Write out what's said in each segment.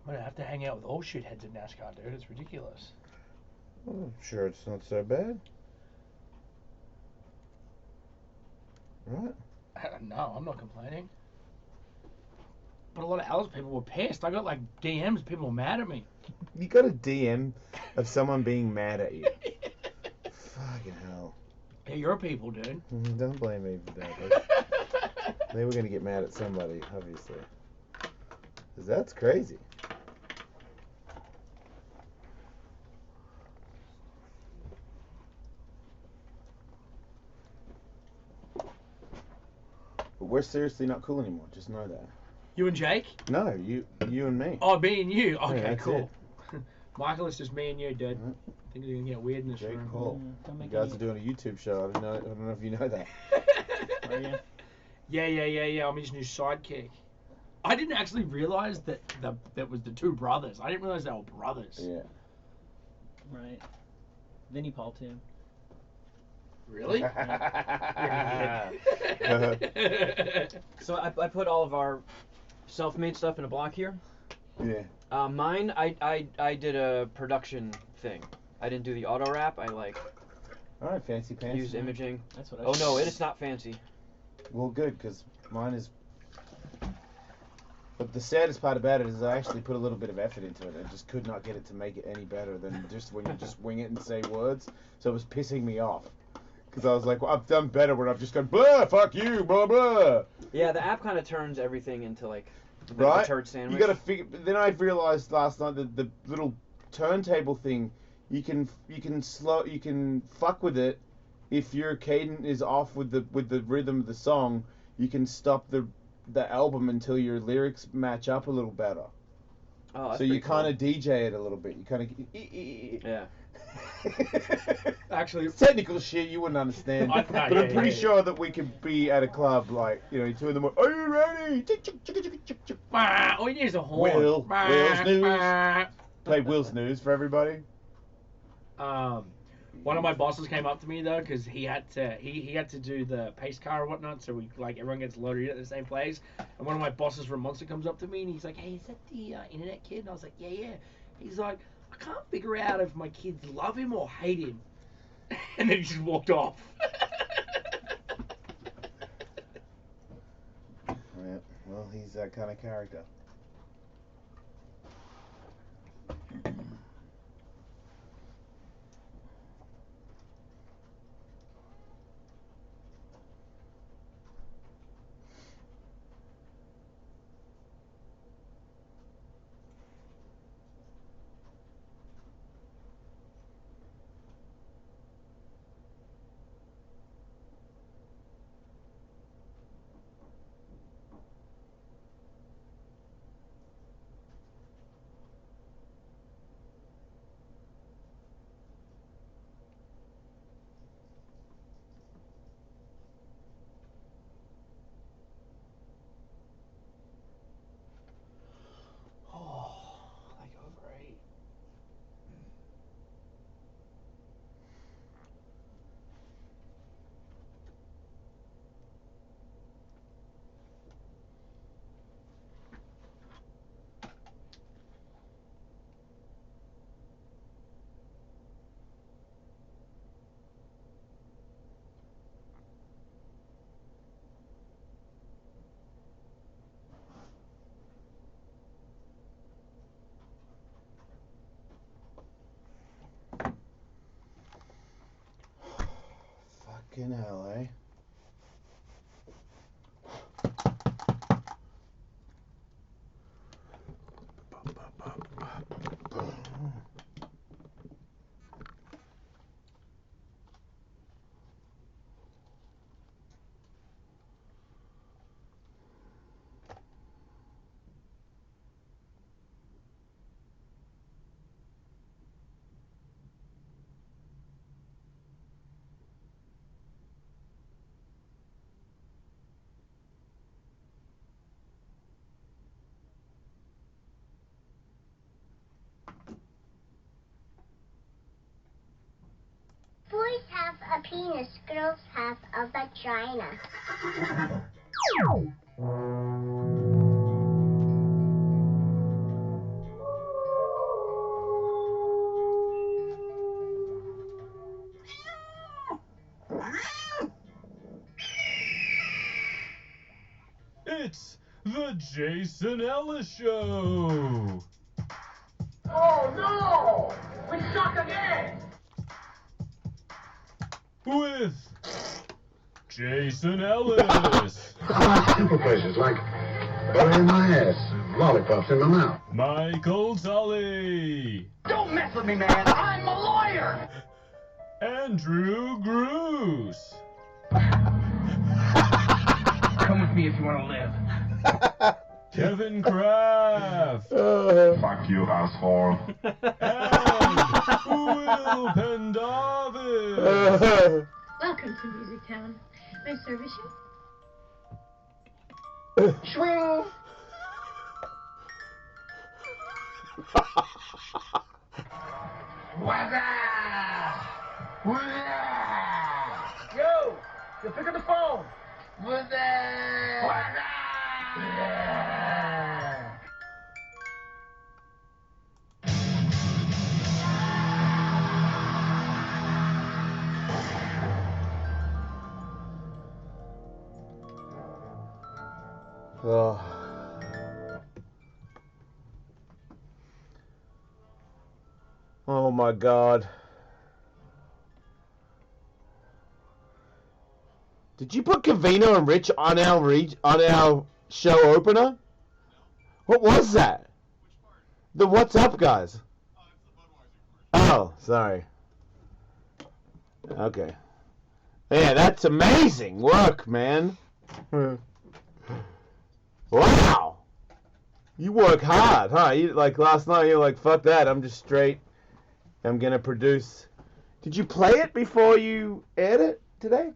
I'm gonna have to hang out with all shitheads in NASCAR, dude. It's ridiculous. Well, I'm sure it's not so bad. Right? No, I'm not complaining. But a lot of Ellis people were pissed. I got like DMs. People were mad at me. You got a DM of someone being mad at you. Fucking hell. Yeah, you're people, dude. Don't blame me for that. They were going to get mad at somebody, obviously. Because that's crazy. But we're seriously not cool anymore. Just know that. You and Jake? No, you and me. Oh, me and you. Okay, Yeah, that's cool. Michael, it's just me and you, dude. Right. I think it's gonna get weird in this Jake room. Paul. You guys are doing a YouTube show. I don't know if you know that. Are you? Yeah. I'm his new sidekick. I didn't actually realize that was the two brothers. I didn't realize they were brothers. Yeah. Right. Vinnie Paul too. Really? So I put all of our self-made stuff in a block here. Yeah. Mine, I did a production thing. I didn't do the auto wrap. I All right, fancy pants. used imaging. That's what I. Oh no, it's not fancy. Well, good, because mine is. But the saddest part about it is I actually put a little bit of effort into it. I just could not get it to make it any better than just when you just wing it and say words. So it was pissing me off. Because I was like, well, I've done better when I've just gone, blah, fuck you, blah, blah. Yeah, the app kind of turns everything into like Right? a turd sandwich. You gotta figure. Then I realized last night that the little turntable thing, you can fuck with it if your cadence is off with the rhythm of the song. You can stop the album until your lyrics match up a little better. Oh, that's So you pretty cool. kind of DJ it a little bit. You kind of Yeah. Actually, technical shit you wouldn't understand. But I'm pretty sure that we could be at a club like 2 in the morning. Are you ready? all you need is a horn. Will's news. Play Will's news for everybody. One of my bosses came up to me though because he had to do the pace car or whatnot, so everyone gets loaded in at the same place. And one of my bosses from Monster comes up to me and he's like, "Hey, is that the internet kid?" And I was like, "Yeah." He's like, "I can't figure out if my kids love him or hate him." And then he just walked off. Yeah, well, he's that kind of character. Oh, I go great. Fucking hell, eh? Boys have a penis, girls have a vagina. The Jason Ellis Show. Oh no! We suck again! With Jason Ellis. Simple pleasures like butter in my ass and lollipops in my mouth. Michael Tully. Don't mess with me, man! I'm a lawyer! Andrew Bruce. Come with me if you want to live. Kevin Kraft. Fuck you, asshole. And Will Pendavis. Welcome to Music Town. May I service you? Swing! Yo! You're picking the phone! Oh. Oh my God. Did you put Cavino and Rich on our show opener? What was that? The What's Up guys? Oh, sorry. Okay. Yeah, that's amazing work, man. Wow. You work hard, huh? You, like last night, you're like, fuck that. I'm just straight. I'm gonna produce. Did you play it before you aired it today?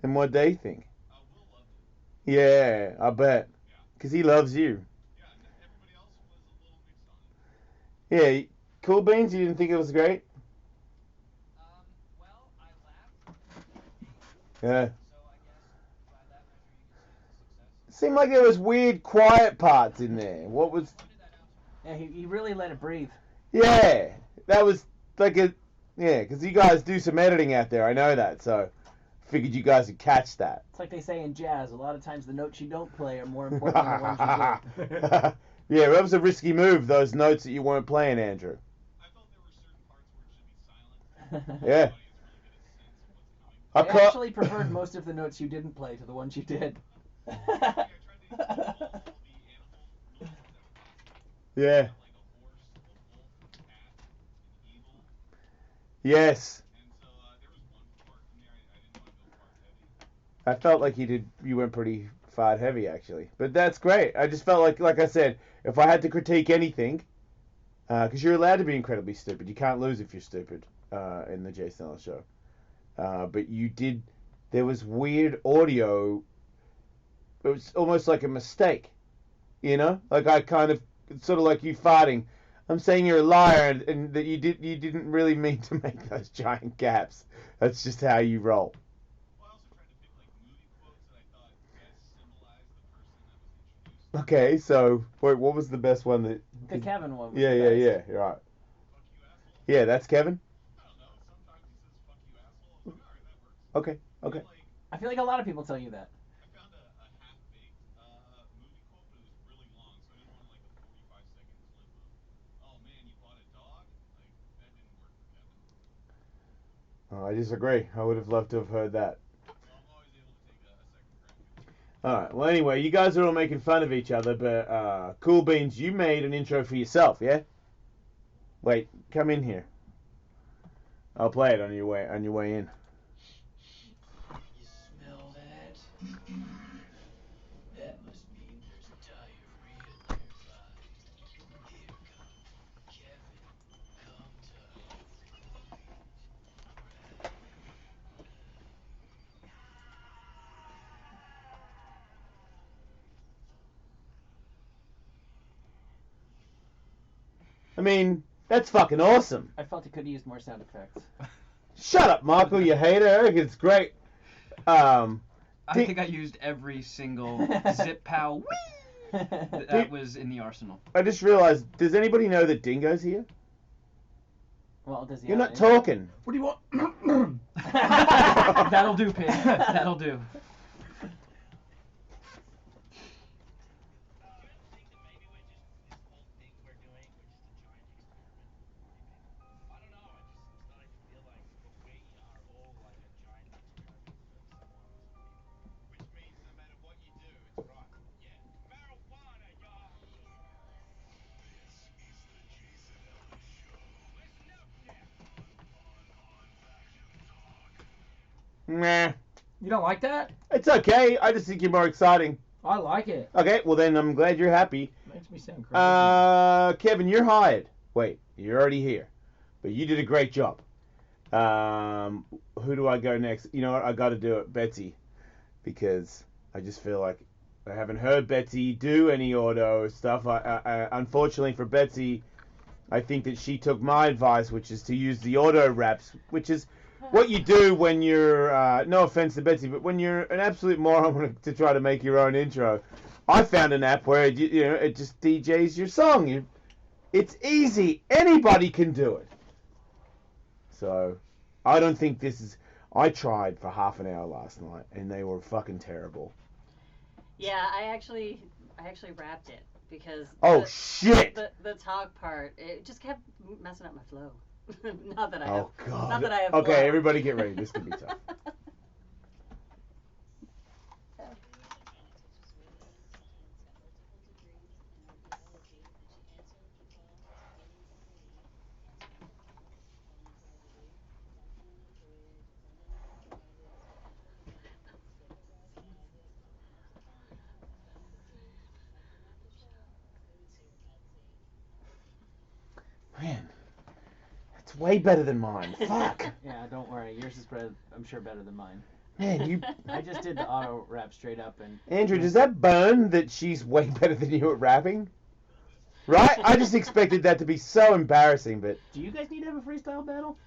And what they think? Yeah, I bet. Because he loves you. Yeah, Cool Beans, you didn't think it was great? Well, I laughed. Yeah. So I guess by that measure you could say it's a success. It seemed like there was weird, quiet parts in there. What was... Yeah, he really let it breathe. Yeah, that was like a... Yeah, because you guys do some editing out there, I know that, so... Figured you guys would catch that. It's like they say in jazz, a lot of times the notes you don't play are more important than the ones you do. Yeah, that was a risky move, those notes that you weren't playing, Andrew. Yeah. I actually preferred most of the notes you didn't play to the ones you did. Yeah. Yes. I felt like you went pretty far heavy, actually. But that's great. I just felt like I said, if I had to critique anything, because you're allowed to be incredibly stupid. You can't lose if you're stupid in the Jason Ellis show. But you did, there was weird audio. It was almost like a mistake, you know? Like I kind of, it's sort of like you farting. I'm saying you're a liar and that you didn't really mean to make those giant gaps. That's just how you roll. Okay, so wait, what was the best one that? The Kevin one was Yeah, the yeah, best. yeah. You're right. Yeah, that's Kevin. Okay, okay. I feel like a lot of people tell you that. Oh, I disagree. I would have loved to have heard that. Alright, well anyway, you guys are all making fun of each other, but Cool Beans, you made an intro for yourself, yeah? Wait, come in here. I'll play it on your way in. You smell that? That must mean there's diarrhea nearby. Here comes Kevin. Come I mean, that's fucking awesome. I felt he could have used more sound effects. Shut up, Michael, you hater. It's great. I think I used every single zip pow whee that was in the arsenal. I just realized, does anybody know that Dingo's here? Well, does he You're have not any? talking. What do you want? That'll do, Pig. That'll do. Nah. You don't like that? It's okay. I just think you're more exciting. I like it. Okay, well then I'm glad you're happy. Makes me sound crazy. Kevin, you're hired. Wait, you're already here. But you did a great job. Who do I go next? You know what? I got to do it, Betsy. Because I just feel like I haven't heard Betsy do any auto stuff. I unfortunately for Betsy, I think that she took my advice, which is to use the auto raps, which is what you do when you're, no offense to Betsy, but when you're an absolute moron to try to make your own intro. I found an app where it just DJs your song. It's easy. Anybody can do it. So, I don't think this is... I tried for half an hour last night, and they were fucking terrible. Yeah, I actually wrapped it because Shit! The talk part, it just kept messing up my flow. Not that I have. Oh, God. Not that I have. Okay, flow. everybody get ready. This could be tough. Man, that's way better than mine. Fuck. Yeah, don't worry. Yours is better, I'm sure better than mine. Man, you... I just did the auto rap straight up and... Andrew, does that burn that she's way better than you at rapping? Right? I just expected that to be so embarrassing, but... Do you guys need to have a freestyle battle?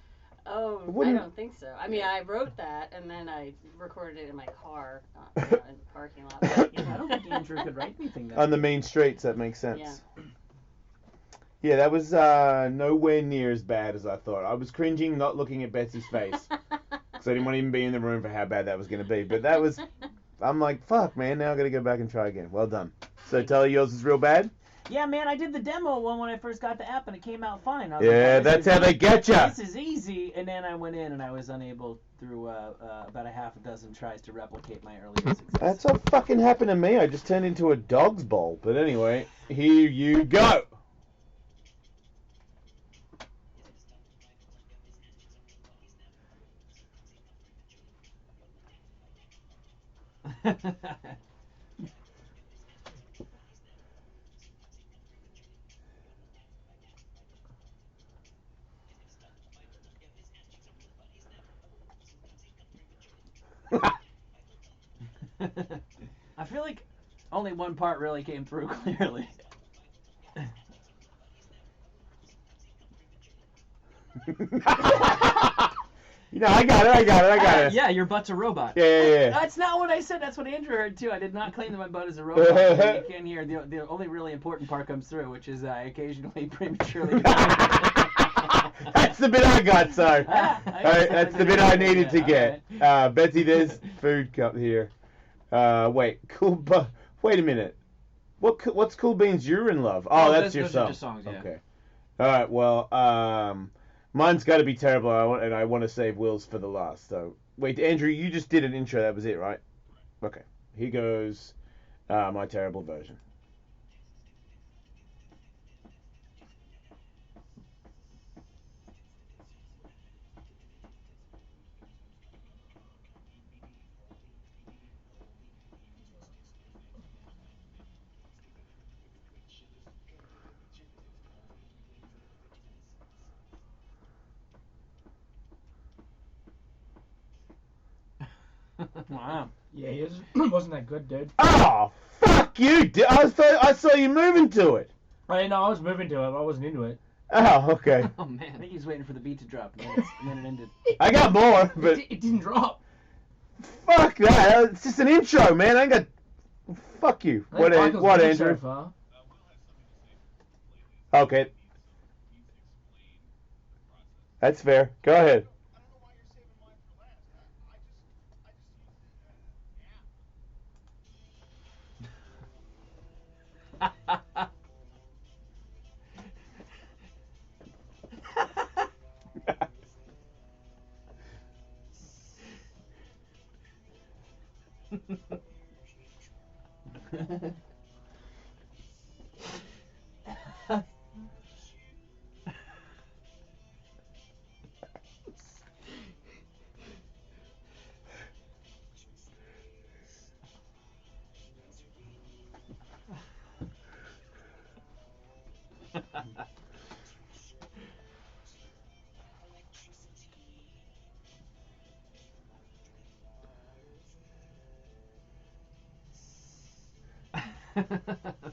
Oh, Wouldn't- I don't think so. I mean, I wrote that and then I recorded it in my car, in the parking lot. But, I don't think Andrew could write anything then. On the main streets, that makes sense. Yeah. Yeah, that was nowhere near as bad as I thought. I was cringing not looking at Betsy's face. Because I didn't want to even be in the room for how bad that was going to be. But that was... I'm like, fuck, man, now I got to go back and try again. Well done. So tell her yours is real bad? Yeah, man, I did the demo one when I first got the app and it came out fine. I was Yeah, like, that's how they get ya. This is easy. And then I went in and I was unable through about a half a dozen tries to replicate my earlier success. That's what fucking happened to me. I just turned into a dog's bowl. But anyway, here you go. I feel like only one part really came through clearly. You know, I got it. Yeah, your butt's a robot. Yeah. That's not what I said. That's what Andrew heard too. I did not claim that my butt is a robot. So you can hear the only really important part comes through, which is I occasionally prematurely. That's the bit I got, sorry. Alright, that's the bit I needed to get. Betsy, there's food cup here. Wait, wait a minute. What's Cool Beans You're in Love? Oh, that's your those song. are just songs, yeah. Okay. Alright, well, mine's got to be terrible, and I want to save Will's for the last. So, wait, Andrew, you just did an intro. That was it, right? Okay. Here goes my terrible version. Wow. Yeah, he wasn't that good, dude. Oh, fuck you! I saw you moving to it. I know, I was moving to it, but I wasn't into it. Oh, okay. Oh I man. think he's waiting for the beat to drop, and then it ended. I got more, but It didn't drop. fuck that. It's just an intro, man. I ain't got. Fuck you. I think Michael's What, good Andrew? So far. Okay. That's fair. Go ahead.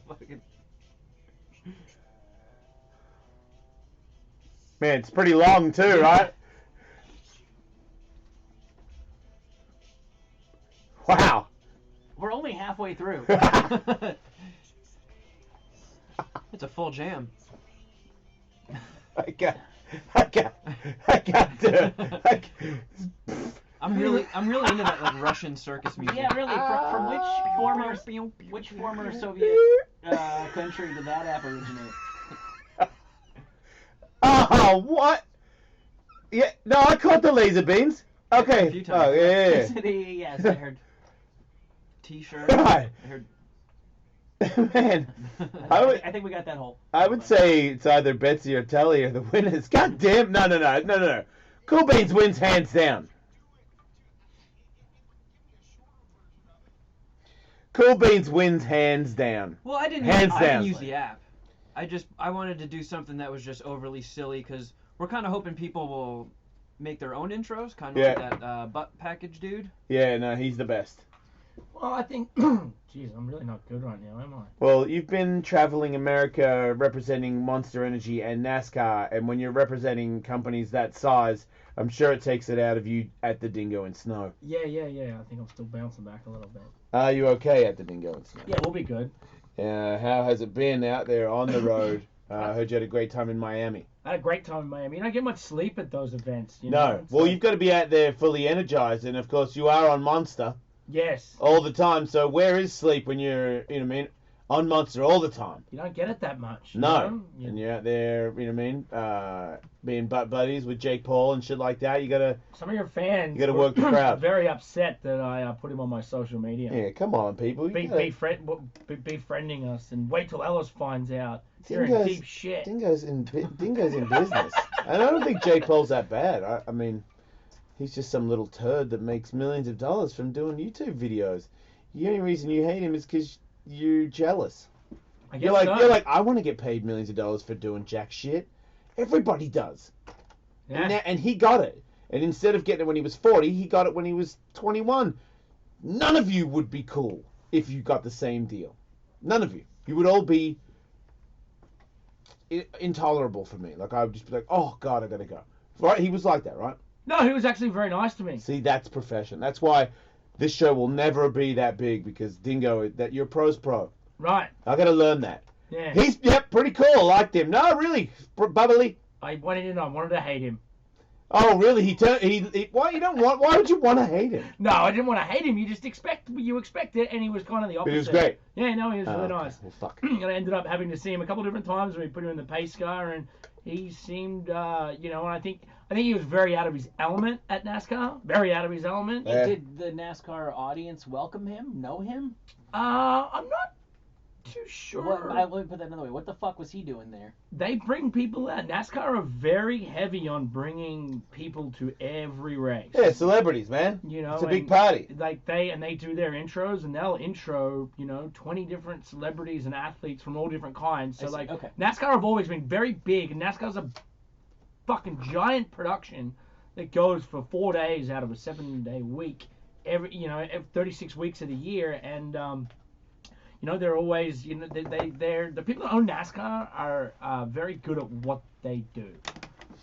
Fucking- Man, it's pretty long too, right? Wow. We're only halfway through. It's a full jam. I got to. I'm really into that like Russian circus music. Yeah, really. From which former Soviet country did that app originate? Oh, what? Yeah, no, I caught the laser beams. Okay. A few times. Oh, yeah. Yes, I heard. T-shirt. Right. I heard. Man, I think we got that whole. I would say it's either Betsy or Telly are the winners. God damn! No. Cool Beans wins hands down. Cool Beans wins hands down. Well, I didn't use the app. I wanted to do something that was just overly silly because we're kind of hoping people will make their own intros, kind of like that butt package dude. Yeah, no, he's the best. Well, I think, jeez, I'm really not good right now, am I? Well, you've been traveling America representing Monster Energy and NASCAR, and when you're representing companies that size, I'm sure it takes it out of you at the Dingo and Snow. Yeah. I think I'm still bouncing back a little bit. Are you okay at the Dingo and Snow? Yeah, we'll be good. How has it been out there on the road? I heard you had a great time in Miami. I had a great time in Miami. You don't get much sleep at those events. You No. know? Well, you've got to be out there fully energized, and of course you are on Monster. Yes. All the time. So where is sleep when you're, you know what I mean, on Monster all the time? You don't get it that much. No. You know? And you're out there, you know what I mean, being butt buddies with Jake Paul and shit like that. You gotta. Some of your fans. You gotta work the crowd. Are very upset that I put him on my social media. Yeah, come on, people. Befriending us, and wait till Ellis finds out. You're in deep shit. Dingo's in business. And I don't think Jake Paul's that bad. I mean. He's just some little turd that makes millions of dollars from doing YouTube videos. The only reason you hate him is because you're jealous. You're like, I want to get paid millions of dollars for doing jack shit. Everybody does. Yeah. And he got it. And instead of getting it when he was 40, he got it when he was 21. None of you would be cool if you got the same deal. None of you. You would all be intolerable for me. Like, I would just be like, oh, God, I gotta go. Right? He was like that, right? No, he was actually very nice to me. See, that's profession. That's why this show will never be that big, because Dingo, that you're pro's pro. Right. I gotta learn that. Yeah. He's pretty cool. I liked him. No, really, bubbly. I wanted to hate him. Oh, really? Why would you want to hate him? No, I didn't want to hate him. You expect it, and he was kind of the opposite. But he was great. Yeah, no, he was really nice. Well, fuck. And I ended up having to see him a couple of different times when we put him in the pace car, and he seemed, and I think he was very out of his element at NASCAR. Very out of his element. Yeah. Did the NASCAR audience welcome him? Know him? I'm not too sure. Let me put that another way. What the fuck was he doing there? They bring people out. NASCAR are very heavy on bringing people to every race. Yeah, celebrities, man. You know, it's a big party. Like they do their intros, and they'll intro 20 different celebrities and athletes from all different kinds. So NASCAR have always been very big, and NASCAR's a fucking giant production that goes for 4 days out of a 7-day week, every 36 weeks of the year, and they're always they're the people that own NASCAR are very good at what they do.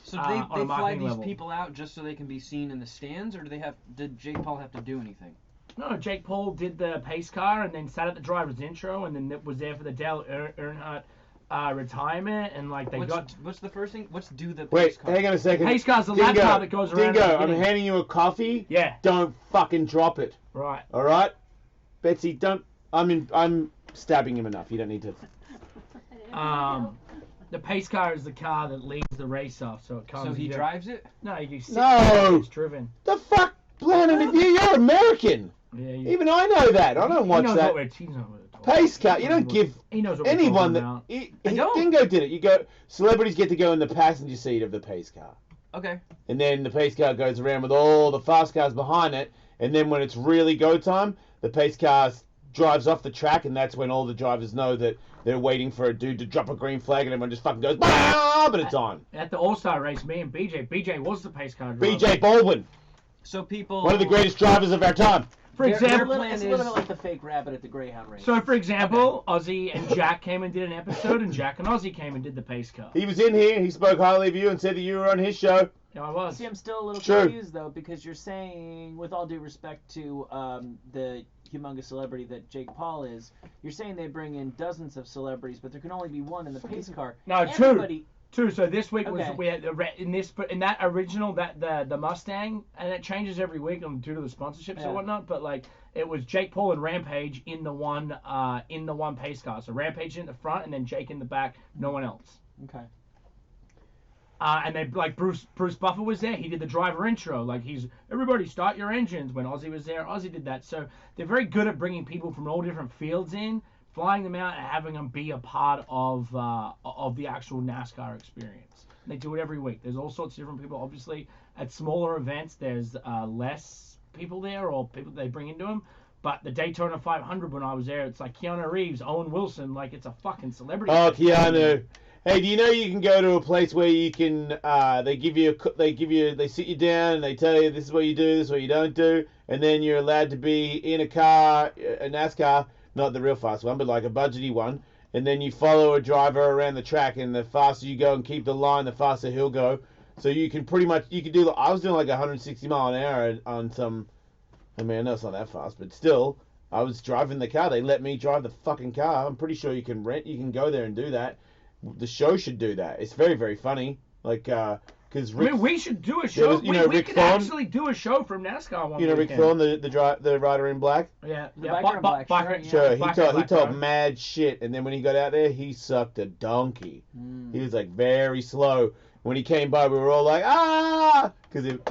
So they fly these people out just so they can be seen in the stands, or did Jake Paul have to do anything? No, Jake Paul did the pace car and then sat at the driver's intro, and then was there for the Dale Earnhardt retirement, and like they What's the first thing? What's do the Wait, pace car? hang on a second. Pace car's the laptop that goes around. Dingo, I'm handing you a coffee. Yeah. Don't fucking drop it. Right. All right, Betsy, don't. I'm stabbing him enough. You don't need to. The pace car is the car that leads the race off, so it comes. So he drives it? No, you sit No. It's driven. The fuck, Planet? You're American. Yeah. Even I know that. I don't watch that. He knows what we're talking Pace car. You don't give He knows what anyone we're that. talking about. Dingo did it. You go. Celebrities get to go in the passenger seat of the pace car, Okay. and then the pace car goes around with all the fast cars behind it, and then when it's really go time, the pace car drives off the track, and that's when all the drivers know that they're waiting for a dude to drop a green flag, and everyone just fucking goes, bah! But it's on. At the All-Star race, me and BJ was the pace car driver. BJ Baldwin, So people. one of the greatest drivers of our time. For example, It's a little bit like the fake rabbit at the Greyhound race. So, for example, Ozzy and Jack came and did an episode, and Jack and Ozzy came and did the pace car. He was in here. He spoke highly of you and said that you were on his show. Yeah, I was. See, I'm still a little Sure. confused though, because you're saying, with all due respect to the humongous celebrity that Jake Paul is, you're saying they bring in dozens of celebrities, but there can only be one in the pace car. No, Everybody, two. So this week was Okay. we had in that original the Mustang, and it changes every week due to the sponsorships Yeah. and whatnot. But like it was Jake Paul and Rampage in the one pace car. So Rampage in the front, and then Jake in the back. No one else. Okay. And they like Bruce Buffer was there. He did the driver intro. Like everybody start your engines. When Ozzy was there, Ozzy did that. So they're very good at bringing people from all different fields in, flying them out, and having them be a part of the actual NASCAR experience. And they do it every week. There's all sorts of different people. Obviously, at smaller events, there's less people there or people they bring into them. But the Daytona 500, when I was there, it's like Keanu Reeves, Owen Wilson, like it's a fucking celebrity. Oh, Keanu. Hey, do you know you can go to a place where you can, they sit you down and they tell you this is what you do, this is what you don't do, and then you're allowed to be in a car, a NASCAR, not the real fast one, but like a budgety one, and then you follow a driver around the track, and the faster you go and keep the line, the faster he'll go. So you can pretty much, I was doing like 160 mile an hour on some, I mean, I know it's not that fast, but still, I was driving the car. They let me drive the fucking car. I'm pretty sure you can go there and do that. The show should do that. It's very, very funny. Like, because we should do a show. We Rick could Thorne? actually do a show from NASCAR one Rick weekend. Thorne, the rider in black. Yeah, The biker in black, Sure, he Black told guy. mad shit, and then when he got out there, he sucked a donkey. Mm. He was like very slow. When he came by, we were all like, ah, because it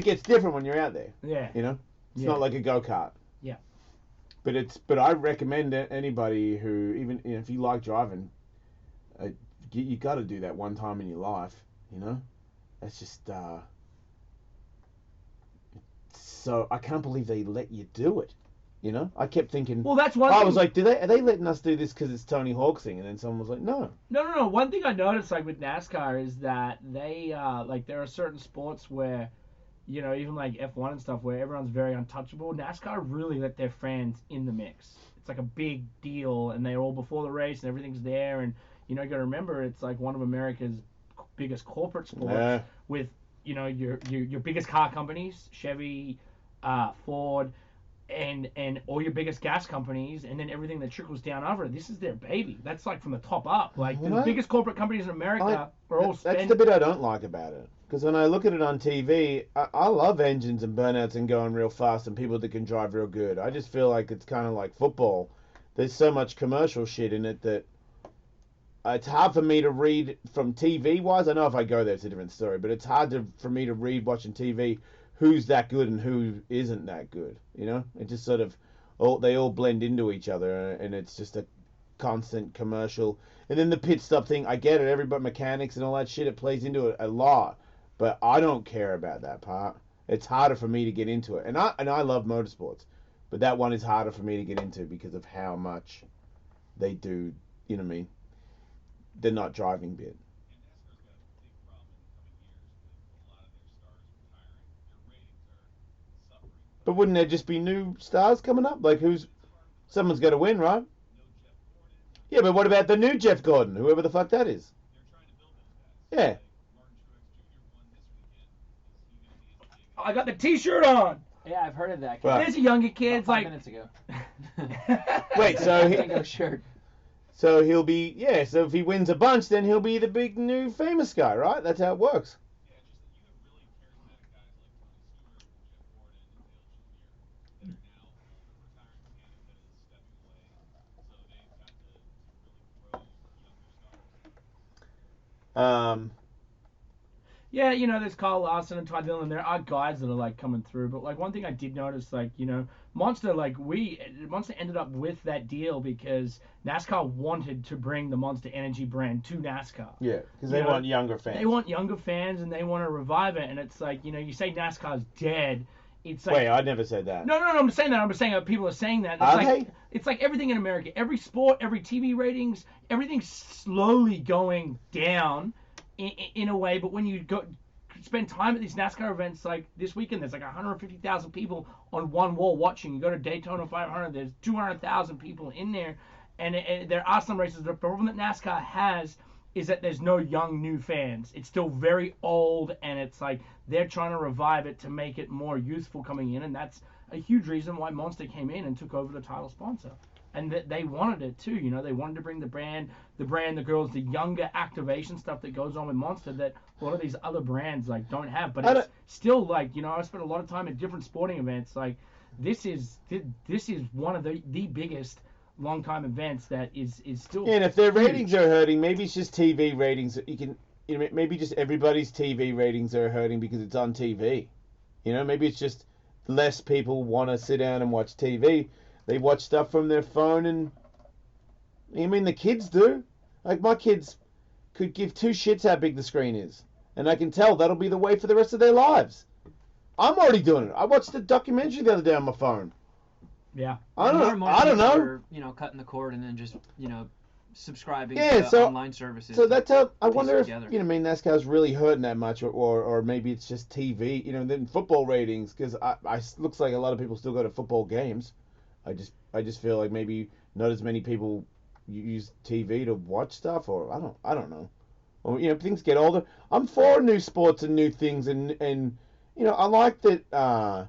gets different when you're out there. Yeah. You know, it's Yeah. not like a go-kart. Yeah. But I recommend anybody who even if you like driving, you got to do that one time in your life. You know, that's just so I can't believe they let you do it. You know, I kept thinking. Well, that's one. I thing. was like, are they letting us do this because it's Tony Hawk's thing? And then someone was like, no. No. One thing I noticed, like with NASCAR, is that they like there are certain sports where, you know, even like F1 and stuff, where everyone's very untouchable. NASCAR really let their fans in the mix. It's like a big deal, and they're all before the race, and everything's there. And you know, you got to remember, it's like one of America's biggest corporate sports with, you know, your biggest car companies, Chevy, Ford, and all your biggest gas companies, and then everything that trickles down over it. This is their baby. That's like from the top up. Like the biggest corporate companies in America are all spending. That's the bit I don't like about it. Because when I look at it on TV, I love engines and burnouts and going real fast and people that can drive real good. I just feel like it's kind of like football. There's so much commercial shit in it that it's hard for me to read from TV-wise. I know if I go there, it's a different story. But it's hard for me to read watching TV who's that good and who isn't that good. You know? It just sort of, they all blend into each other. And it's just a constant commercial. And then the pit stop thing, I get it. Everybody, mechanics and all that shit, it plays into it a lot. But I don't care about that part. It's harder for me to get into it. And I love motorsports. But that one is harder for me to get into because of how much they do, you know what I mean? The not driving bit. But wouldn't there just be new stars coming up? Like someone's got to win, right? Yeah, but what about the new Jeff Gordon, whoever the fuck that is? Yeah. I got the T-shirt on. Yeah, I've heard of that. Well, There's a younger kid. It's About like 5 minutes ago. Wait, so Dingo shirt. So he'll be, so if he wins a bunch, then he'll be the big new famous guy, right? That's how it works. Yeah, you know, there's Kyle Larson and Ty Dillon. There are guys that are like coming through, but like one thing I did notice, like, you know, Monster ended up with that deal because NASCAR wanted to bring the Monster Energy brand to NASCAR. Yeah, because they want younger fans. They want younger fans and they want to revive it. And it's like, you know, you say NASCAR's dead. It's like, wait, I never said that. No, I'm saying that. I'm saying that people are saying that. It's like everything in America. Every sport, every TV ratings, everything's slowly going down in a way. But when you go spend time at these NASCAR events, like this weekend, there's like 150,000 people on one wall watching. You go to Daytona 500, there's 200,000 people in there. And there are some races. The problem that NASCAR has is that there's no young new fans. It's still very old, and it's like they're trying to revive it to make it more youthful coming in, and that's a huge reason why Monster came in and took over the title sponsor. And they wanted it too, you know. They wanted to bring the brand, the girls, the younger activation stuff that goes on with Monster that a lot of these other brands like don't have. But it's still like, you know, I spent a lot of time at different sporting events. Like this is one of the biggest long-time events that is still. Yeah, and if their ratings are hurting, maybe it's just TV ratings. Maybe just everybody's TV ratings are hurting because it's on TV. You know, maybe it's just less people want to sit down and watch TV. They watch stuff from their phone, and I mean the kids do. Like my kids could give two shits how big the screen is, and I can tell that'll be the way for the rest of their lives. I'm already doing it. I watched a documentary the other day on my phone. Yeah. I don't know. Are, you know, cutting the cord and then just, you know, subscribing to online services. So that's how I wonder if, you know, I mean, NASCAR's really hurting that much, or maybe it's just TV, you know, then football ratings, because I looks like a lot of people still go to football games. I just feel like maybe not as many people use TV to watch stuff, or I don't know. Or, you know, things get older. I'm for new sports and new things, and you know, I like that.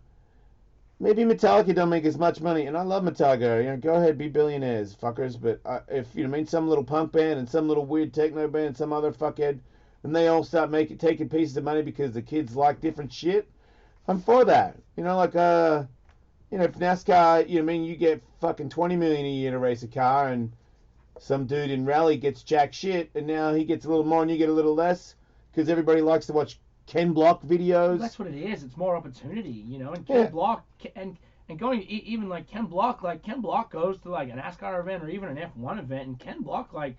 Maybe Metallica don't make as much money, and I love Metallica. You know, go ahead, be billionaires, fuckers. But if you know, I mean, some little punk band and some little weird techno band, and some other fuckhead, and they all start taking pieces of money because the kids like different shit, I'm for that. You know, like you know, if NASCAR, you know, I mean, you get fucking $20 million a year to race a car, and some dude in rally gets jack shit, and now he gets a little more and you get a little less, because everybody likes to watch Ken Block videos. Well, that's what it is. It's more opportunity, you know. And Ken Block and going even like Ken Block goes to like a NASCAR event or even an F1 event, and Ken Block, like,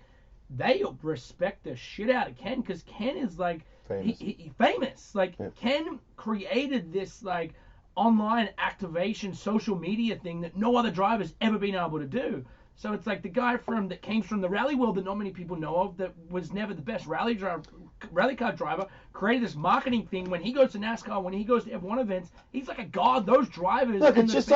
they respect the shit out of Ken because Ken is like famous. Like Ken created this like online activation social media thing that no other driver's ever been able to do. So it's like the guy that came from the rally world that not many people know of, that was never the best rally car driver, created this marketing thing. When he goes to NASCAR, when he goes to F1 events, he's like a god. Those drivers. Look, it's just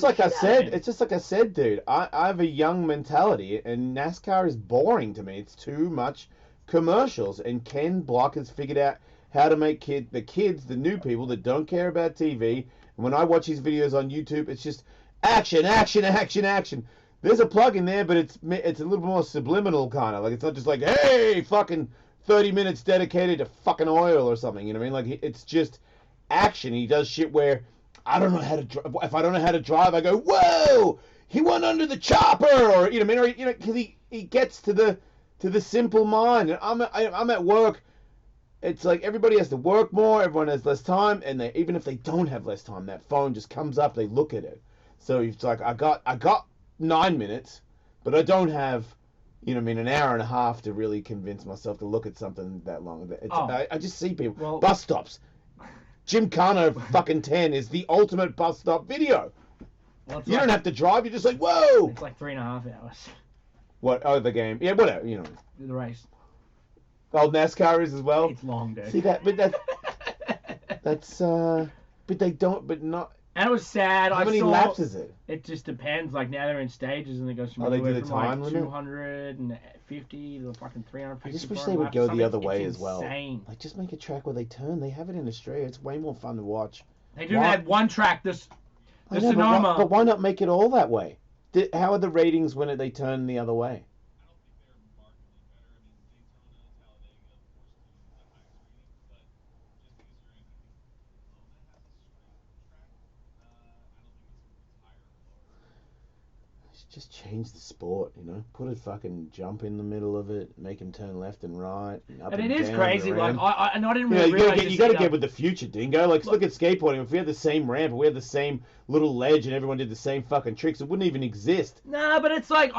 like I said, dude. I have a young mentality, and NASCAR is boring to me. It's too much commercials, and Ken Block has figured out how to make the new people that don't care about TV. And when I watch his videos on YouTube, it's just action, action, action, action. There's a plug in there, but it's a little more subliminal kind of. Like, it's not just like, hey, fucking 30 minutes dedicated to fucking oil or something. You know what I mean? Like, it's just action. He does shit where I don't know how to drive. If I don't know how to drive, I go, whoa, he went under the chopper, or you know what I mean? Or, you know, because he gets to the simple mind. And I'm at work. It's like everybody has to work more. Everyone has less time, and even if they don't have less time, that phone just comes up. They look at it. So it's like I got 9 minutes, but I don't have, you know, I mean, an hour and a half to really convince myself to look at something that long. I just see people. Bus stops. Gymkhana fucking 10 is the ultimate bus stop video. Well, you don't have to drive. You're just like, whoa. It's like 3.5 hours. What? Oh, the game. Yeah, whatever. You know. The race. Oh, NASCAR is as well. It's long, dude. See that? But that's but they don't. But not. And it was sad. How many laps is it? It just depends. Like, now they're in stages, and it goes from, they do the time like limit? 250 to fucking 350. I just wish they would go the other way as well. Insane. Like, just make a track where they turn. They have it in Australia. It's way more fun to watch. They do have one track. The Sonoma. But why not make it all that way? How are the ratings when they turn the other way? Just change the sport, you know. Put a fucking jump in the middle of it, make him turn left and right, and up And and it is down crazy. and Like around. I didn't You know, really realize you gotta get with the future, Dingo. Like, look at skateboarding. If we had the same ramp, if we had the same little ledge, and everyone did the same fucking tricks, it wouldn't even exist. Nah, but it's like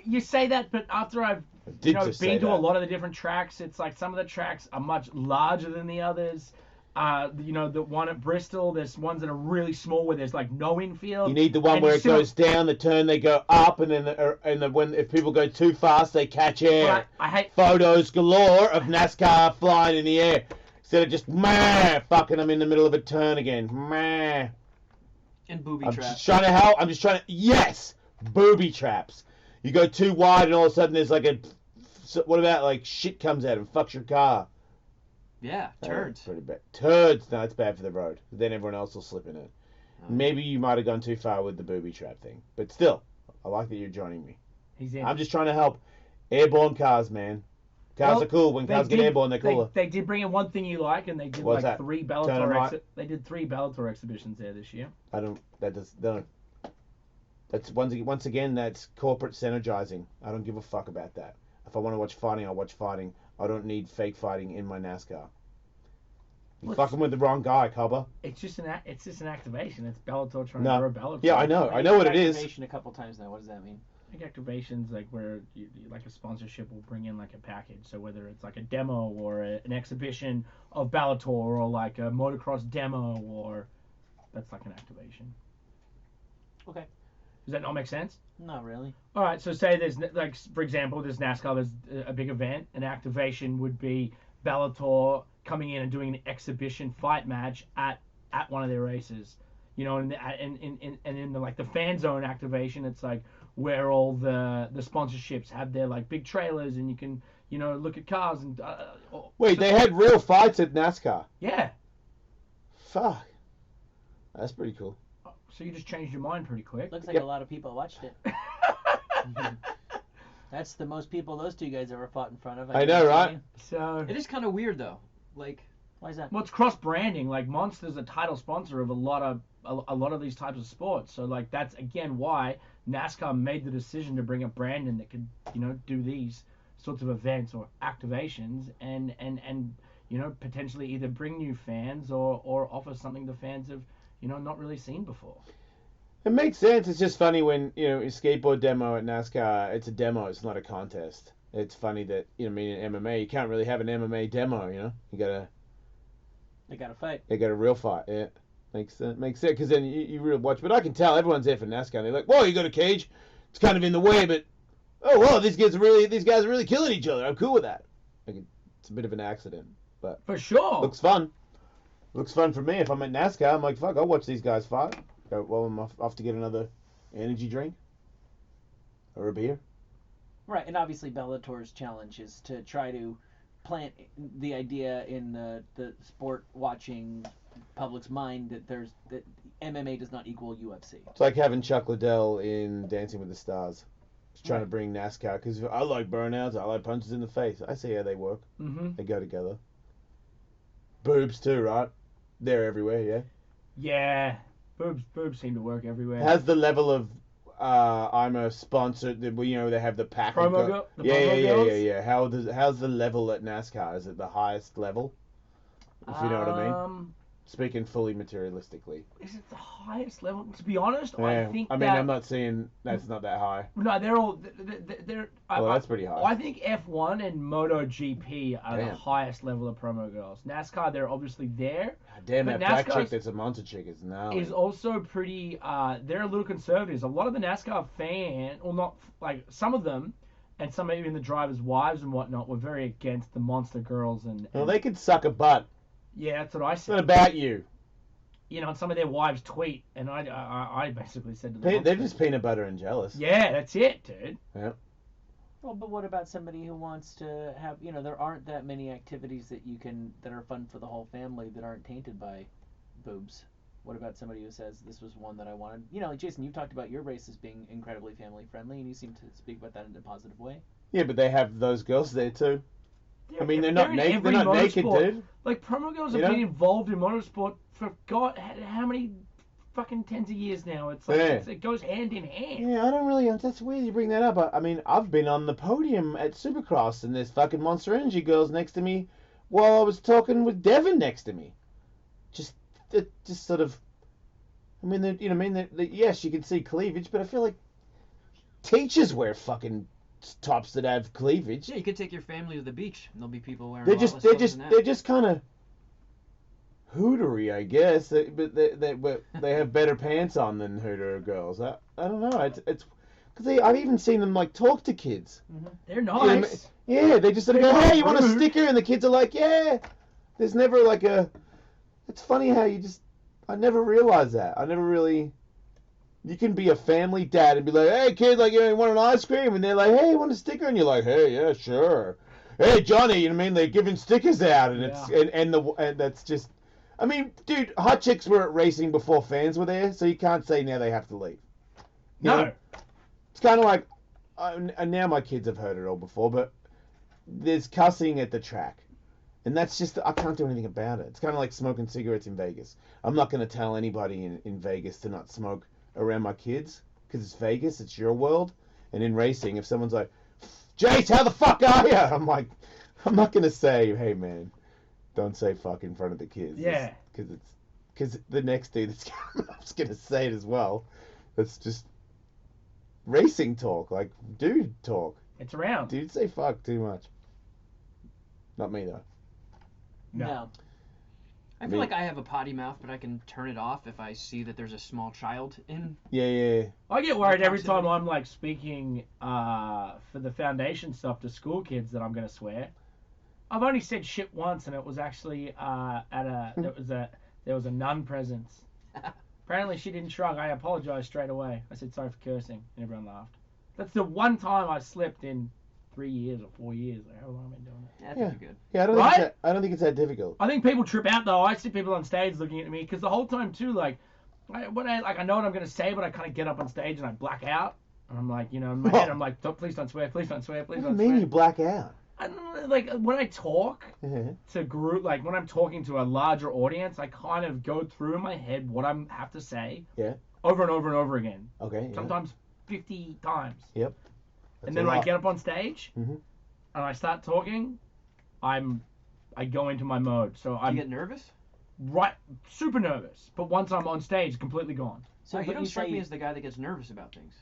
you say that, but after I've did just say been to a that. lot of the different tracks, it's like some of the tracks are much larger than the others. The one at Bristol, there's ones that are really small where there's like no infield. You need the one And where you it still- goes down the turn, they go up, and then when if people go too fast, they catch air. Right, I hate Photos galore of NASCAR flying in the air instead of just fucking them in the middle of a turn again. And booby I'm traps. just trying to help. I'm just trying to yes, booby traps. You go too wide, and all of a sudden there's like what about like shit comes out and fucks your car? Yeah, turds. Pretty bad. Turds. No, it's bad for the road. Then everyone else will slip in it. Maybe you might have gone too far with the booby trap thing, but still, I like that you're joining me. He's in. I'm just trying to help airborne cars, man. Cars are cool. When cars get airborne, they're cooler. They did bring in one thing you like, and they did What's like that? 3 Turn 'em Bellator. right. They did 3 Bellator exhibitions there this year. That's once again, that's corporate synergizing. I don't give a fuck about that. If I want to watch fighting, I'll watch fighting. I don't need fake fighting in my NASCAR. You're fucking with the wrong guy, Cobber. It's just an activation. It's Bellator trying No. to grow Bellator. Yeah, I know. I know what it is. Activation a couple times now. What does that mean? Like activations, like where like a sponsorship will bring in like a package. So whether it's like a demo or an exhibition of Bellator or like a motocross demo, or that's like an activation. Okay. Does that not make sense? Not really. All right. So say there's like, for example, there's NASCAR. There's a big event. An activation would be Bellator coming in and doing an exhibition fight match at one of their races. You know, and in the like the fan zone activation, it's like where all the sponsorships have their like big trailers, and you can look at cars and. Wait, they had real fights at NASCAR. Yeah. Fuck. That's pretty cool. So you just changed your mind pretty quick. Looks like a lot of people watched it. That's the most people those two guys ever fought in front of. I know, right? So It is kind of weird though. Like, Why is that? well, it's cross branding. Like Monster's a title sponsor of a lot of these types of sports. So like that's again why NASCAR made the decision to bring up Brandon that could do these sorts of events or activations and potentially either bring new fans or offer something the fans have not really seen before. It makes sense. It's just funny when, a skateboard demo at NASCAR, it's a demo, it's not a contest. It's funny that, in MMA, you can't really have an MMA demo, You gotta... They got to fight. They got a real fight, yeah. Makes sense, because then you really watch. But I can tell everyone's there for NASCAR. And they're like, whoa, you got a cage? It's kind of in the way, but, oh, well, these guys are really killing each other. I'm cool with that. Like, it's a bit of an accident, but... For sure. Looks fun. Looks fun for me. If I'm at NASCAR, I'm like, fuck, I'll watch these guys fight. Well, I'm off to get another energy drink or a beer. Right, and obviously Bellator's challenge is to try to plant the idea in the sport watching public's mind that MMA does not equal UFC. It's like having Chuck Liddell in Dancing with the Stars. Just trying to bring NASCAR, because I like burnouts, I like punches in the face. I see how they work. Mm-hmm. They go together. Boobs too, right? They're everywhere, yeah? Yeah. Boobs seem to work everywhere. How's the level of I'm a sponsor, they have the pack. Promo girl? The promo girls? Yeah. How's the level at NASCAR? Is it the highest level? If you know what I mean. Speaking fully materialistically. Is it the highest level? To be honest, Yeah. I think I'm not saying that's not that high. No, they're all. Well, that's pretty high. I think F1 and MotoGP are the Damn. highest level of promo girls. NASCAR, they're obviously there. Damn, But that black NASCAR chick that's a monster chick is gnarly. Is also pretty. They're a little conservatives. A lot of the NASCAR not like some of them, and some even the drivers' wives and whatnot were very against the monster girls and. Well, they could suck a butt. Yeah, that's what I It's said. not about you. And some of their wives tweet, and I basically said to them. They're just peanut butter and jealous. Yeah, that's it, dude. Yeah. Well, but what about somebody who wants to have, there aren't that many activities that are fun for the whole family that aren't tainted by boobs. What about somebody who says this was one that I wanted? Like Jason, you've talked about your race as being incredibly family friendly, and you seem to speak about that in a positive way. Yeah, but they have those girls there too. Yeah, I mean, they're not in naked. They're every not naked, motorsport. dude. Like promo girls You have know? been involved in motorsport for God, how many fucking tens of years now. It's like it goes hand in hand. Yeah, I don't really. That's weird you bring that up. I mean, I've been on the podium at Supercross, and there's fucking Monster Energy girls next to me, while I was talking with Devin next to me. Just sort of. I mean, yes, you can see cleavage, but I feel like teachers wear fucking tops that have cleavage. Yeah, you could take your family to the beach, and there'll be people wearing. They're just kind of hootery, I guess. But they have better pants on than hooter girls. I don't know. It's because I've even seen them like talk to kids. They're nice. Yeah, they just sort of go, "Hey, you want a sticker?" And the kids are like, "Yeah." There's never like a. It's funny how I never realized that. I never really. You can be a family dad and be like, "Hey, kid, like, you want an ice cream?" And they're like, "Hey, you want a sticker?" And you're like, "Hey, yeah, sure." Hey, Johnny, you know what I mean? They're giving stickers out, and and that's just. I mean, dude, hot chicks were at racing before fans were there, so you can't say now they have to leave. You know? It's kind of like, and now my kids have heard it all before, but there's cussing at the track. And that's just, I can't do anything about it. It's kind of like smoking cigarettes in Vegas. I'm not going to tell anybody in Vegas to not smoke around my kids, because it's Vegas, it's your world. And in racing, if someone's like, "Jace, how the fuck are you?" I'm like, I'm not going to say, "Hey, man, don't say fuck in front of the kids." Yeah. Because the next dude that's coming up's going to say it as well. That's just racing talk, like dude talk. It's around. Dude say fuck too much. Not me, though. No. I feel like I have a potty mouth, but I can turn it off if I see that there's a small child in. Yeah. I get worried every time I'm like speaking for the foundation stuff to school kids that I'm gonna swear. I've only said shit once, and it was actually there was a nun present. Apparently she didn't shrug. I apologized straight away. I said sorry for cursing, and everyone laughed. That's the one time I slipped in 3 years or 4 years. Like, how long have I been doing it? Yeah, I think you're good. Yeah, I don't think it's that difficult. I think people trip out though. I see people on stage looking at me because the whole time too, like, I know what I'm gonna say, but I kind of get up on stage and I black out. And I'm like, in my head, I'm like, please don't swear, please don't swear, please don't swear. What do you mean you black out? I don't know, like when I talk to group, like when I'm talking to a larger audience, I kind of go through in my head what I have to say. Yeah. Over and over and over again. Okay. Yeah. Sometimes 50 times. Yep. And then when I get up on stage and I start talking, I go into my mode. So Do you get nervous? Right, super nervous. But once I'm on stage, completely gone. So you don't strike me as the guy that gets nervous about things.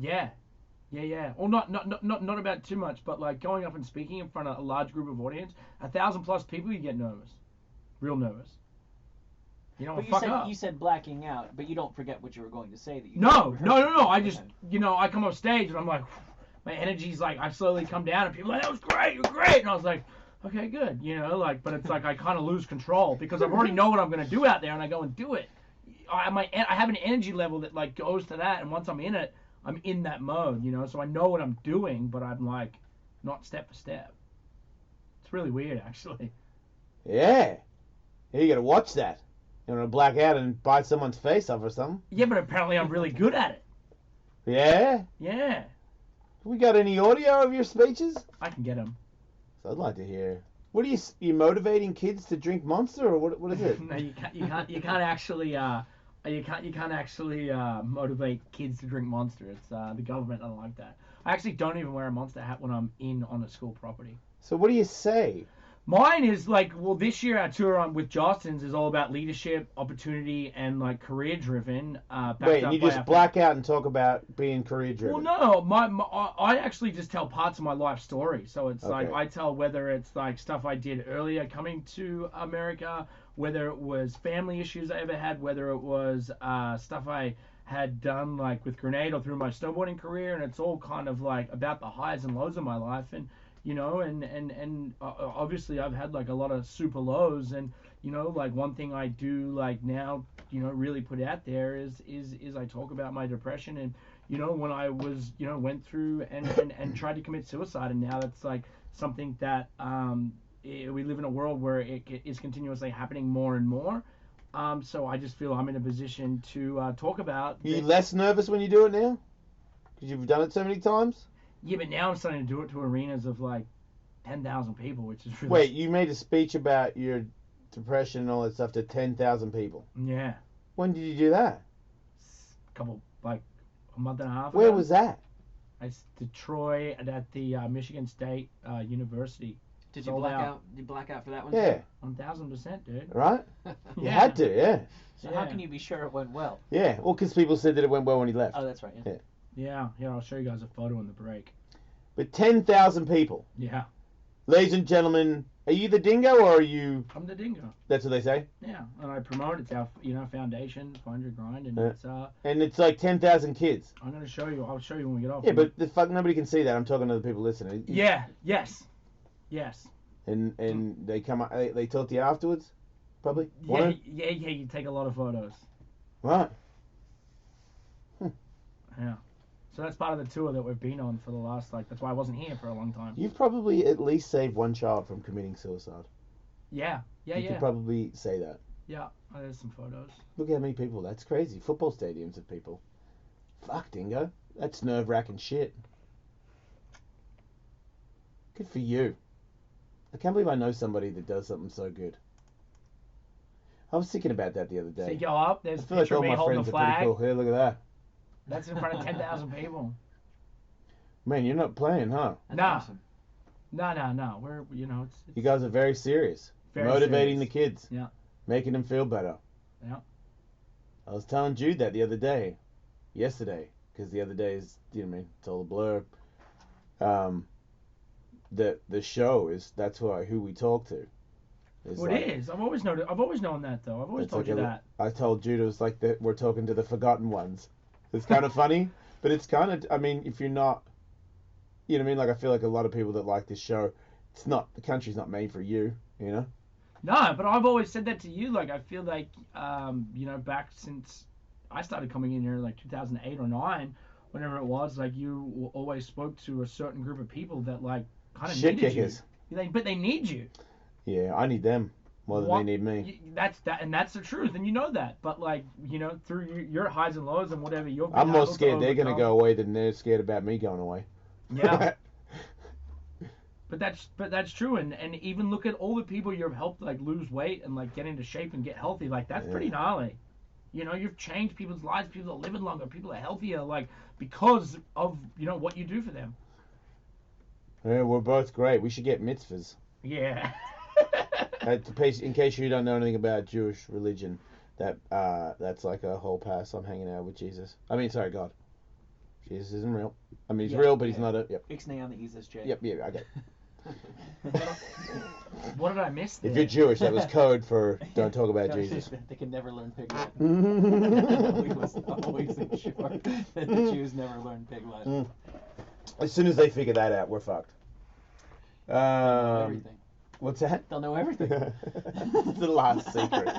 Yeah. Well, not about too much, but like going up and speaking in front of a large group of audience, 1,000+ people, you get nervous, real nervous. You know, you said blacking out, but you don't forget what you were going to say. No. I just, I come off stage and I'm like, my energy's like, I slowly come down and people are like, "That was great, you're great," and I was like, okay, good, but it's like I kind of lose control because I already know what I'm gonna do out there and I go and do it. I have an energy level that like goes to that, and once I'm in it, I'm in that mode, so I know what I'm doing, but I'm like not step for step. It's really weird, actually. Yeah, you gotta watch that. You want to black out and bite someone's face off or something? Yeah, but apparently I'm really good at it. Yeah? Yeah. We got any audio of your speeches? I can get them. So I'd like to hear. What are you motivating kids to drink Monster, or what is it? No, you can't actually motivate kids to drink Monster. It's the government doesn't like that. I actually don't even wear a Monster hat when I'm on a school property. So what do you say? Mine is like, well, this year our tour with Justin's is all about leadership, opportunity, and like career driven. Wait, and you just black out and talk about being career driven? Well, no, I actually just tell parts of my life story. So it's like I tell whether it's like stuff I did earlier coming to America, whether it was family issues I ever had, whether it was stuff I had done like with Grenade or through my snowboarding career, and it's all kind of like about the highs and lows of my life. And and obviously I've had like a lot of super lows, and like one thing I do like now really put out there is I talk about my depression, and when I was went through and tried to commit suicide, and now that's like something that we live in a world where it is continuously happening more and more, so I just feel I'm in a position to talk about. Are you less nervous when you do it now because you've done it so many times? Yeah, but now I'm starting to do it to arenas of like 10,000 people, which is really... Wait, you made a speech about your depression and all that stuff to 10,000 people? Yeah. When did you do that? Like a month and a half. Where ago. was that? It's Detroit and at the Michigan State University. Did you Sold black out. out? Did you black out for that one? Yeah. 1000%, dude. Right? You had to, yeah. So how can you be sure it went well? Yeah, well, because people said that it went well when he left. Oh, that's right. Yeah. Yeah, I'll show you guys a photo in the break. But 10,000 people. Yeah. Ladies and gentlemen, are you the dingo or are you... I'm the dingo. That's what they say? Yeah, and I promote it's our, foundation, Find Your Grind, and it's And it's like 10,000 kids. I'm gonna show you. I'll show you when we get off. Yeah, but the fuck, nobody can see that. I'm talking to the people listening. Yeah. Yes. And they come up, they talk to you afterwards, probably. Yeah. You take a lot of photos. Right. Yeah. So that's part of the tour that we've been on for the last, that's why I wasn't here for a long time. You've probably at least saved one child from committing suicide. Yeah. You could probably say that. Yeah. There's some photos. Look how many people. That's crazy. Football stadiums of people. Fuck, dingo. That's nerve-wracking shit. Good for you. I can't believe I know somebody that does something so good. I was thinking about that the other day. So you go up, there's I a feel like picture all of me my holding friends the are pretty flag. cool. Here, look at that. That's in front of 10,000 people. Man, you're not playing, huh? That's Nah. awesome. No. We're, it's You guys are very serious. very Motivating serious. the kids. Yeah. Making them feel better. Yeah. I was telling Jude that the other day. Yesterday. Because the other day is, it's all a blur. The show is, that's who we talk to. Well, it is. I've always known that, though. I've always It's told like you that. I told Jude it was like we're talking to the forgotten ones. It's kind of funny, but it's kind of, if you're not, like I feel like a lot of people that like this show, the country's not made for you, No, but I've always said that to you. Like, I feel like, back since I started coming in here, like 2008 or 9, whenever it was, like, you always spoke to a certain group of people that, like, kind of Shit needed kickers. you. But they need you. Yeah, I need them more than they need me. That's the truth, and you know that. But like, through your highs and lows and whatever you're. I'm more scared they're gonna go away than they're scared about me going away. Yeah. But that's true, and even look at all the people you've helped like lose weight and like get into shape and get healthy. Like that's pretty gnarly. You've changed people's lives. People are living longer. People are healthier. Like because of what you do for them. Yeah, we're both great. We should get mitzvahs. Yeah. In case you don't know anything about Jewish religion, that's like a whole pass on hanging out with Jesus. Sorry, God. Jesus isn't real. He's real, but he's not a... Yep. Ixnay on the Eases, Jay. Yep, I get it. What did I miss there? If you're Jewish, that was code for don't talk about Jesus. They can never learn Pig Latin. We was always ensure that the Jews never learn Pig Latin. As soon as they figure that out, we're fucked. Everything. What's that? They'll know everything. The last secret.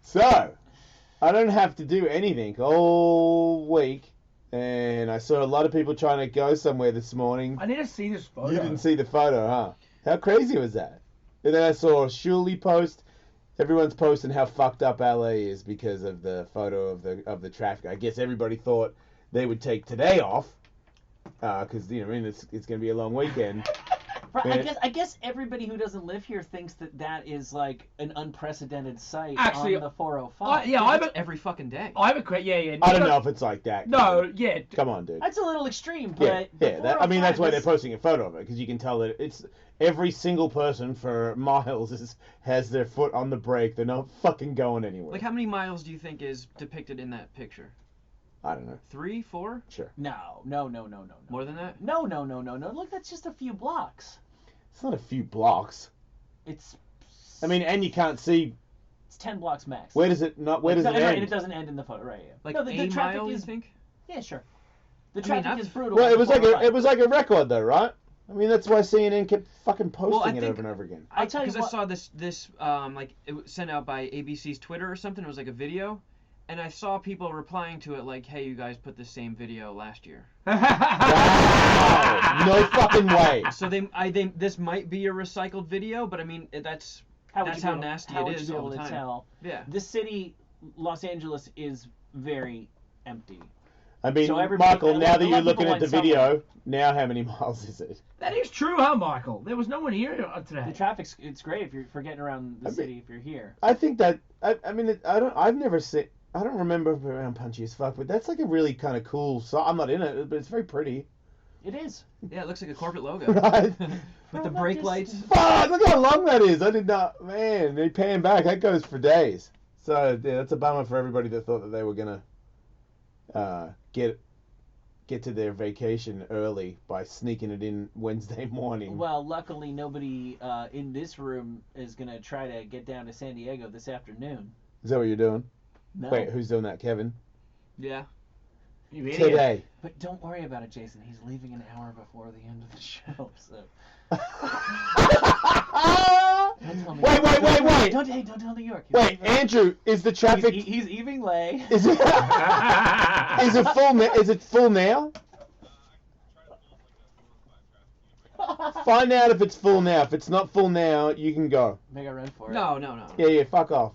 So, I don't have to do anything all week, and I saw a lot of people trying to go somewhere this morning. I need to see this photo. You didn't see the photo, huh? How crazy was that? And then I saw Shuley post. Everyone's posting how fucked up LA is because of the photo of the traffic. I guess everybody thought they would take today off. Because it's gonna be a long weekend. I guess everybody who doesn't live here thinks that is like an unprecedented sight Actually, on the 405. Every fucking day. I have a yeah. I don't know if it's like that. No, yeah. Come on, dude. That's a little extreme, but yeah. That's why they're posting a photo of it, because you can tell that it's every single person for miles has their foot on the brake. They're not fucking going anywhere. Like, how many miles do you think is depicted in that picture? I don't know. 3, 4? Sure. No. More than that? No. Look, that's just a few blocks. It's not a few blocks. It's. And you can't see. It's 10 blocks max. Where does it not? Where does it end? Right, it doesn't end in the photo, right? Yeah. Like no, the traffic traffic you is. think? Yeah, sure. The traffic is brutal. Well, it was like a record, though, right? That's why CNN kept fucking posting it over and over again. I tell you because I saw this it was sent out by ABC's Twitter or something. It was like a video. And I saw people replying to it like, "Hey, you guys put the same video last year." Wow. No fucking way. So this might be a recycled video, but that's how nasty it is all the time. Tell? Yeah. This city, Los Angeles, is very empty. I mean, So everybody- Michael, a lot- now that a lot you're of looking people at the went video, now how many miles is it? That is true, huh, Michael? There was no one here today. The traffic's it's great if you're getting around the city if you're here. I think that I've never seen. I don't remember around Punchy as Fuck, but that's like a really kind of cool song. I'm not in it, but it's very pretty. It is. Yeah, it looks like a corporate logo. Right? With the brake lights. Fuck! Look how long that is. I did not. Man, they pan back. That goes for days. So yeah, that's a bummer for everybody that thought that they were gonna get to their vacation early by sneaking it in Wednesday morning. Well, luckily nobody in this room is gonna try to get down to San Diego this afternoon. Is that what you're doing? No. Wait, who's doing that, Kevin? Yeah. You idiot. Today. But don't worry about it, Jason. He's leaving an hour before the end of the show, so. Don't tell me. Wait. Don't tell New York. He's Wait, leaving- Andrew, is the traffic? He's evening lay. Is it? Is it full? Is it full now? Find out if it's full now. If it's not full now, you can go. Make a run for it. No. Yeah, fuck off.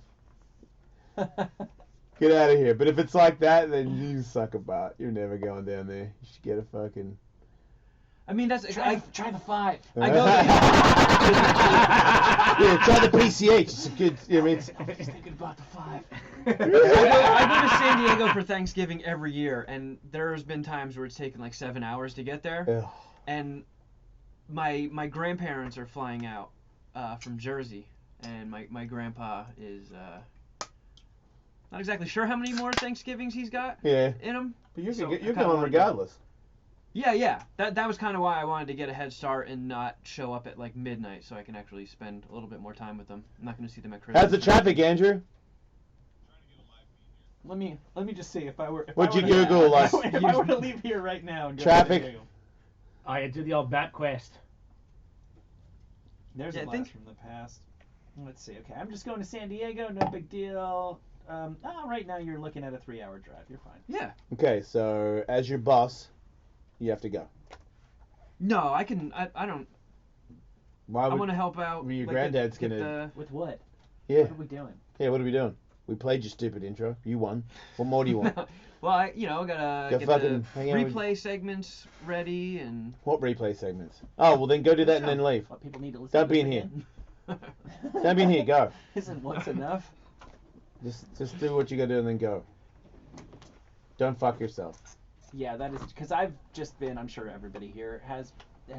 Get out of here. But if it's like that, then you suck about. You're never going down there. You should get a fucking. I mean, that's Try the 5. I go Yeah, try the PCH. It's a good. I mean, I was just thinking about the 5. I go to San Diego for Thanksgiving every year, and there's been times where it's taken like 7 hours to get there. ugh. And my grandparents are flying out from Jersey, and my grandpa is not exactly sure how many more Thanksgivings he's got Yeah. in him. But you're So I going kinda wanted to- regardless. Yeah. That was kind of why I wanted to get a head start and not show up at like midnight, so I can actually spend a little bit more time with them. I'm not going to see them at Christmas. How's the traffic, Andrew? Let me just see if I were. What'd you Google? If I were to leave here right now and go Traffic. to San Diego. I do the old bat quest. There's Yeah, a I blast think- from the past. Let's see. Okay, I'm just going to San Diego. No big deal. Right now you're looking at a 3-hour drive. You're fine. Yeah. Okay, so as your boss, you have to go. No, I can. I don't. Why I would? want to help out. Your like, granddad's get gonna- With what? Yeah. What are we doing? Yeah. What are we doing? We played your stupid intro. You won. What more do you want? Well, I gotta Go get fucking the hang out with- replay segments ready and. What replay segments? Oh, well then go do that and then leave. What people need to listen Don't to be this in here. again? Don't be in here. Go. Isn't once enough? Just do what you gotta do and then go. Don't fuck yourself. Yeah, that is because I've just been. I'm sure everybody here has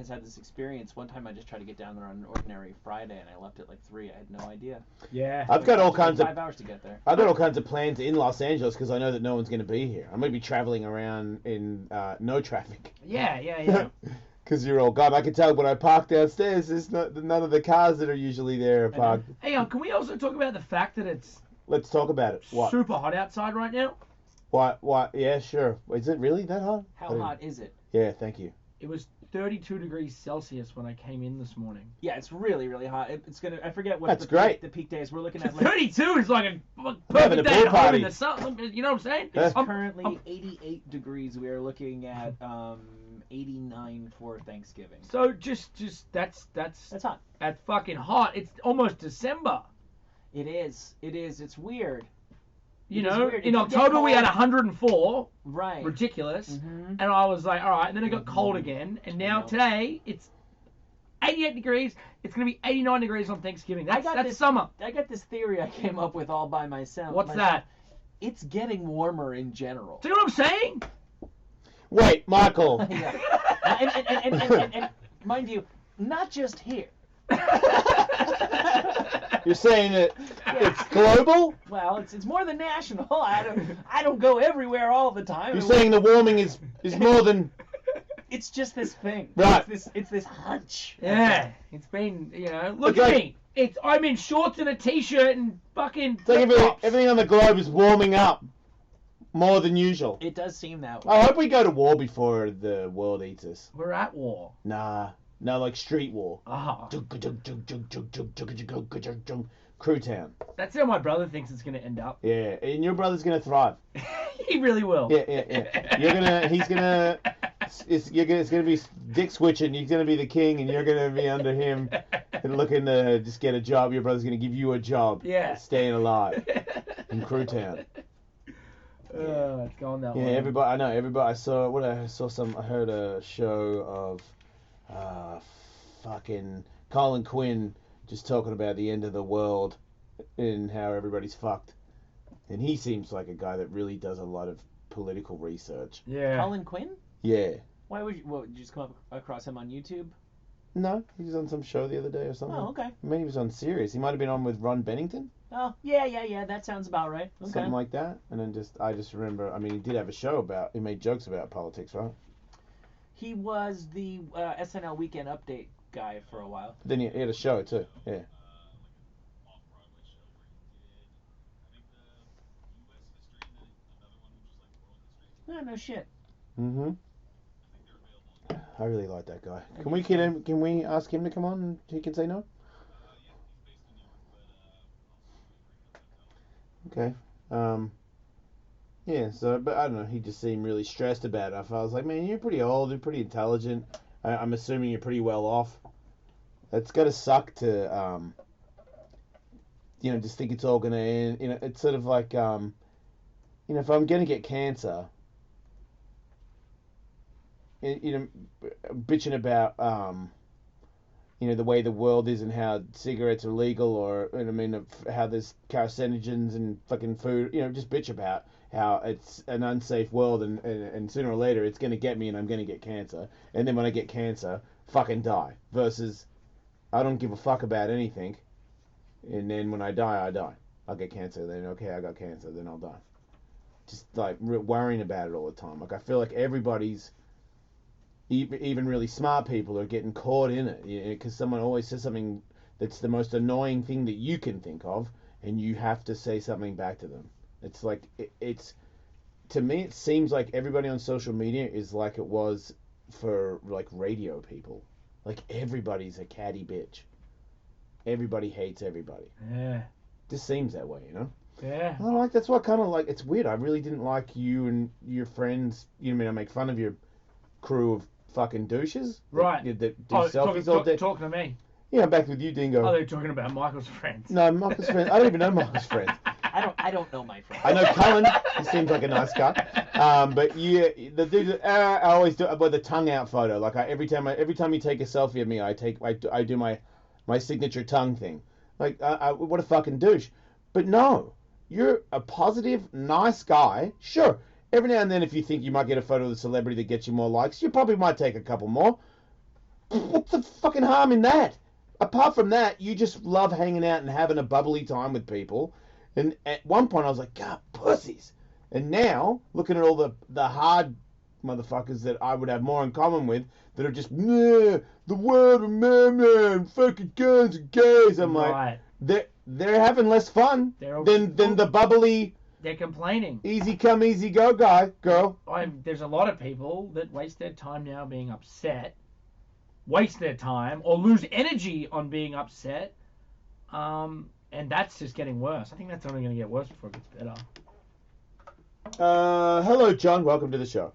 had this experience. One time I just tried to get down there on an ordinary Friday and I left at like 3. I had no idea. Yeah. I've got all It took me kinds of 5 hours to get there. I've got all kinds of plans in Los Angeles because I know that no one's gonna be here. I'm gonna be traveling around in no traffic. Yeah. Because you're all gone. I can tell when I park downstairs, there's none of the cars that are usually there are parked. Hey, can we also talk about the fact that it's Let's talk about it. What? super hot outside right now? What? Yeah, sure. Is it really that hot? How hot is it? Yeah, thank you. It was 32 degrees Celsius when I came in this morning. Yeah, it's really, really hot. It's gonna. I forget what That's the great. the peak days. We're looking at. Like, 32 is like a Having perfect a day pool at home party. in the sun. You know what I'm saying? it's I'm- currently 88 degrees. We are looking at 89 for Thanksgiving. So just that's hot. That's fucking hot. It's almost December. It is. It's weird. You It is know, weird. in If you get October we had cold- 104, Right. ridiculous, Mhm. and I was like, all right. And then it got cold again, and now Yep. today it's 88 degrees. It's gonna be 89 degrees on Thanksgiving. That's summer. I got this theory I came up with all by myself. What's that? It's getting warmer in general. Do you know what I'm saying? Wait, Michael. Yeah. And mind you, not just here. You're saying that it's global? Well, it's more than national. I don't go everywhere all the time. You're saying the warming is more than... It's just this thing. Right. It's this hunch. Yeah, it's been, look It's at like- me. I'm in shorts and a t-shirt and fucking It's like flip-flops. everything on the globe is warming up more than usual. It does seem that way. I hope we go to war before the world eats us. We're at war. Nah. No, like street war. Ah, Crew town. that's how my brother thinks it's gonna end up. Yeah, and your brother's gonna thrive. He really will. Yeah. It's gonna be dick switching. He's gonna be the king, and you're gonna be under him, and looking to just get a job. Your brother's gonna give you a job. Yeah. Staying alive in Crew town. It's going that Yeah, way. everybody. I know everybody. I heard a show of fucking Colin Quinn just talking about the end of the world and how everybody's fucked. And he seems like a guy that really does a lot of political research. Yeah. Colin Quinn? Yeah. Why would you? What, did you just come up across him on YouTube? No, he was on some show the other day or something. Oh, okay. Maybe he was on Sirius. He might have been on with Ron Bennington. Oh, yeah. That sounds about right. Okay. Something like that. And then I just remember. I mean, he did have a show about. He made jokes about politics, right? He was the SNL Weekend Update guy for a while. Then he had a show too. Yeah. No shit. Mm-hmm. I really like that guy. Can we ask him to come on and he can say no? Okay. Yeah, so, but I don't know, he just seemed really stressed about it. I was like, man, you're pretty old, you're pretty intelligent. I'm assuming you're pretty well off. It's gotta suck to, just think it's all gonna end. It's sort of like, if I'm gonna get cancer, bitching about, the way the world is and how cigarettes are legal, or how there's carcinogens and fucking food. Just bitch about how it's an unsafe world, and sooner or later it's gonna get me, and I'm gonna get cancer. And then when I get cancer, fucking die. Versus, I don't give a fuck about anything, and then when I die, I die. I'll get cancer. Then okay, I got cancer. Then I'll die. Just like worrying about it all the time. Like I feel like everybody's. Even really smart people are getting caught in it, because someone always says something that's the most annoying thing that you can think of, and you have to say something back to them. It's like it's to me, it seems like everybody on social media is like it was for like radio people. Like everybody's a catty bitch. Everybody hates everybody. Yeah. Just seems that way, Yeah. I like that's what kind of like it's weird. I really didn't like you and your friends. I make fun of your crew of fucking douches. Right. That do selfies all day. Talking to me. Yeah, I'm back with you, Dingo. Oh, they're talking about Michael's friends. No, Michael's friends. I don't even know Michael's friends. I don't know my friend. I know Cullen. He seems like a nice guy. But yeah, the dude. I always do with the tongue out photo. Like every time you take a selfie of me, I do my signature tongue thing. Like what a fucking douche. But no, you're a positive, nice guy. Sure. Every now and then, if you think you might get a photo of the celebrity that gets you more likes, you probably might take a couple more. What's the fucking harm in that? Apart from that, you just love hanging out and having a bubbly time with people. And at one point, I was like, God, pussies. And now, looking at all the hard motherfuckers that I would have more in common with, that are just, nah, the world of man, fucking guns and gays. I'm right. like, they're having less fun than the bubbly... They're complaining. Easy come, easy go guy, girl. There's a lot of people that waste their time now being upset, waste their time, or lose energy on being upset, and that's just getting worse. I think that's only going to get worse before it gets better. Hello, John. Welcome to the show.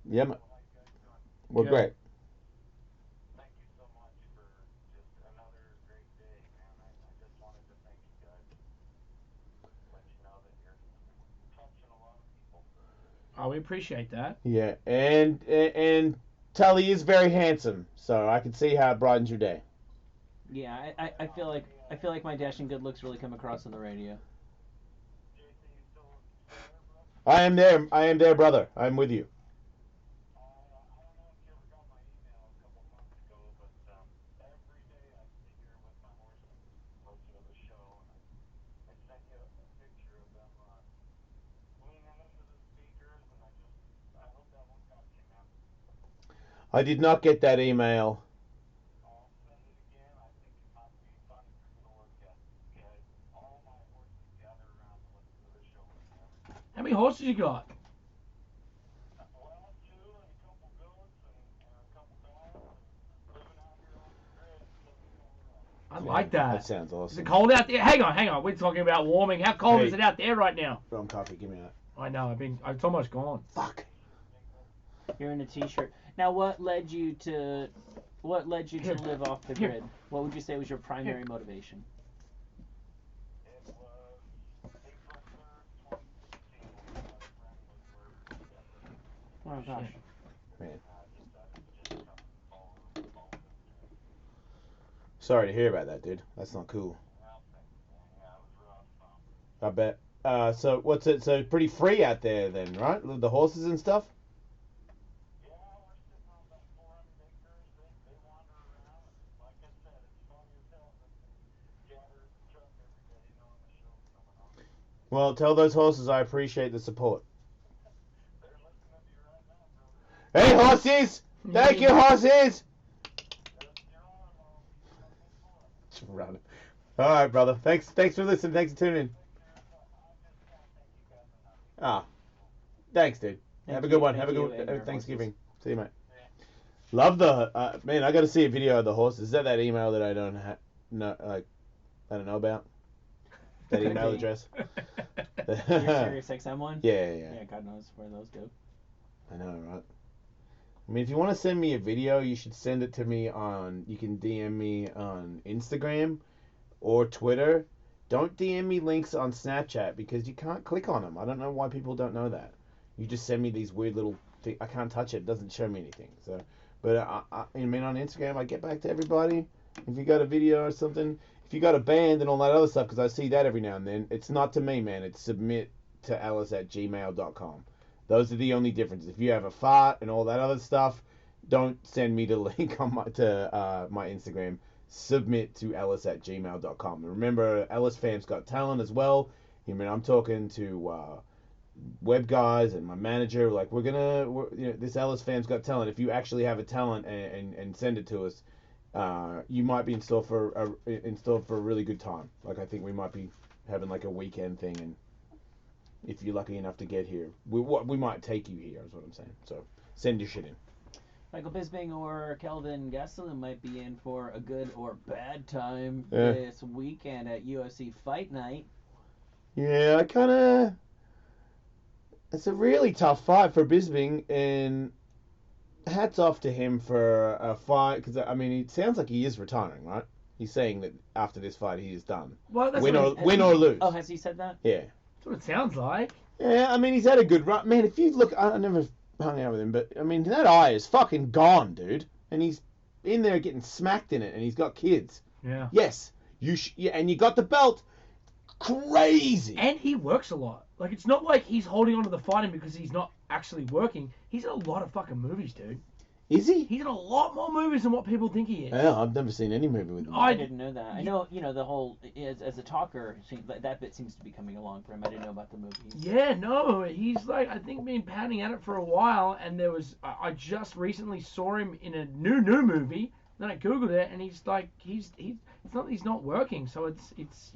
Yeah, man. We're great. Oh, we appreciate that. Yeah, and Tully is very handsome, so I can see how it brightens your day. Yeah, I feel like my dashing good looks really come across on the radio. I am there, brother. I'm with you. I did not get that email. How many horses you got? I like that. That sounds awesome. Is it cold out there? Hang on. We're talking about warming. How cold is it out there right now? Wrong coffee. Give me that. I know. It's almost gone. Fuck. You're in a t-shirt. Now, what led you to live off the grid? What would you say was your primary motivation? Oh gosh. Man. Sorry to hear about that, dude. That's not cool. I bet. So what's it? So pretty free out there then, right? The horses and stuff. Well, tell those horses I appreciate the support. Hey, horses! Thank you, horses! Run. All right, brother. Thanks for listening. Thanks for tuning in. Ah, thanks, dude. Have a good one. Have a good Thanksgiving. See you, mate. Love the man. I got to see a video of the horses. Is that email that I don't I don't know about? That email address. Your Sirius XM one? Yeah. Yeah, God knows where those go. I know, right? I mean, if you want to send me a video, you should send it to me you can DM me on Instagram or Twitter. Don't DM me links on Snapchat because you can't click on them. I don't know why people don't know that. You just send me these weird little things. I can't touch it. It doesn't show me anything. So, but I mean, on Instagram, I get back to everybody. If you got a video or something, if you got a band and all that other stuff, because I see that every now and then, it's not to me, man. It's submit to ellis@gmail.com. Those are the only differences. If you have a fart and all that other stuff, don't send me the link on my Instagram. Submit to ellis@gmail.com. And remember, Ellis Fam's Got Talent as well. I mean, I'm talking to web guys and my manager. Like, this Ellis Fam's Got Talent. If you actually have a talent and send it to us, you might be in store for a really good time. Like, I think we might be having like a weekend thing, and if you're lucky enough to get here, we might take you here. Is what I'm saying. So send your shit in. Michael Bisping or Kelvin Gastelum might be in for a good or bad time this weekend at UFC Fight Night. Yeah, it's a really tough fight for Bisping, and hats off to him for a fight, because, I mean, it sounds like he is retiring, right? He's saying that after this fight he is done. Well, win or lose. Oh, has he said that? Yeah. That's what it sounds like. Yeah, I mean, he's had a good run. Man, if you look, I never hung out with him, but, I mean, that eye is fucking gone, dude. And he's in there getting smacked in it, and he's got kids. Yeah. Yes. And you got the belt. Crazy. And he works a lot. Like, it's not like he's holding on to the fighting because he's not actually working. He's in a lot of fucking movies, dude. Is he? He's in a lot more movies than what people think he is. Yeah, I've never seen any movie with him. I didn't know that. I know, the whole, as a talker, that bit seems to be coming along for him. I didn't know about the movies. Yeah, no, he's like, I think been pounding at it for a while, and I just recently saw him in a new movie, then I googled it, and he's like, it's not that he's not working, so he just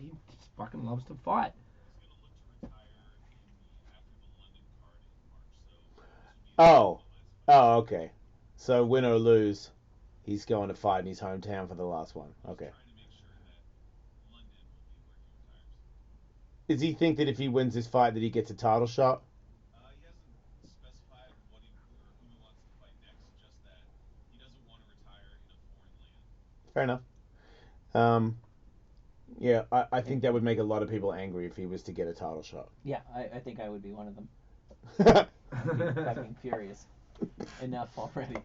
fucking loves to fight. Oh, okay. So win or lose, he's going to fight in his hometown for the last one. Okay. Does he think that if he wins this fight that he gets a title shot? He hasn't specified who he wants to fight next, just that he doesn't want to retire in a foreign land. Fair enough. Yeah, I think that would make a lot of people angry if he was to get a title shot. Yeah, I think I would be one of them. Fucking furious. Enough already.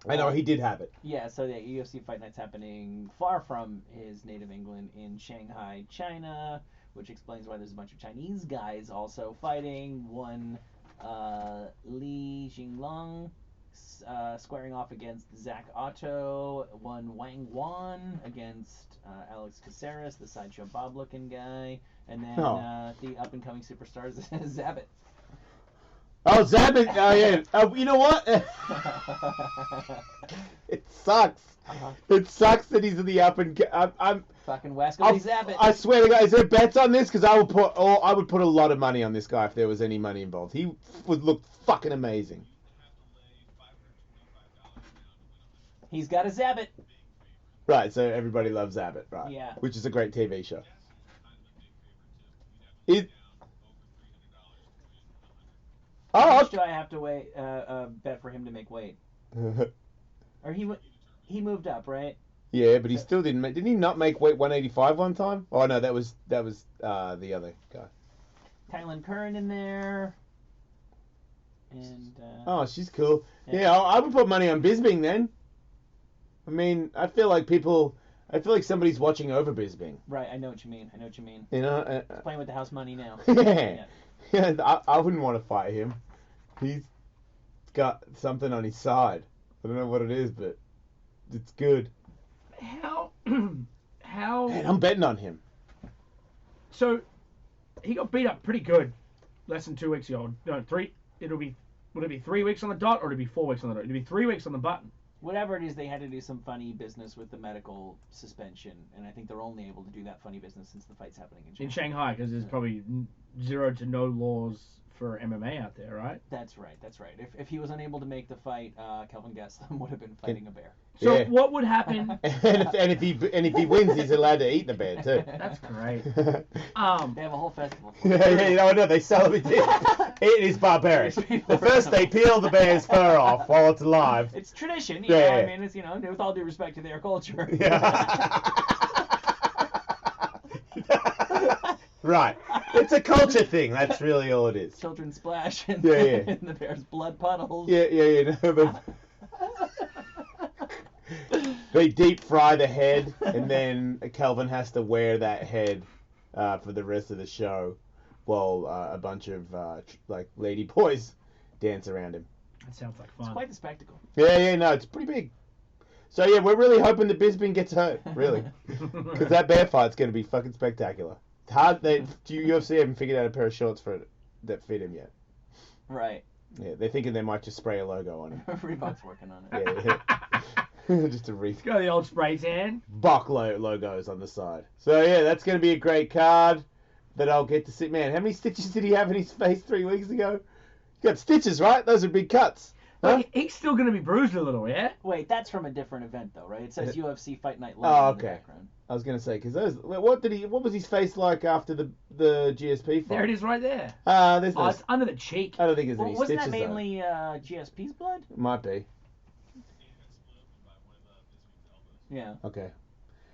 I know, he did have it. Yeah, so the UFC Fight Night's happening far from his native England in Shanghai, China, which explains why there's a bunch of Chinese guys also fighting. One, Li Jinglong, squaring off against Zach Otto. One, Wang Wan against Alex Caceres, the Sideshow Bob looking guy. And then the up-and-coming superstars, Zabit. Oh, Zabit! Oh, yeah. You know what? It sucks. It sucks that he's in the up and. I'm fucking Wascally Zabit. I swear to God, is there bets on this? Because I would put a lot of money on this guy if there was any money involved. He would look fucking amazing. He's got a Zabit. Right, so everybody loves Zabit, right? Yeah. Which is a great TV show. How much do I have to bet for him to make weight? Or he moved up, right? Yeah, but he still didn't make. Didn't he not make weight 185 one time? Oh no, that was the other guy. Kylan Curran in there. And Oh, she's cool. Yeah, I would put money on Bisping then. I mean, I feel like somebody's watching over Bisping. right, I know what you mean. You know? He's playing with the house money now. Yeah. I wouldn't want to fight him. He's got something on his side. I don't know what it is, but it's good. How? Man, I'm betting on him. So, he got beat up pretty good less than 2 weeks ago. No, 3. Would it be 3 weeks on the dot, or would it be 4 weeks on the dot? It'd be 3 weeks on the button. Whatever it is, they had to do some funny business with the medical suspension, and I think they're only able to do that funny business since the fight's happening in Shanghai. In Shanghai, because there's probably 0 to no laws for MMA out there, right? That's right. If he was unable to make the fight, Kelvin Gastelum would have been fighting a bear. So Yeah. what would happen? and if he wins, he's allowed to eat the bear too. That's great. They have a whole festival for it. Yeah, no, they celebrate it. It is barbaric. The first they peel the bear's fur off while it's alive. It's tradition, Yeah. I mean, it's, with all due respect to their culture. Yeah. Right. It's a culture thing. That's really all it is. Children splash in, Yeah. in the bear's blood puddles. Yeah. They deep fry the head, and then Kelvin has to wear that head for the rest of the show, while a bunch of lady boys dance around him. That sounds like fun. It's quite the spectacle. Yeah, no, it's pretty big. So yeah, we're really hoping that Bisping gets hurt, really, because that bear fight's going to be fucking spectacular. It's hard. UFC haven't figured out a pair of shorts that fit him yet. Right. Yeah, they're thinking they might just spray a logo on him. Reebok's working on it. Yeah. Just a wreath. Go the old spray tan. Buck logos on the side. So yeah, that's going to be a great card that I'll get to see. Man, how many stitches did he have in his face 3 weeks ago? He got stitches, right? Those are big cuts. Huh? But he's still going to be bruised a little, yeah? Wait, that's from a different event, though, right? It says UFC Fight Night Oh, Live in the okay. background. I was going to say, because what was his face like after the GSP fight? There it is right there. There's no, It's under the cheek. I don't think there's Well, any wasn't stitches that mainly GSP's blood? though. Might be. Yeah. Okay.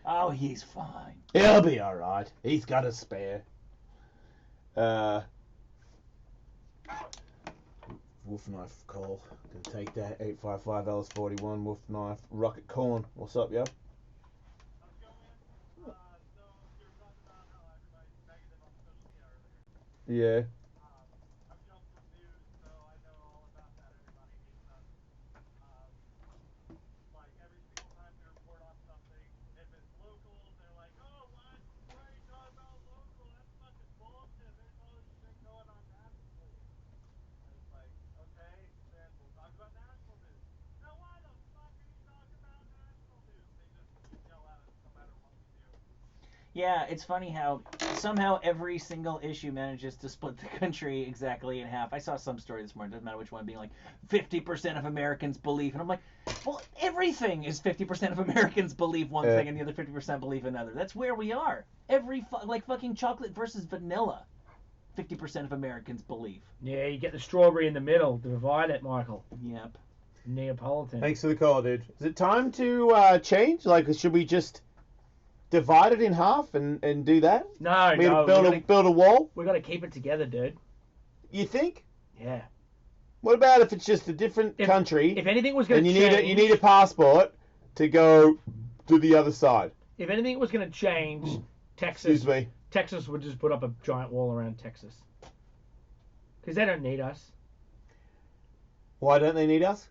Oh, he's fine. He'll be alright. He's got a spare. Wolf knife call. Gonna take that. 855 Ellis 41 wolf knife. Rocket corn. What's up, yo? Yeah. Yeah, it's funny how somehow every single issue manages to split the country exactly in half. I saw some story this morning, doesn't matter which one, being like 50% of Americans believe, and I'm like, well, everything is 50% of Americans believe one thing and the other 50% believe another. That's where we are. Like fucking chocolate versus vanilla. 50% of Americans believe. Yeah, you get the strawberry in the middle to divide it, Michael. Yep. Neapolitan. Thanks for the call, dude. Is it time to change? Like, should we just divide it in half and do that? No. Build a wall? We got to keep it together, dude. You think? Yeah. What about if it's just a different country? If anything was going to and change, you need a passport to go to the other side. If anything was going to change, Excuse me. Texas would just put up a giant wall around Texas. Because they don't need us. Why don't they need us?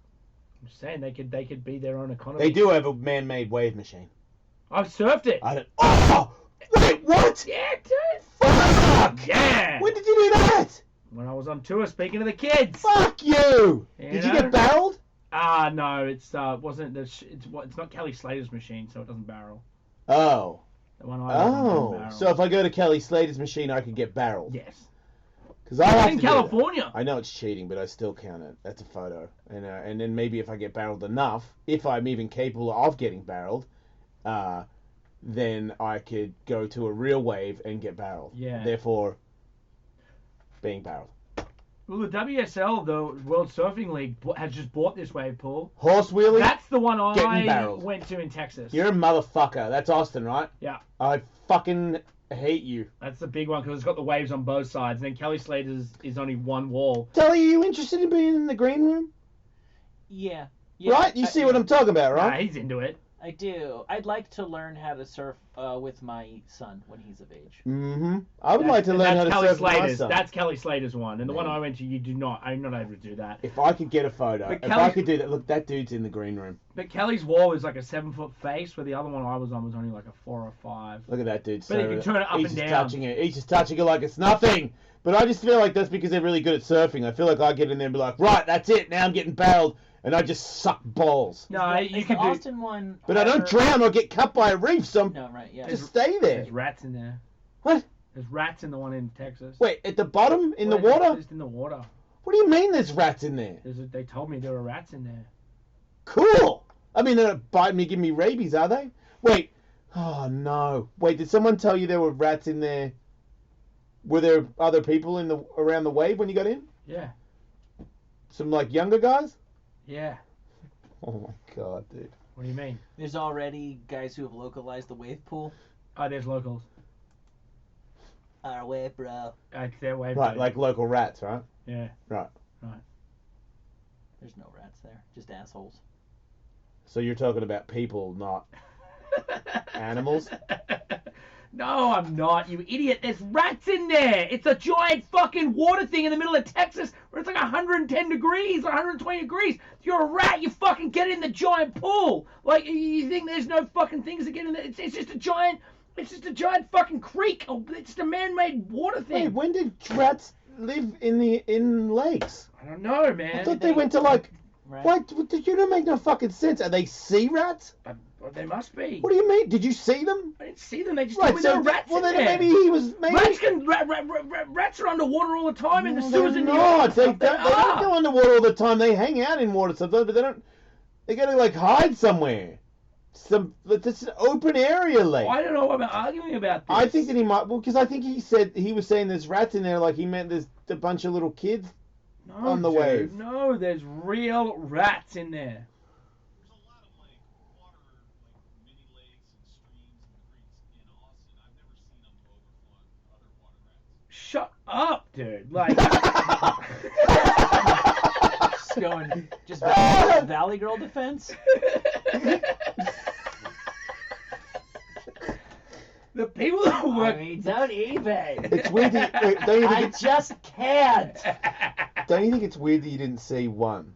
I'm just saying they could be their own economy. They do have a man-made wave machine. I've surfed it. I don't. Oh! Wait, what? Yeah, dude. Fuck! Yeah. When did you do that? When I was on tour speaking to the kids. Fuck you! You Did know? you get barreled? No, it's wasn't the it's not Kelly Slater's machine, so it doesn't barrel. Oh. The one I was on doesn't barrel. So if I go to Kelly Slater's machine, I could get barreled. Yes. Because I have in to do that. California. I know it's cheating, but I still count it. That's a photo, and then maybe if I get barreled enough, if I'm even capable of getting barreled, then I could go to a real wave and get barreled. Yeah. Therefore, being barreled. Well, the WSL, the World Surfing League, has just bought this wave pool. Horse wheeling? That's the one Getting I barreled. went to in Texas. You're a motherfucker. That's Austin, right? Yeah. I fucking hate you. That's the big one because it's got the waves on both sides. And then Kelly Slater's is only one wall. Telly, are you interested in being in the green room? Yeah. Right? You see what I'm talking about, Nah, right? he's into it. I do. I'd like to learn how to surf with my son when he's of age. Mm-hmm. I would like to learn how to Kelly surf with my Slater's. son. That's Kelly Slater's one. And the one Man. I went to, you do not. I'm not able to do that. If I could get a photo, But if I could do that, look, that dude's in the green room. But Kelly's wall is like a 7-foot face, where the other one I was on was only like a 4 or 5. Look at that dude. But he can turn it up he's and just down. touching it. He's just touching it like it's nothing. But I just feel like that's because they're really good at surfing. I feel like I get in there and be like, right, that's it. Now I'm getting barreled. And I just suck balls. No, Is you the can do. Austin one. But I don't drown or get cut by a reef, so I'm No, right? Yeah. just stay there. There's rats in there. What? There's rats in the one in Texas. Wait, at the bottom? In the Well, water? Just in the water. What do you mean there's rats in there? They told me there were rats in there. Cool. I mean, they don't bite me, give me rabies, are they? Wait. Oh, no. Wait, did someone tell you there were rats in there? Were there other people around the wave when you got in? Yeah. Some, like, younger guys? Yeah. Oh, my God, dude. What do you mean? There's already guys who have localized the wave pool. Oh, there's locals. Our wave, bro. It's their wave. Right, boat. like local rats, right? Yeah. Right. There's no rats there, just assholes. So you're talking about people, not animals? No, I'm not, you idiot. There's rats in there. It's a giant fucking water thing in the middle of Texas where it's like 110 degrees, 120 degrees. If you're a rat, you fucking get in the giant pool. Like, you think there's no fucking things that get in there? It's just a giant fucking creek. It's just a man-made water thing. Wait, when did rats live in lakes? I don't know, man. I thought they went to like... Right. What? Did you not make no fucking sense? Are they sea rats? They must be. What do you mean? Did you see them? I didn't see them. They just Right, told me there were rats well, in then there. maybe he was... Maybe... Rats are underwater all the time in the No, sewers they're in New not. York. They don't go underwater all the time. They hang out in water sometimes, but they don't... They gotta, like, hide somewhere. It's an open area lake. I don't know what I'm arguing about this. I think that he might... Well, because I think he was saying there's rats in there, like he meant there's a bunch of little kids on the dude, wave. No, there's real rats in there. There's a lot of like water, like mini lakes and streams and creeks in Austin. I've never seen them overflowing other water rats. Shut up, dude. Like, Just going, just Valley Girl defense. the people that work. I mean, don't even. It's weird that... Wait, don't you I think just can't. don't you think it's weird that you didn't see one?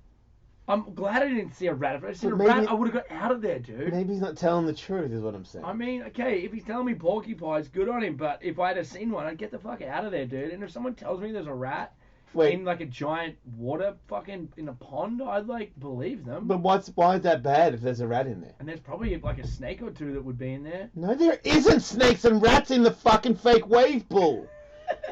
I'm glad I didn't see a rat. If I seen a But maybe- rat, I would have got out of there, dude. Maybe he's not telling the truth, is what I'm saying. I mean, okay, if he's telling me porcupines, good on him. But if I'd have seen one, I'd get the fuck out of there, dude. And if someone tells me there's a rat in like a giant water fucking in a pond, I'd like believe them. But why is that bad if there's a rat in there? And there's probably like a snake or two that would be in there. No, there isn't snakes and rats in the fucking fake wave pool.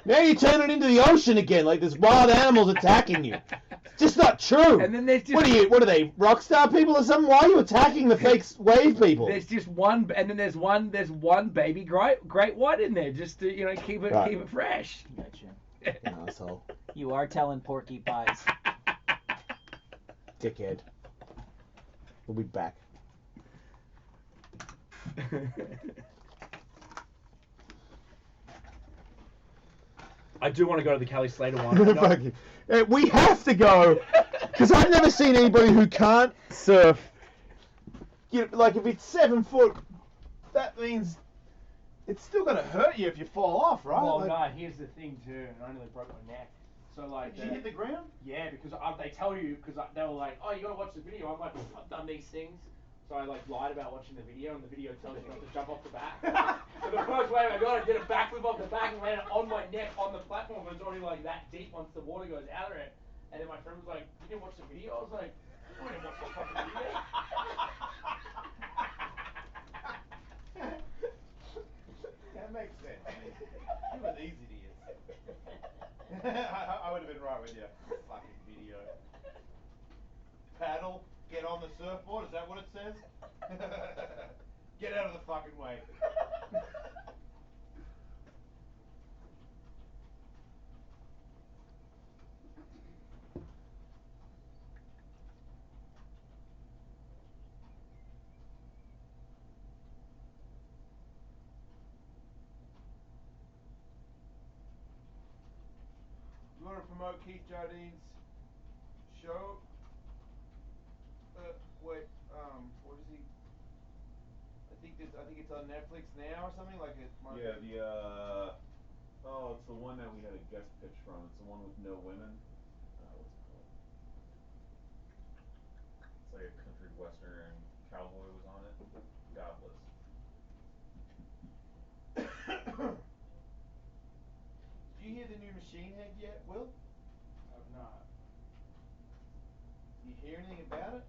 Now you turn it into the ocean again, like there's wild animals attacking you. It's just not true. And then there's just What are they, rock star people or something? Why are you attacking the fake wave people? There's just one, and then there's one baby great white in there, just to keep it fresh. Gotcha. You asshole. You are telling Porky Pies. Dickhead. We'll be back. I do want to go to the Kelly Slater one. Fuck you. We have to go, because I've never seen anybody who can't surf. Like, if it's 7 foot, that means it's still going to hurt you if you fall off, right? Well, Like- no, here's the thing too. I nearly broke my neck. So like, Did you hit the ground? yeah, because they tell you because they were like, oh, you gotta watch the video. I'm like, I've done these things. So I like lied about watching the video, and the video tells you not to jump off the back. So the first wave I got, I did a backflip off the back and landed on my neck on the platform, but it's already like that deep once the water goes out of it. And then my friend was like, you didn't watch the video? I was like, I didn't watch the fucking video. That makes sense. It was easy to use. I would have been right with you. Fucking video. Paddle, get on the surfboard, is that what it says? Get out of the fucking way. to promote Keith Jardine's show. Wait, what is he? I think it's on Netflix now or something like it. Yeah, it's the one that we had a guest pitch from. It's the one with no women. What's it called? It's like a country western. Cowboy was on it. Godless. Do you hear the new Machine Head yet, Will? I've not. Do you hear anything about it?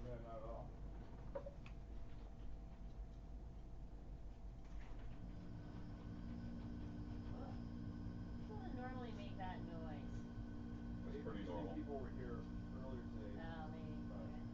No, not at all. Doesn't normally make that noise. That's Maybe pretty some normal. people were here earlier today. Oh, maybe. Okay.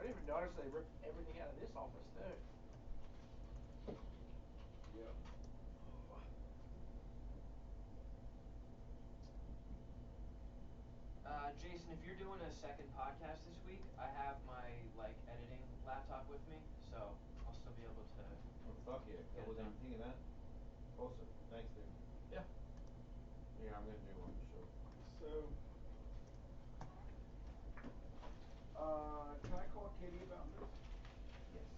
I didn't even notice they ripped everything out of this office too. Yep. Jason, if you're doing a second podcast this week, I have my editing laptop with me, so I'll still be able to. Oh fuck yeah! I Get it wasn't done. even thinking that. Awesome. Thanks, dude. Yeah. Yeah, I'm gonna do one for sure. So, can I call Katie about this? Yes.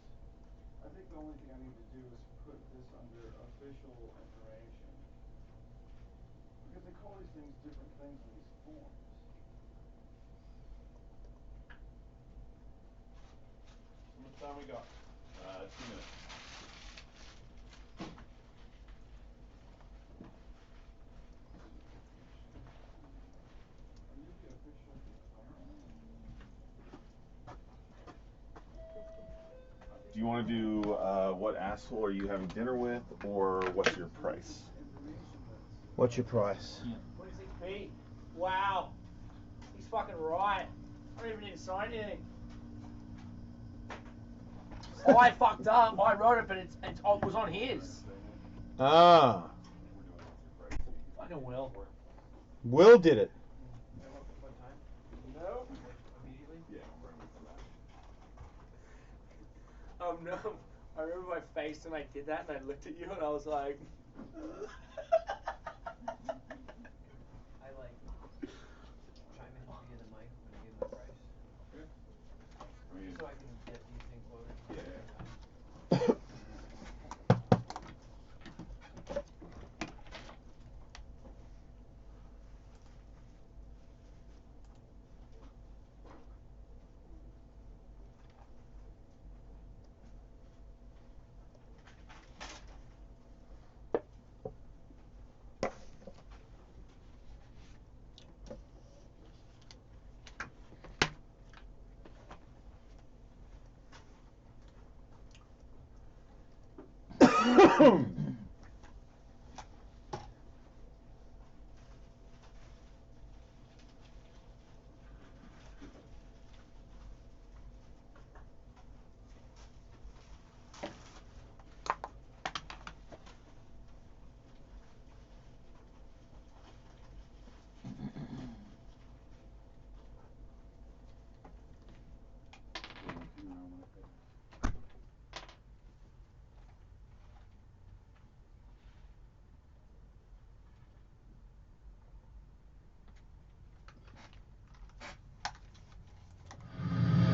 I think the only thing I need to do is put this under official information. Because they call these things different things on these forms. we got? 2 minutes. Do you want to do what asshole are you having dinner with, or what's your price? What's your price? 26p. Wow. He's fucking right. I don't even need to sign anything. I fucked up. I wrote it, but it was on his. Ah. Fucking Will. Will did it. What time? No. Immediately? Yeah, I'm bringing some back. No. I remember my face when I did that, and I looked at you, and I was like. I like chime in via the mic when I give my price. Okay. I mean, Just so I can get these things loaded. Yeah.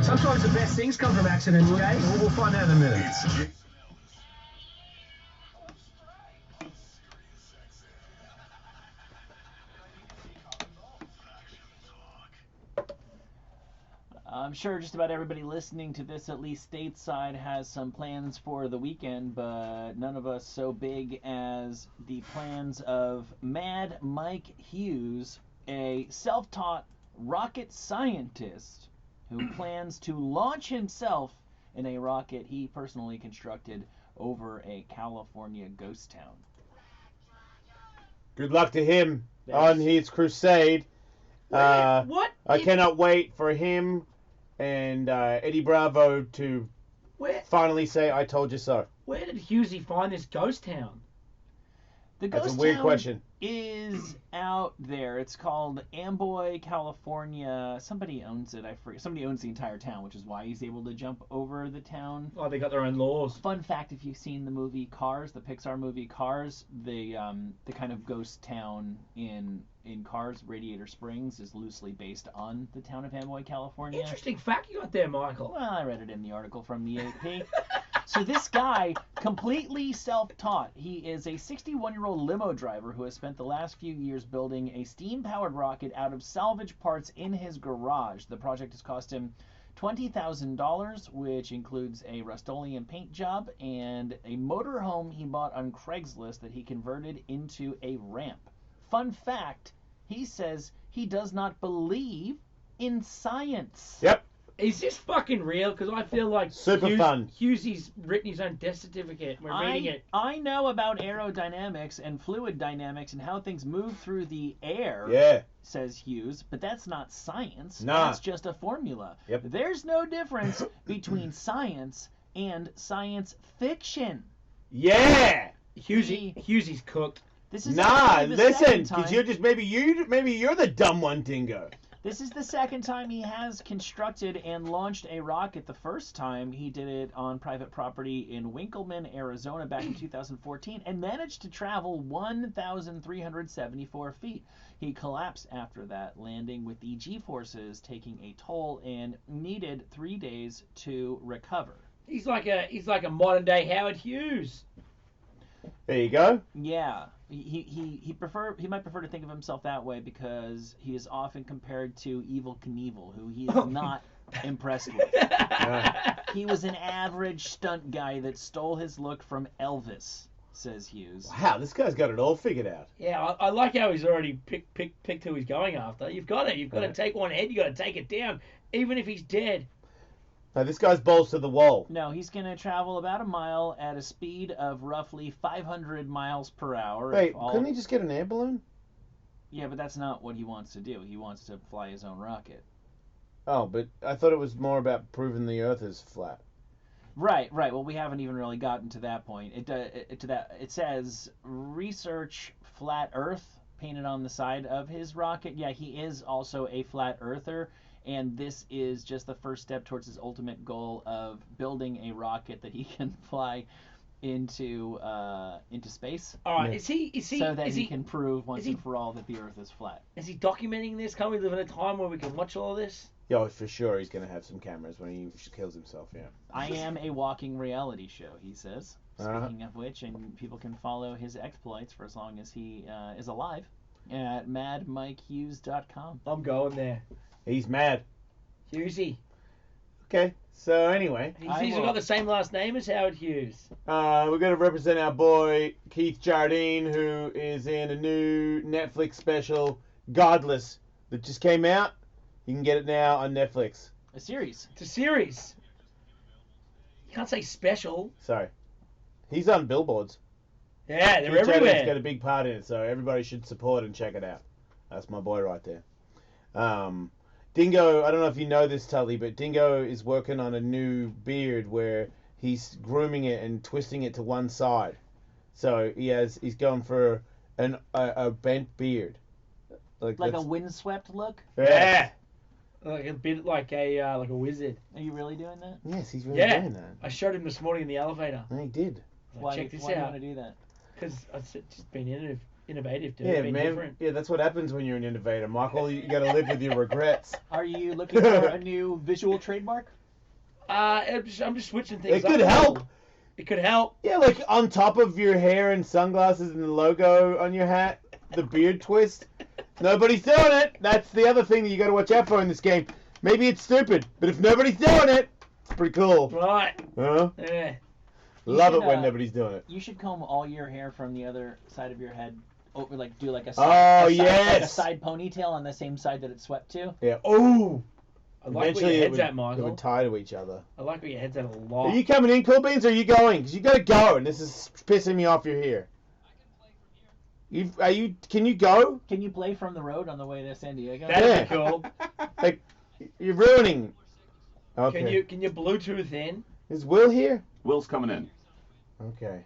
Sometimes the best things come from accidents, Jay. We'll find out in a minute. I'm sure just about everybody listening to this, at least stateside, has some plans for the weekend, but none of us so big as the plans of Mad Mike Hughes, a self-taught rocket scientist who plans to launch himself in a rocket he personally constructed over a California ghost town. Good luck to him on his crusade. What? I cannot wait for him and Eddie Bravo to finally say, I told you so. Where did Hughesy find this ghost town? The That's ghost a weird town question. is out there. It's called Amboy, California. Somebody owns it. I forget. Somebody owns the entire town, which is why he's able to jump over the town. Oh, they got their own laws. Fun fact: if you've seen the movie Cars, the Pixar movie Cars, the kind of ghost town in Cars, Radiator Springs, is loosely based on the town of Amboy, California. Interesting fact you got there, Michael. Well, I read it in the article from the AP. So this guy, completely self-taught, he is a 61-year-old limo driver who has spent the last few years building a steam-powered rocket out of salvage parts in his garage. The project has cost him $20,000, which includes a Rust-Oleum paint job and a motorhome he bought on Craigslist that he converted into a ramp. Fun fact, he says he does not believe in science. Yep. Is this fucking real? Because I feel like Super fun. Hughesy's written his own death certificate. We're reading it. I know about aerodynamics and fluid dynamics and how things move through the air, Yeah. says Hughes, but that's not science. Nah. That's just a formula. Yep. There's no difference between science and science fiction. Yeah. Hughesy's cooked. This is Nah, actually the listen, second because time- you're just maybe you're the dumb one, Dingo. This is the second time he has constructed and launched a rocket. The first time he did it on private property in Winkleman, Arizona back in 2014 and managed to travel 1,374 feet. He collapsed after that landing with the G-forces taking a toll and needed 3 days to recover. He's like a modern day Howard Hughes. There you go. Yeah, he might prefer to think of himself that way because he is often compared to Evel Knievel, who he is not impressed with. He was an average stunt guy that stole his look from Elvis, says Hughes. Wow, this guy's got it all figured out. Yeah, I like how he's already picked who he's going after. You've got it. You've got to take one head. You've got to take it down, even if he's dead. Now, this guy's balls to the wall. No, he's going to travel about a mile at a speed of roughly 500 miles per hour. Wait, couldn't he just get an air balloon? Yeah, but that's not what he wants to do. He wants to fly his own rocket. Oh, but I thought it was more about proving the Earth is flat. Right. Well, we haven't even really gotten to that point. It says research flat Earth painted on the side of his rocket. Yeah, he is also a flat earther, and this is just the first step towards his ultimate goal of building a rocket that he can fly into space. All right, is he so that he can prove once and for all that the Earth is flat? Is he documenting this? Can we live in a time where we can watch all of this? Yeah, for sure he's going to have some cameras when he kills himself, yeah. I am a walking reality show, he says. Speaking of which, and people can follow his exploits for as long as he is alive at madmikehughes.com. I'm going there. He's mad. Hughesy. Okay, so anyway. He's got the same last name as Howard Hughes. We're going to represent our boy Keith Jardine, who is in a new Netflix special, Godless, that just came out. You can get it now on Netflix. A series. It's a series. You can't say special. Sorry. He's on billboards. Yeah, they're Keith everywhere. Jardine's got a big part in it, so everybody should support and check it out. That's my boy right there. Dingo, I don't know if you know this, Tully, but Dingo is working on a new beard where he's grooming it and twisting it to one side. So he's going for a bent beard. Like a windswept look? Yeah. Like a bit like a wizard. Are you really doing that? Yes, he's really Yeah. doing that. I showed him this morning in the elevator. And he did. Check this why do you out. want to do that? Because I've just been innovative, dude. Yeah, Been man. different. Yeah, that's what happens when you're an innovator, Michael. You got to live with your regrets. Are you looking for a new visual trademark? I'm just switching things It up. could help. It could help. Yeah, like on top of your hair and sunglasses and the logo on your hat, the beard twist. Nobody's doing it. That's the other thing that you got to watch out for in this game. Maybe it's stupid, but if nobody's doing it, it's pretty cool. Right. Huh? Yeah. Love it when nobody's doing it. You should comb all your hair from the other side of your head over, like do like a yes! like a side ponytail on the same side that it's swept to. Yeah. Oh. I like Eventually where your it head's would, at, Michael. it would tie to each other. I like where your head's at a lot. Are you coming in, Cool Beans, or are you going? Because you got to go, and this is pissing me off you're here. Can you go? Can you play from the road on the way to San Diego? That'd be cool. Like, you're ruining. Okay. Can you Bluetooth in? Is Will here? Will's coming in. Okay.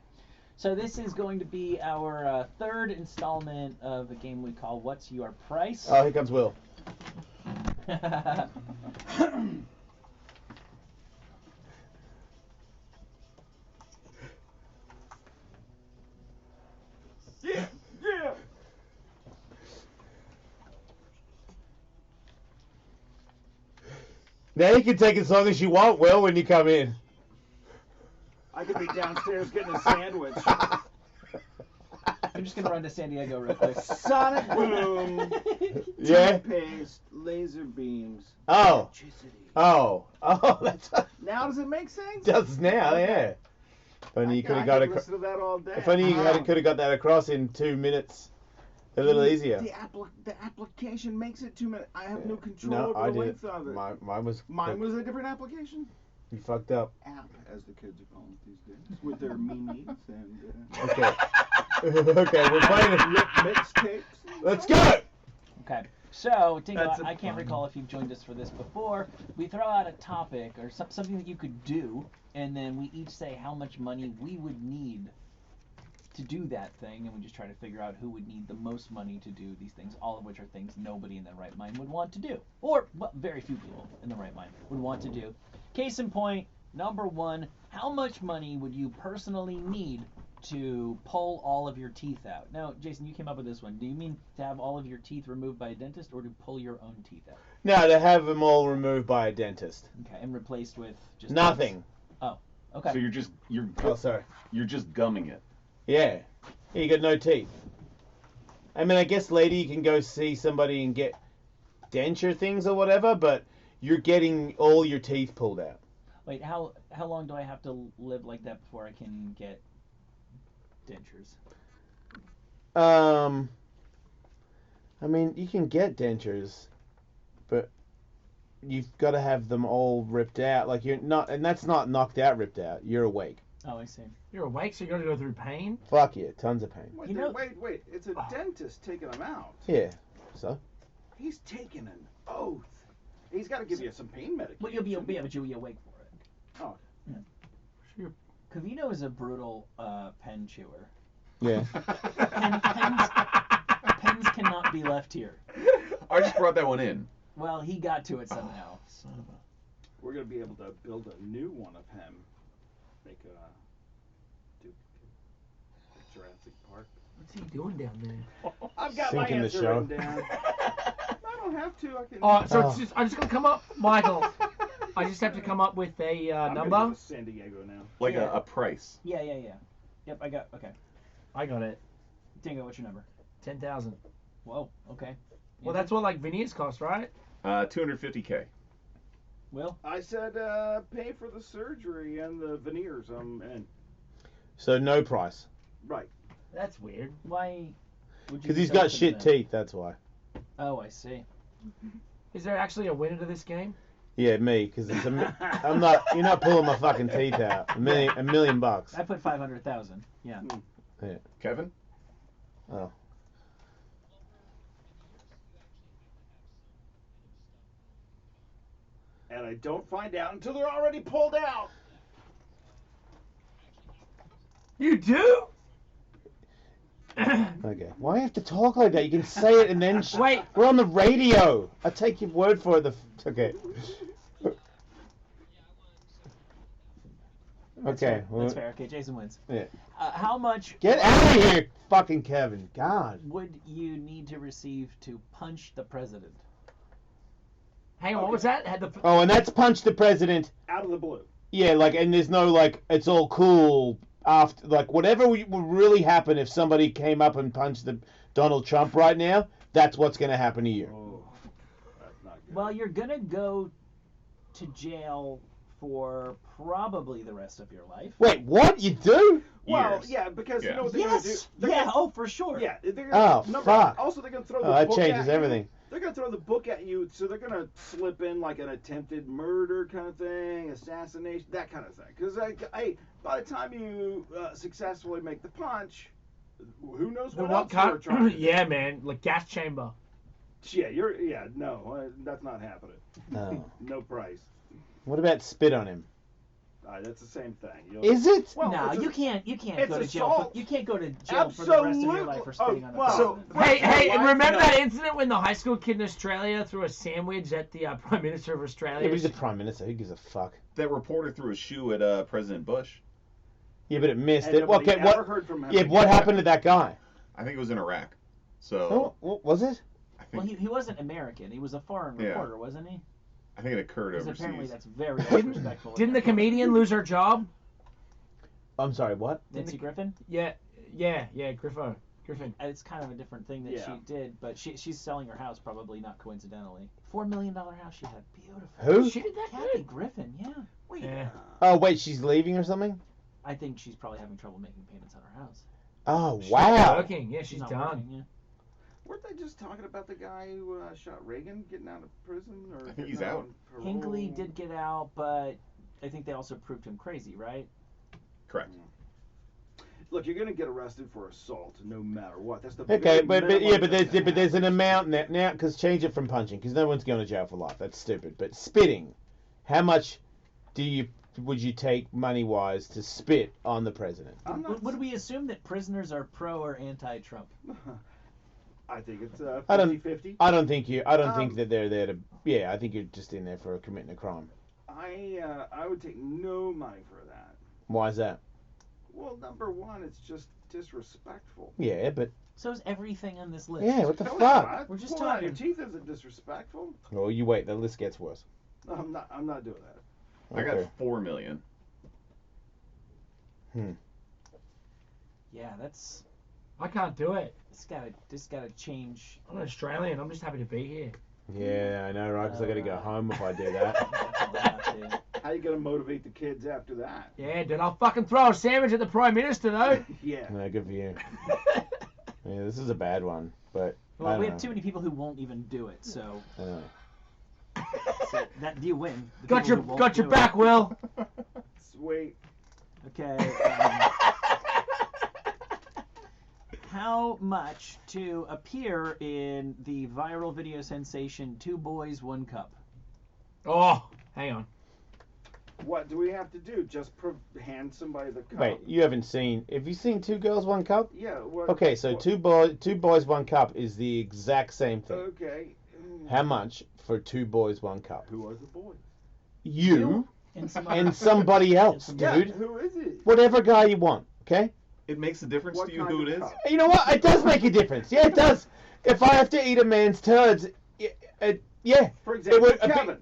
So this is going to be our third installment of a game we call What's Your Price? Oh, here comes Will. Yeah. Now you can take as long as you want, Will, when you come in. I could be downstairs getting a sandwich. I'm just going to run to San Diego real quick. Sonic boom. Yeah? Toothpaste, laser beams. Oh. Electricity. Oh, that's Now does it make sense? does now, yeah. If only you could have got listen to that all day. If only you could have got that across in 2 minutes, a little easier. The application makes it 2 minutes. I have no control No, over I the did. length of it. Mine was. Mine was a different application. You fucked up. App, as the kids are calling it these days, with their memes and. Okay. Okay, we're playing it. Mixtapes. Let's go. Okay. So, Tingo, That's a I can't fun. recall if you've joined us for this before. We throw out a topic or something that you could do, and then we each say how much money we would need to do that thing, and we just try to figure out who would need the most money to do these things, all of which are things nobody in their right mind would want to do. Or, well, very few people in the right mind would want to do. Case in point, number one, how much money would you personally need to pull all of your teeth out? Now, Jason, you came up with this one. Do you mean to have all of your teeth removed by a dentist, or to pull your own teeth out? No, to have them all removed by a dentist. Okay, and replaced with just Nothing. Oh, okay. So you're Oh, sorry. you're just gumming it. Yeah. You got no teeth. I mean, I guess later you can go see somebody and get denture things or whatever, but you're getting all your teeth pulled out. Wait, how long do I have to live like that before I can get dentures? I mean, you can get dentures, but you've got to have them all ripped out. Like, you're not, and that's not knocked out, ripped out. You're awake. Oh, I see. You're awake, so you got to go through pain? Fuck yeah, tons of pain. Wait. It's a dentist taking them out. Yeah, so? He's taking an oath. He's got to give you some pain medication. Well, but you'll be awake for it. Oh. Yeah. Sure. Cavino is a brutal pen chewer. Yeah. Pens cannot be left here. I just brought that one in. Well, he got to it somehow. We're going to be able to build a new one of him. Make a Jurassic Park. What's he doing down there? I've got Sinking my the answer show. written down. I don't have to. I can. I'm just gonna come up, Michael. I just have to come up with a I'm number. gonna go to San Diego now. Like a price. Yeah. Yep, I got. Okay. I got it. Dingo, what's your number? 10,000. Whoa. Okay. Well, that's what like veneers cost, right? $250K. Will? I said pay for the surgery and the veneers. And So no price. right. That's weird. Why? Would you Because he's sell got it to shit them? teeth, that's why. Oh, I see. Is there actually a winner to this game? Yeah, me, because I'm not. You're not pulling my fucking teeth out. $1 million. I put 500,000. Yeah. Yeah. Kevin? Oh. And I don't find out until they're already pulled out. You do? Okay. Why do you have to talk like that? You can say it and then. Wait. We're on the radio. I take your word for it. Okay. That's Okay. fair. That's fair. Okay, Jason wins. Yeah. How much? Get out of here, fucking Kevin. God. Would you need to receive to punch the president? Hang on, what was that? Oh, and that's punch the president. Out of the blue. Yeah, like, and there's no like, it's all cool after, like, whatever would really happen if somebody came up and punched Donald Trump right now. That's what's gonna happen to you. Oh, that's not good. Well, you're gonna go to jail for probably the rest of your life. Wait, what? You do? Well, Years. yeah, because you Yeah. know what they're Yes. gonna do. They're Yeah. gonna- Oh, for sure. Yeah, they're Oh, gonna, fuck. Also, they're gonna throw the Oh, that book changes at everything. You. They're gonna throw the book at you, so they're gonna slip in like an attempted murder kind of thing, assassination, that kind of thing. Because by the time you successfully make the punch, who knows what else you're trying to do. Yeah, man, like gas chamber. Yeah, no, that's not happening. Oh. No price. What about spit on him? That's the same thing. Is it? Well, No, it's you can't it's go to jail. assault. You can't go to jail for the rest of your life for spitting on the Absolutely. president. Well, Hey, my wife, remember no. that incident when the high school kid in Australia threw a sandwich at the Prime Minister of Yeah, Australia? but he's the prime minister. Who gives a fuck? That reporter threw a shoe at President Bush. Yeah, but it missed And it. nobody Okay, ever what? heard from him Yeah, again. what happened to that guy? I think it was in Iraq. Oh, So what was it? I Well, think he wasn't American. He was a foreign Yeah. reporter, wasn't he? I think it occurred Because apparently overseas. that's very Didn't- disrespectful. Didn't the comedian lose her job? I'm sorry, what? Nancy Griffin? Yeah, Griffin. It's kind of a different thing that Yeah. she did, but she's selling her house probably not coincidentally. $4 million house she had. Beautiful. Who? She did that Kathy good. Griffin, yeah. Wait, Yeah. Oh, wait, she's leaving or something? I think she's probably having trouble making payments on her house. Oh, She's wow. working. Yeah, she's not done. working, yeah. weren't they just talking about the guy who shot Reagan getting out of prison? Or I think getting he's out. on parole? Hinckley did get out, but I think they also proved him crazy, right? Correct. Look, you're gonna get arrested for assault no matter what. That's the Okay, very but minimum there's an that's amount now, because change it from punching, because no one's going to jail for life. That's stupid. But spitting, how much would you take money wise to spit on the president? I'm not, Would we assume that prisoners are pro or anti-Trump? I think it's I don't- 50-50. I don't think that they're there to. Yeah, I think you're just in there for committing a crime. I would take no money for that. Why is that? Well, number one, it's just disrespectful. Yeah, but So is everything on this list. yeah, what the No, it's fuck? not. We're just Pulling out your talking. teeth isn't disrespectful. Well, you wait. The list gets worse. No, I'm not doing that. I got Okay. $4 million. Yeah, I can't do it. this gotta change. I'm an Australian. I'm just happy to be here. Yeah, I know, right? Because I got to go home if I do that. How you gonna motivate the kids after that? Yeah, dude, I'll fucking throw a sandwich at the Prime Minister, though. Yeah. No, good for you. Yeah, this is a bad one, but I Well, don't we have know. too many people who won't even do it, so, I don't know. so that you win. The Got people your who won't got your do back, it. Will. Sweet. Okay. How much to appear in the viral video sensation Two Boys, One Cup? Oh, hang on. What do we have to do? Just hand somebody the cup? Wait, you haven't seen? Have you seen Two Girls, One Cup? Yeah. What, Okay, so Two Boys, One Cup is the exact same thing. Okay. How much for Two Boys, One Cup? Who are the boys? You And and somebody else, dude. Yeah, who is it? Whatever guy you want, okay? It makes a difference What to you kind who of it is? cup? You know what? It does make a difference. Yeah, it does. If I have to eat a man's turds, yeah. For example, would- Kevin.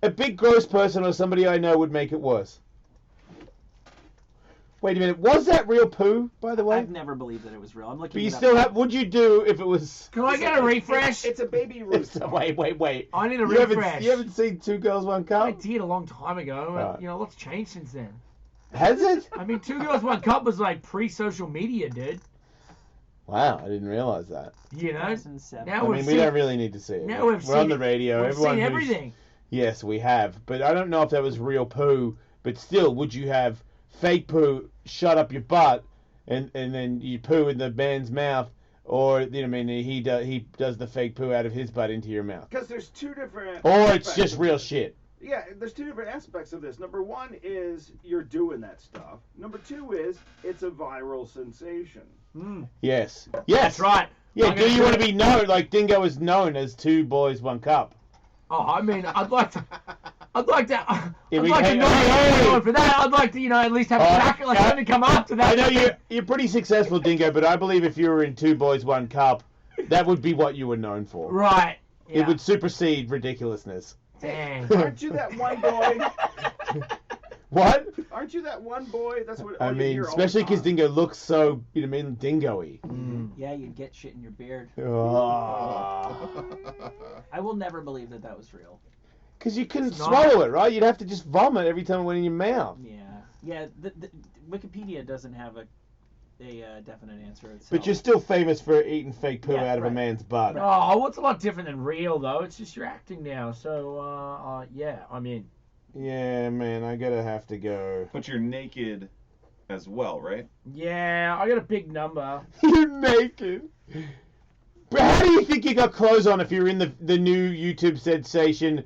A big gross person or somebody I know would make it worse. Wait a minute. Was that real poo, by the way? I've never believed that it was real. I'm looking. But you it up still now. have. Would you do if it was? Can I get a refresh? It's a baby Ruth. Wait. I need a You refresh. haven't seen Two Girls, One I Cup? did a long time ago. Right. You know, lots changed since then. Has it? I mean, Two Girls, One Cup was like pre-social media, dude. Wow, I didn't realize that. You know? 2007. Now I we've mean, we seen, don't really need to see it. now we've We're seen on the it. radio. We've Everyone seen who's- everything. Yes, we have. But I don't know if that was real poo. But still, would you have fake poo shut up your butt and then you poo in the man's mouth? Or, you know, I mean, he does the fake poo out of his butt into your mouth? Because there's two different. Or it's aspects just of real this. shit. Yeah, there's two different aspects of this. Number one is you're doing that stuff. Number two is it's a viral sensation. Yes. Yes. That's right. Yeah, I'm do gonna you do want to it. be known, like Dingo is known as Two Boys, One Cup? Oh, I mean, I'd like to Yeah, we- know hey. going for that. I'd like to, you know, at least have a crack, like something come after that. I know you're pretty successful, Dingo, but I believe if you were in Two Boys, One Cup, that would be what you were known for. Right. Yeah. It would supersede ridiculousness. Dang. Aren't you that one boy? What? Aren't you that one boy? That's what I all you mean, hear all especially the because time. Dingo looks so, you know, what I mean, dingo-y. Yeah, you'd get shit in your beard. Oh. I will never believe that that was real. Because you couldn't It's not. swallow it, right? You'd have to just vomit every time it went in your mouth. Yeah. Yeah. The Wikipedia doesn't have a definite answer itself. But you're still famous for eating fake poo Yeah, out of a right. man's butt. Oh, what's a lot different than real, though? It's just you're acting now. So, yeah, I mean. Yeah, man, I gotta have to go. But you're naked as well, right? Yeah, I got a big number. You're naked. But how do you think you got clothes on if you're in the new YouTube sensation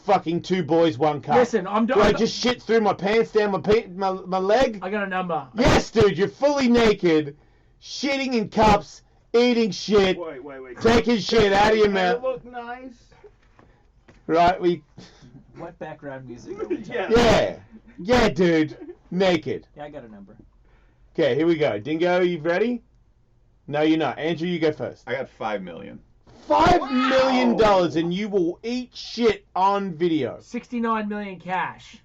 fucking Two Boys, One Cup? Listen, Do I just shit through my pants down my leg? I got a number. Yes, dude, you're fully naked, shitting in cups, eating shit, Wait. taking shit out of your Does it mouth. look nice? Right, What background music are we talking? Yeah. yeah, dude, naked. Yeah, I got a number. Okay, here we go. Dingo, you ready? No, you're not. Andrew, you go first. I got 5 million. $5 million, and you will eat shit on video. 69 million cash.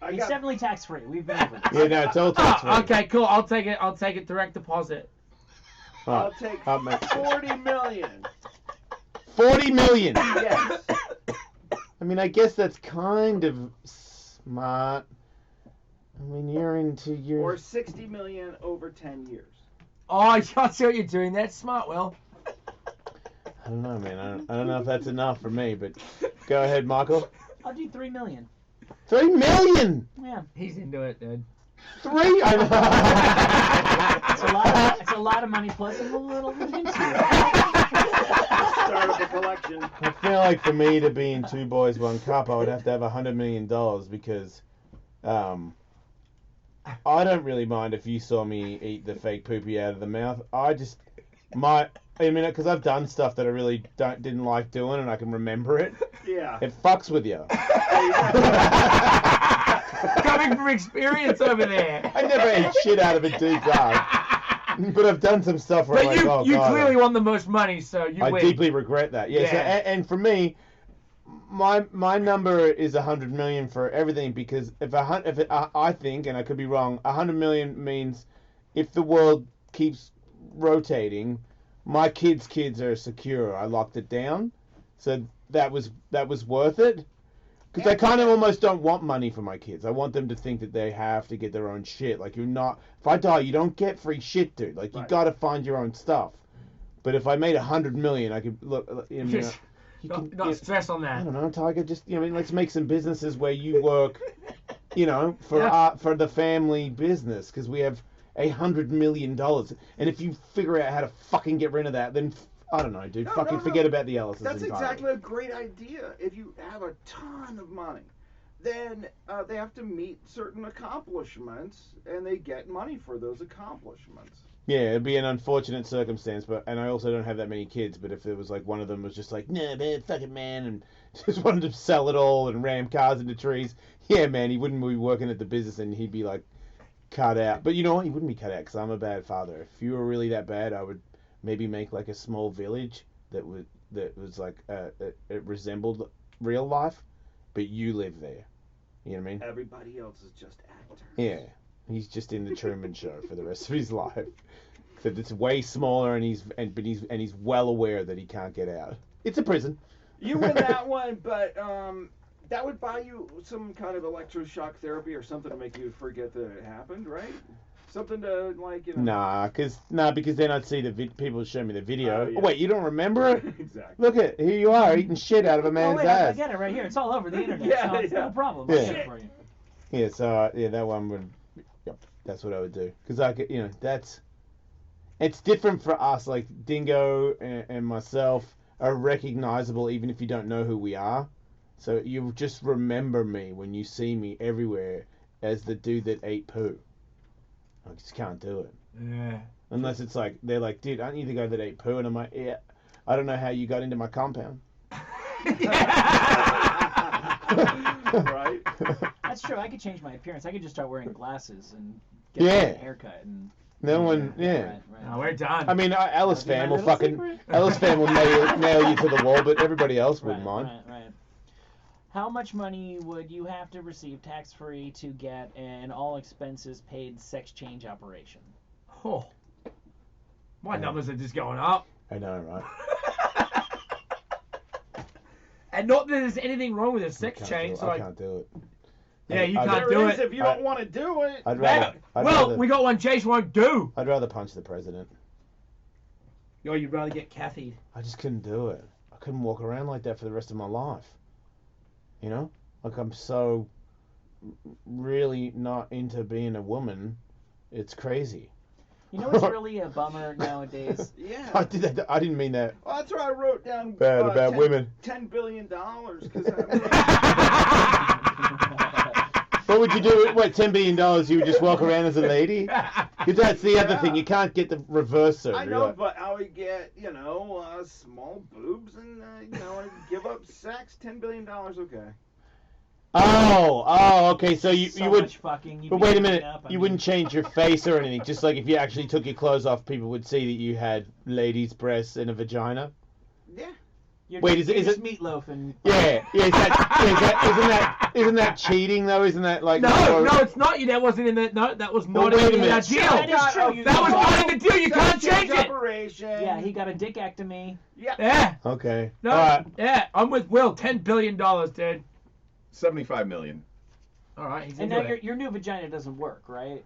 It's definitely tax free. We've been over this. Yeah, no, it's all tax free. Okay, cool. I'll take it direct deposit. I'll take 40 million. 40 million. Yes. I mean, I guess that's kind of smart. I mean, you're into your. Or 60 million over 10 years. Oh, I see what you're doing. That's smart, Will. I don't know, man. I don't know if that's enough for me, but go ahead, Michael. I'll do 3 million. 3 million. Yeah. He's into it, dude. 3. I know. It's a lot of money plus a little bit into it. Start up a collection. I feel like for me to be in Two Boys, One Cup, I would have to have $100 million because, I don't really mind if you saw me eat the fake poopy out of the mouth. Because I've done stuff that I really didn't like doing, and I can remember it. Yeah. It fucks with you. Coming from experience over there. I never ate shit out of a dude's ass. But I've done some stuff where But I'm like, oh, you God. clearly won the most money, so you I win. deeply regret that. Yes, Yeah. and for me, my number is 100 million for everything because I think, and I could be wrong, 100 million means if the world keeps rotating, my kids are secure. I locked it down, So that was worth it. Because I kind of almost don't want money for my kids. I want them to think that they have to get their own shit. Like, you're not... If I die, you don't get free shit, dude. Like, you gotta find your own stuff. But if I made $100 million, I could... Look, you know, not stress on that. I don't know, Tiger, just... You know, let's make some businesses where you work, you know, for the family business. Because we have $100 million. And if you figure out how to fucking get rid of that, then... I don't know, dude. Forget about the Ellises. That's entirely. exactly a great idea. If you have a ton of money, then they have to meet certain accomplishments, and they get money for those accomplishments. Yeah, it'd be an unfortunate circumstance, and I also don't have that many kids. But if it was like one of them was just like, nah, man, fuck it, man, and just wanted to sell it all and ram cars into trees, yeah, man, he wouldn't be working at the business, and he'd be like cut out. But you know what? He wouldn't be cut out because I'm a bad father. If you were really that bad, I would maybe make like a small village that was like it resembled real life, but you live there. You know what I mean? Everybody else is just actors. Yeah, he's just in the Truman Show for the rest of his life. Except it's way smaller, and he's well aware that he can't get out. It's a prison. You win that one, but that would buy you some kind of electroshock therapy or something to make you forget that it happened, right? Something to, like, you know... because then I'd see people show me the video. Yeah. Oh, wait, you don't remember it? Exactly. Look at here you are eating shit out of a man's ass. I get it right here. It's all over the internet. Yeah, so it's no problem. I'll get it for you. Yeah, so that one would. Yep, that's what I would do. Because it's different for us. Like Dingo and myself are recognizable even if you don't know who we are. So you just remember me when you see me everywhere as the dude that ate poo. I just can't do it. Yeah. Unless it's like, they're like, dude, aren't you the guy that ate poo? And I'm like, yeah, I don't know how you got into my compound. Right? That's true. I could change my appearance. I could just start wearing glasses and get a haircut. And No one, Right. No, we're done. I mean, Ellis fan will secret? Ellis fan will nail you to the wall, but everybody else wouldn't mind. Right. How much money would you have to receive tax-free to get an all-expenses-paid sex change operation? Oh. My numbers are just going up. I know, right? And not that there's anything wrong with a sex change. I can't do it. Yeah, you can't do it. If you don't want to do it. I'd rather, we got one Chase won't do. I'd rather punch the president. Or you'd rather get Kathy. I just couldn't do it. I couldn't walk around like that for the rest of my life. You know? Like, I'm so really not into being a woman. It's crazy. You know what's really a bummer nowadays? Yeah. I didn't mean that. Well, that's why I wrote down Bad about women. $10 billion. Because What would you do? What, $10 billion? You would just walk around as a lady? Because that's the other thing. You can't get the reverse surgery. I know, but I would get, small boobs and, I'd give up sex. $10 billion, okay. Oh, okay. So you would. Much fucking. But wait a minute. You wouldn't change your face or anything. Just like if you actually took your clothes off, people would see that you had ladies' breasts and a vagina. Yeah. Wait, is it meatloaf and? Yeah. Isn't that cheating though? Isn't that like? No, it's not. That wasn't in that. No, that was not in that deal. That is true. That was not in the deal. You can't change it. Yeah, he got a dickectomy. Yeah. Okay. No. All right. Yeah, I'm with Will. $10 billion, dude. 75 million. All right. He's and into now it. your new vagina doesn't work, right?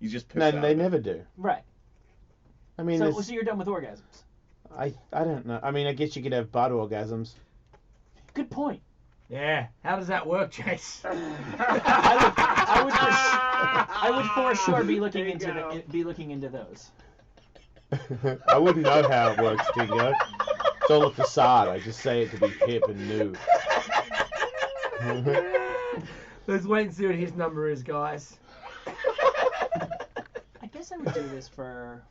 You just piss No, out they of it. never do. Right. I mean, so you're done with orgasms. I don't know. I mean, I guess you could have butt orgasms. Good point. Yeah. How does that work, Chase? I would for sure be looking into those. I wouldn't know how it works, Dingo. It's all a facade. I just say it to be hip and new. Let's wait and see what his number is, guys. I guess I would do this for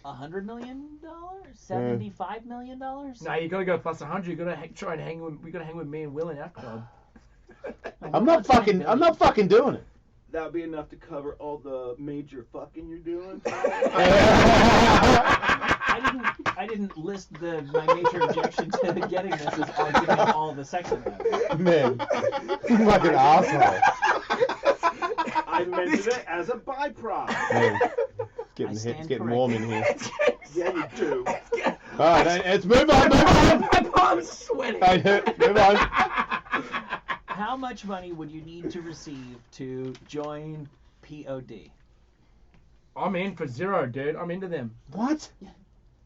$100 million, $75 million. No, you gotta go plus 100. You gotta try and hang with. We gotta hang with me and Will in our club. I'm not fucking doing it. That would be enough to cover all the major fucking you're doing. I didn't list my major objection to getting this as giving up all the sex in that. Man, you fucking asshole. I mentioned it as a byproduct. Man, it's getting warm in here. Yeah, you do. All right, let's move on. My palms sweating. Move on. How much money would you need to receive to join POD? I'm in for zero, dude. I'm into them. What?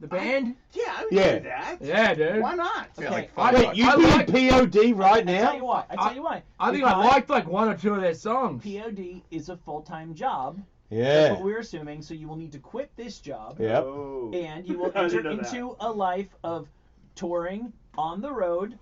The band? Yeah, I would Yeah. do that. Yeah, dude. Why not? Yeah, Okay. like $5. Wait, you'd be in POD right I tell you now? why. I tell you why. I think I liked like one or two of their songs. POD is a full-time job. Yeah. That's what we're assuming. So you will need to quit this job. Yep. And you will I enter didn't know into a life of touring on the road,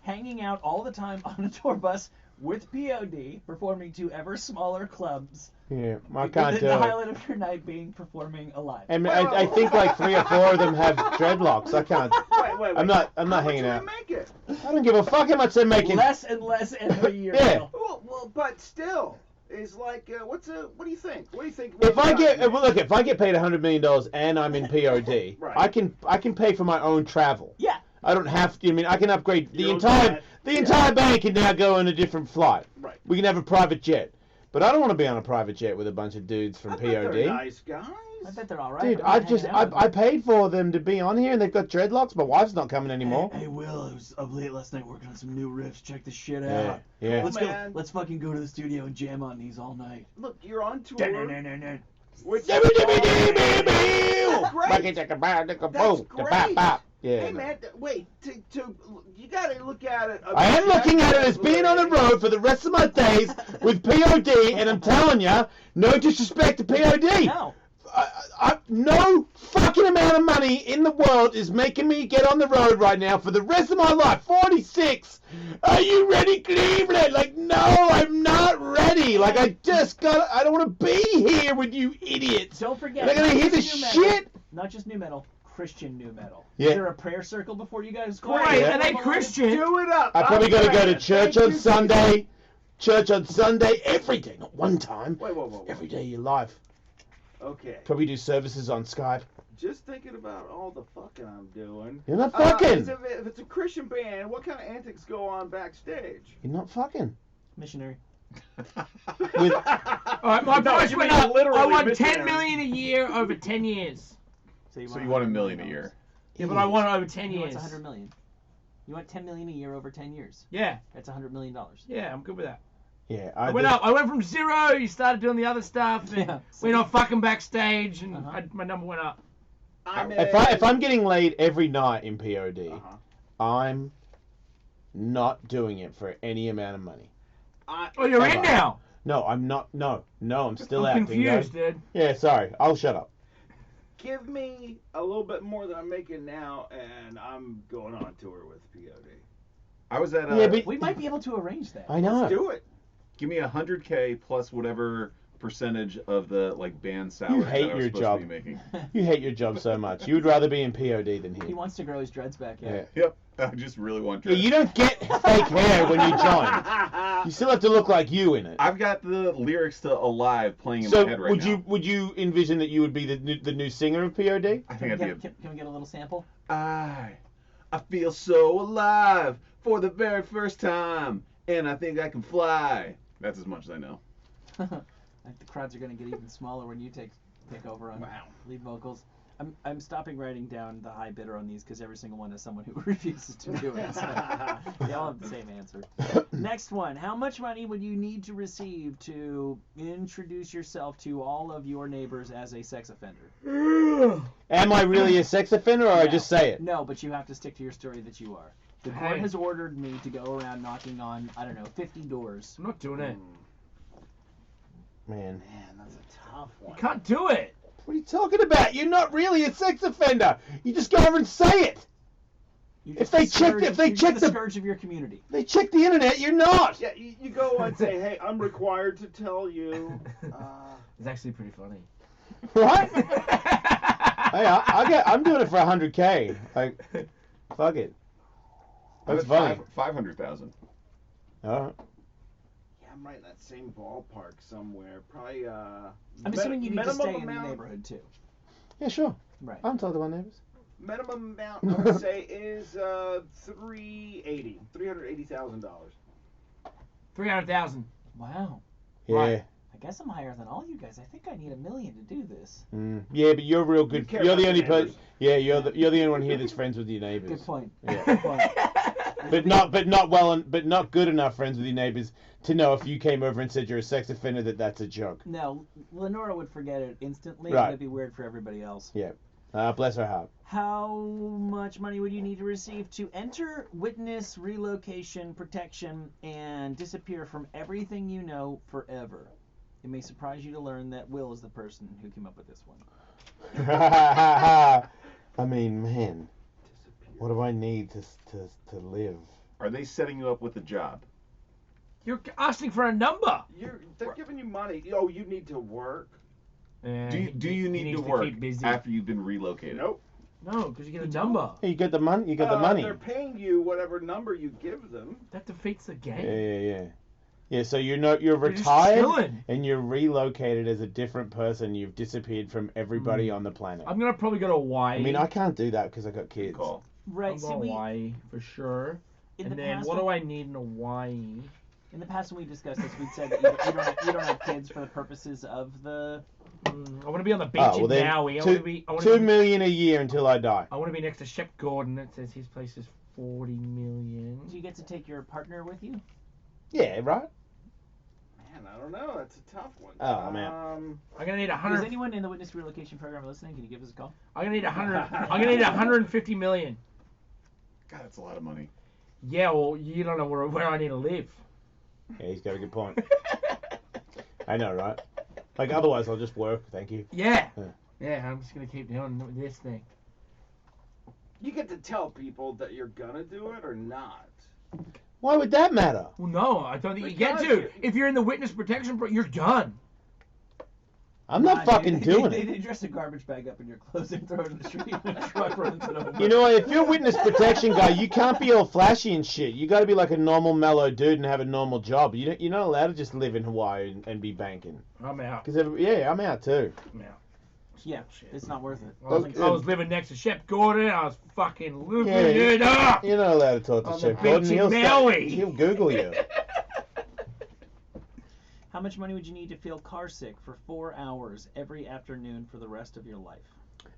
hanging out all the time on a tour bus with POD, performing to ever smaller clubs. Yeah, I can't do The it. highlight of your night being performing alive. And I think like 3 or 4 of them have dreadlocks. I can't. Wait. I'm not How hanging much out. do they make it? I don't give a fuck how much they're making. Less and less every year. Yeah. Bill. Well, but still, is like, what do you think? What do you think? If I get if I get paid $100 million and I'm in POD, Right. I can pay for my own travel. Yeah. I don't have to. I mean, I can upgrade the Your own entire jet. the entire band can now go on a different flight. Right. We can have a private jet, but I don't want to be on a private jet with a bunch of dudes from I POD. bet they're nice guys. I bet they're all right. Dude, I'm not hanging out with I paid for them to be on here, and they've got dreadlocks. My wife's not coming anymore. Hey, Will, I was up late last night working on some new riffs. Check this shit Yeah, out. yeah. Let's Cool, go. man. Let's fucking go to the studio and jam on these all night. Look, you're on tour. That's Which That's great. great. Yeah. Hey man, wait. You gotta look at it. I am looking at it as being on the road for the rest of my days with POD, and I'm telling you, no disrespect to POD. No. No fucking amount of money in the world is making me get on the road right now for the rest of my life. 46. Are you ready, Cleveland? Like, no, I'm not ready. Like, I don't want to be here with you idiots. Don't forget. Am I gonna not hear just this new metal, shit? Not just new metal, Christian new metal. Yeah. Is there a prayer circle before you guys go? Wait, Yeah. are they Christian? Do it up. I probably gotta go to church on you. Sunday. Church on Sunday every day, not one time. Wait. Every day of your life. Okay. Probably do services on Skype. Just thinking about all the fucking I'm doing. You're not fucking. If it's a Christian band, what kind of antics go on backstage? You're not fucking. Missionary. With All right, my price you went mean up. literally I want missionary. 10 million a year over 10 years. So you want $1 million a year. Yeah, but I want it over 10 He years. wants $100 million. You want $10 million a year over 10 years. Yeah, That's $100 million. yeah, I'm good with that. yeah, I went up. I went from zero. You started doing the other stuff. And Yeah. we're not fucking backstage, and Uh-huh. my number went up. If I'm getting laid every night in POD, Uh-huh. I'm not doing it for any amount of money. Oh, you're in Ever. now. No, I'm not. No, I'm still I'm acting. confused, guys. dude. Yeah, sorry. I'll shut up. Give me a little bit more than I'm making now, and I'm going on tour with POD. I was at Yeah, but We might be able to arrange that. I know. Let's do it. give me $100K plus whatever percentage of the like band salary You hate that I was your supposed job. to be making. You hate your job so much. You would rather be in POD than He here. wants to grow his dreads back. Yeah. Yep. I just really want to. Yeah, you don't get fake hair when you join. You still have to look like you in it. I've got the lyrics to "Alive" playing in So my head right now. would you envision that you would be the new singer of POD? I Can think we, I'd be. can we get a little sample? I feel so alive for the very first time, and I think I can fly. That's as much as I know. Like the crowds are going to get even smaller when you take over on lead vocals. I'm stopping writing down the high bidder on these because every single one is someone who refuses to do it. So they all have the same answer. Next one. How much money would you need to receive to introduce yourself to all of your neighbors as a sex offender? Am I really a sex offender, or I just say it? No, but you have to stick to your story that you are. The court has ordered me to go around knocking on, 50 doors. I'm not doing it. Man, that's a tough one. You can't do it. what are you talking about? You're not really a sex offender. You just go over and say it. You're If just they the check, scourge- if they you're check just the the, scourge of your community. they check the internet. You're not. Yeah, you go and say, hey, I'm required to tell you. It's actually pretty funny. Right? Hey, I'm doing it for $100K. Like, fuck it. I'm That's at funny. 500,000. All right. Yeah, I'm right in that same ballpark somewhere. Probably. I'm assuming you need to stay in the neighborhood too. Yeah, sure. Right. I'm talking to my neighbors. Minimum amount I would say is $380,000. 300,000. Wow. Yeah. I I guess I'm higher than all you guys. I think I need $1 million to do this. Yeah, but you're real good. care You're the about only the person. neighbors. Yeah, you're the only one here that's friends with your neighbors. Good point. Yeah. Good point. But not good enough friends with your neighbors to know if you came over and said you're a sex offender that's a joke. No, Lenora would forget it instantly. Right. And it'd be weird for everybody else. Yeah. Bless her heart. How much money would you need to receive to enter, witness, relocation, protection, and disappear from everything you know forever? It may surprise you to learn that Will is the person who came up with this one. I mean, man, what do I need to live? Are they setting you up with a job? You're asking for a number. They're giving you money. Oh, you need to work. Do you need to work after you've been relocated? Nope. No, because you get a number. Hey, you get the money. You got the money. They're paying you whatever number you give them. That defeats the game. Yeah. Yeah, so you're just retired chilling. and you're relocated as a different person. You've disappeared from everybody on the planet. I'm gonna probably go to Hawaii. I mean, I can't do that because I got kids. Right. I'm going to Hawaii for sure. In And the then past, what do I need in Hawaii? In the past, when we discussed this, we'd said that you don't have kids for the purposes of the. I want to be on the beach in then Maui. I $2 want to be. I want $2 to be, million a year until I die. I want to be next to Shep Gordon. It says his place is 40 million. Do you get to take your partner with you? Yeah, right. Man, I don't know. That's a tough one. Oh, I'm out. I'm gonna need Is 100. anyone in the witness relocation program listening? Can you give us a call? I'm gonna need 100. I'm gonna need 150 million. God, that's a lot of money. Yeah, well, you don't know where I need to live. Yeah, he's got a good point. I know, right? Like, otherwise I'll just work, thank you. Yeah. Yeah, I'm just gonna keep doing this thing. You get to tell people that you're gonna do it or not. Why would that matter? Well, no, I don't think you get Because to. If you're in the witness protection, you're done. I'm not fucking doing They it. dress a garbage bag up in your clothes and throw it in the street and a truck runs it over. You know what? If you're a witness protection guy, you can't be all flashy and shit. You got to be like a normal, mellow dude and have a normal job. You're not allowed to just live in Hawaii and be banking. I'm out. Cause I'm out too. I'm out. Yeah, it's not worth it. I was living next to Shep Gordon. I was fucking living Yeah, it up. You're not allowed to talk to On Chef the Gordon. beach in Maui. He'll Google you. How much money would you need to feel car sick for 4 hours every afternoon for the rest of your life?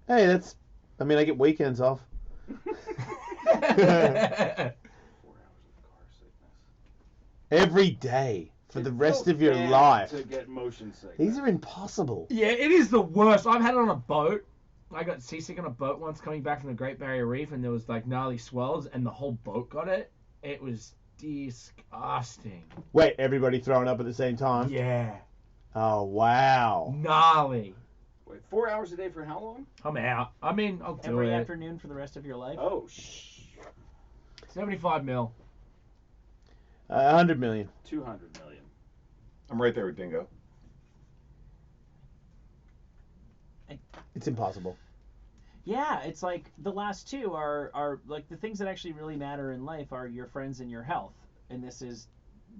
Hey, I get weekends off. 4 hours of car sickness. Every day for the rest feels of your bad life. to get motion sickness. These are impossible. Yeah, it is the worst. I've had it on a boat. I got seasick on a boat once coming back from the Great Barrier Reef, and there was like gnarly swells, and the whole boat got it. It was disgusting. Wait, everybody throwing up at the same time? Yeah. Oh, wow. Gnarly. Wait, 4 hours a day for how long? I'm out. I mean, I'll do Every it. afternoon for the rest of your life? Oh, 75 mil. 100 million. 200 million. I'm right there with Dingo. It's impossible. Yeah, it's like the last two are like the things that actually really matter in life are your friends and your health. And this is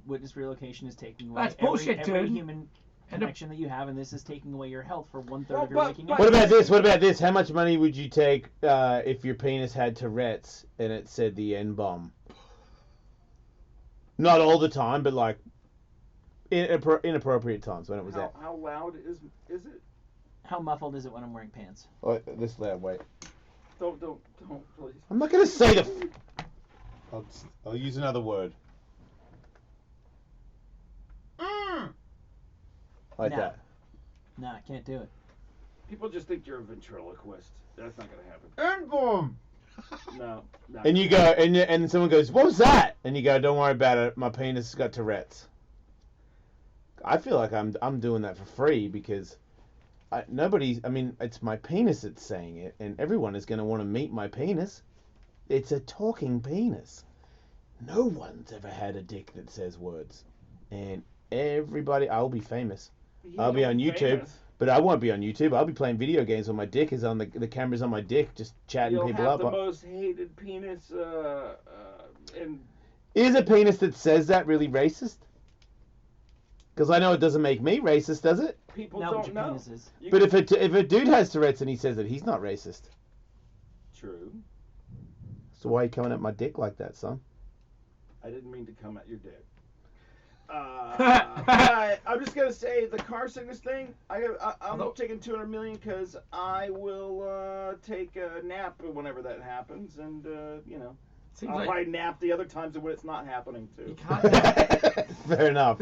witness relocation is taking away That's bullshit, every dude. human connection that you have, and this is taking away your health for 1/3 Well, of your waking What hours. about this? How much money would you take if your penis had Tourette's and it said the N-bomb? Not all the time, but like inappropriate times when it was out. How loud is it? How muffled is it when I'm wearing pants? Oh, this loud, wait. Don't, please. I'm not going to say I'll use another word. Like No. that. Nah, I can't do it. People just think you're a ventriloquist. That's not gonna happen. N-bomb! No. And you go, and someone goes, what was that? And you go, don't worry about it, my penis has got Tourette's. I feel like I'm doing that for free because it's my penis that's saying it, and everyone is going to want to meet my penis. It's a talking penis. No one's ever had a dick that says words. And I'll be famous. I'll be on YouTube, but I won't be on YouTube. I'll be playing video games when my dick is on the camera's on my dick, just chatting You'll people have up. the most hated penis in. Is a penis that says that really racist? Because I know it doesn't make me racist, does it? People Not what don't your know. penis is. But if a dude has Tourette's and he says that, he's not racist. True. So why are you coming at my dick like that, son? I didn't mean to come at your dick. I'm just gonna say the car sickness thing. I'm taking 200 million because I will take a nap whenever that happens, and I'll probably nap the other times when it's not happening too. Fair enough.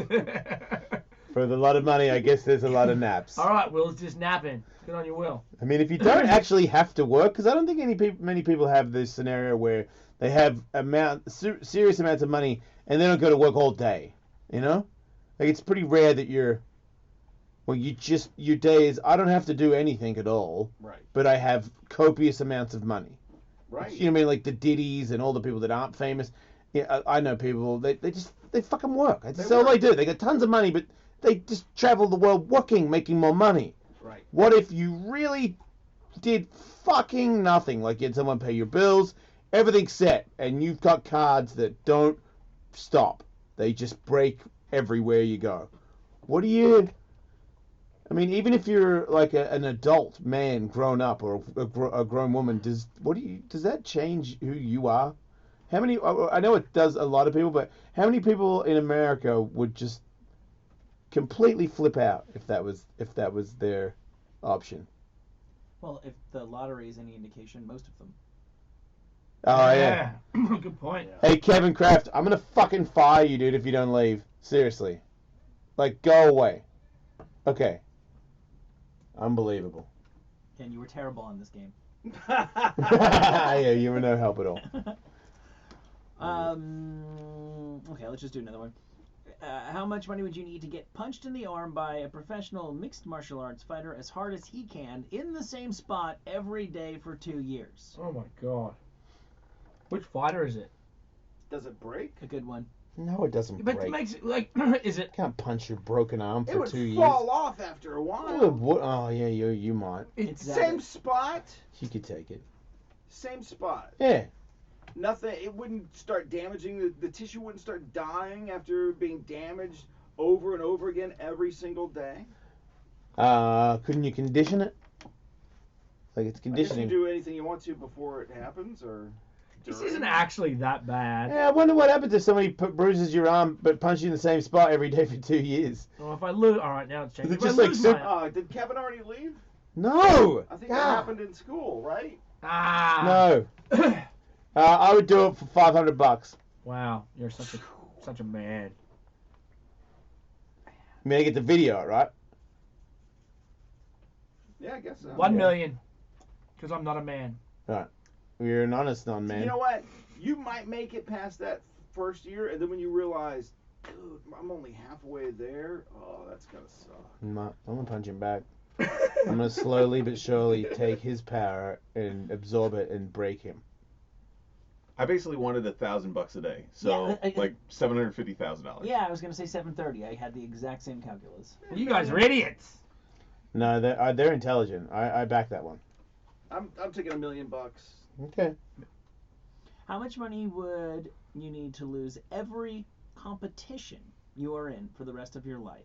For the lot of money, I guess there's a lot of naps. All right, Will's just napping. Good on you, Will. I mean, if you don't actually have to work, because I don't think many people have this scenario where they have serious amounts of money and they don't go to work all day. You know, like it's pretty rare that your day is I don't have to do anything at all. Right. But I have copious amounts of money. Right. You know what I mean? Like the Diddy's and all the people that aren't famous. Yeah, I know people. They fucking work. That's all they do. They got tons of money, but they just travel the world working, making more money. Right. What if you really did fucking nothing? Like you had someone pay your bills, everything's set, and you've got cards that don't stop. They just break everywhere you go. What do you... I mean, even if you're like an adult man grown up or a grown woman, does that change who you are? How many... I know it does a lot of people, but how many people in America would just completely flip out if that was their option? Well, if the lottery is any indication, most of them. Oh, yeah. Good point. Hey, Kevin Kraft, I'm going to fucking fire you, dude, if you don't leave. Seriously. Like, go away. Okay. Unbelievable. Ken, you were terrible on this game. Yeah, you were no help at all. Okay, let's just do another one. How much money would you need to get punched in the arm by a professional mixed martial arts fighter as hard as he can in the same spot every day for 2 years? Oh my god. Which fighter is it? Does it break? A good one. No, it doesn't But break. it makes it like, is it? Can't punch your broken arm for 2 years. It would fall off after a while. Oh, yeah, you might. Same spot. You could take it. Same spot. Yeah. Nothing. It wouldn't start damaging. The tissue wouldn't start dying after being damaged over and over again every single day. Couldn't you condition it? Like it's conditioning. I guess you do anything you want to before it happens, or. This isn't actually that bad. Yeah, I wonder what happens if somebody bruises your arm but punches you in the same spot every day for 2 years. Well, if I lose, all right, now it's changing. Is it just like did Kevin already leave? No. I think that happened in school, right? No. I would do it for $500. Wow, you're such a man. I mean, I get the video, right? Yeah, I guess so. 1 million, because I'm not a man. Right. You're an honest non-man. You know what? You might make it past that first year, and then when you realize, dude, I'm only halfway there, oh, that's gonna suck. I'm gonna punch him back. I'm gonna slowly but surely take his power and absorb it and break him. I basically wanted $1,000 a day, so like $750,000. Yeah, I was gonna say 730. I had the exact same calculus. You guys are idiots. No, they're intelligent. I back that one. I'm taking $1 million. Okay. How much money would you need to lose every competition you are in for the rest of your life?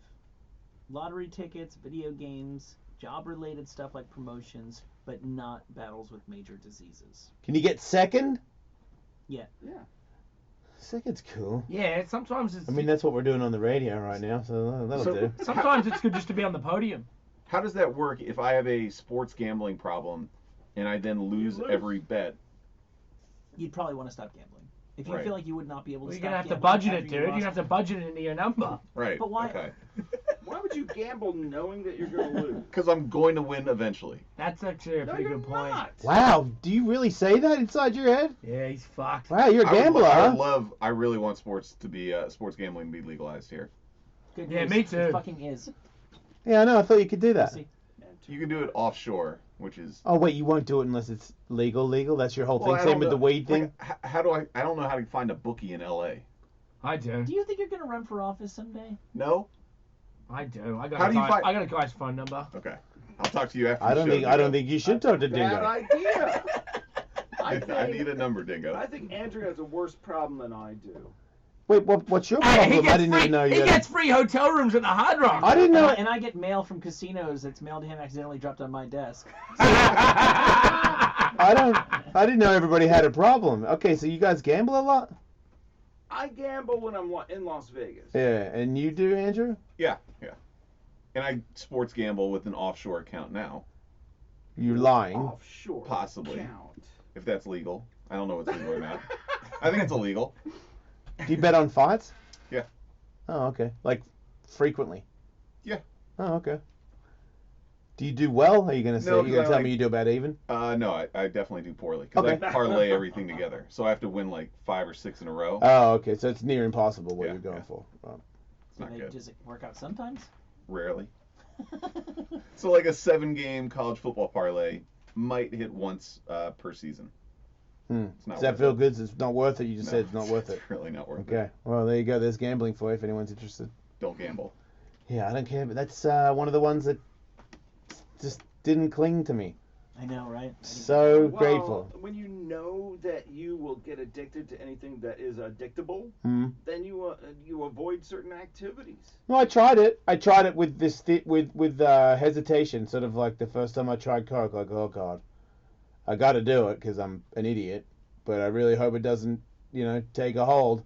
Lottery tickets, video games, job-related stuff like promotions, but not battles with major diseases. Can you get second? Yeah. Yeah. Second's cool. Yeah, sometimes it's... I mean, that's what we're doing on the radio right now, so that'll do. Sometimes it's good just to be on the podium. How does that work if I have a sports gambling problem and I then lose every bet? You'd probably want to stop gambling. If you feel like you would not be able to you're stop going to have to gambling budget it, after dude. you You have to budget it into your number. Right. But why? Okay. Why would you gamble knowing that you're going to lose? Because I'm going to win eventually. That's actually a pretty good point. Wow, do you really say that inside your head? Yeah, he's fucked. Wow, you're a gambler, I really want sports gambling to be legalized here. Good yeah, news. me too. It fucking is. Yeah, I know. I thought you could do that. You can do it offshore, which is... Oh, wait, you won't do it unless it's legal? That's your whole Well, thing? Same with the weed thing? Like, how do I don't know how to find a bookie in L.A. I do. Do you think you're going to run for office someday? No. I do. I How do you find... I got a guy's phone number. Okay. I'll talk to you after I don't think you should talk to Dingo. Bad idea. I need a number, Dingo. I think Andrew has a worse problem than I do. Wait, what's your Hey, problem? I didn't even know you He gets free hotel rooms at the Hard Rock. I didn't know. And I get mail from casinos that's mailed to him accidentally dropped on my desk. I didn't know everybody had a problem. Okay, so you guys gamble a lot? I gamble when I'm in Las Vegas. Yeah, and you do, Andrew? Yeah. And I sports gamble with an offshore account now. You're lying. Offshore Possibly. account. If that's legal. I don't know what's legal or not. I think it's illegal. Do you bet on fights? Yeah. Oh, okay. Like, frequently? Yeah. Oh, okay. Do you do well? Are you going to say? No, You going to tell me you do about even? No, I definitely do poorly. Because Okay. I parlay everything together. So I have to win like 5 or 6 in a row. Oh, okay. So it's near impossible what Yeah, you're going yeah. for. Right. It's not good. Does it work out sometimes? Rarely. So like a 7-game college football parlay might hit once per season. It's not Does that worth feel it. good? It's not worth it. You just No, said it's not worth it. It's really not worth it. Okay. Well, there you go. There's gambling for you if anyone's interested. Don't gamble. Yeah, I don't care. But that's one of the ones that just didn't cling to me. I know, right? So Well, grateful. when you know that you will get addicted to anything that is addictable, then you avoid certain activities. No, I tried it. I tried it with this with hesitation. Sort of like the first time I tried Coke. Like, oh god, I got to do it because I'm an idiot. But I really hope it doesn't, take a hold.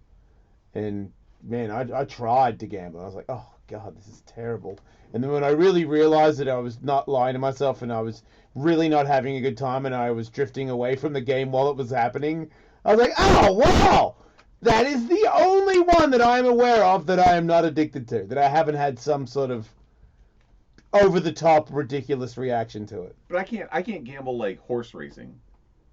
And man, I tried to gamble. I was like, oh god, this is terrible. And then when I really realized that I was not lying to myself and I was really not having a good time and I was drifting away from the game while it was happening, I was like, oh wow, that is the only one that I am aware of that I am not addicted to, that I haven't had some sort of over the top ridiculous reaction to it. But I can't gamble like horse racing.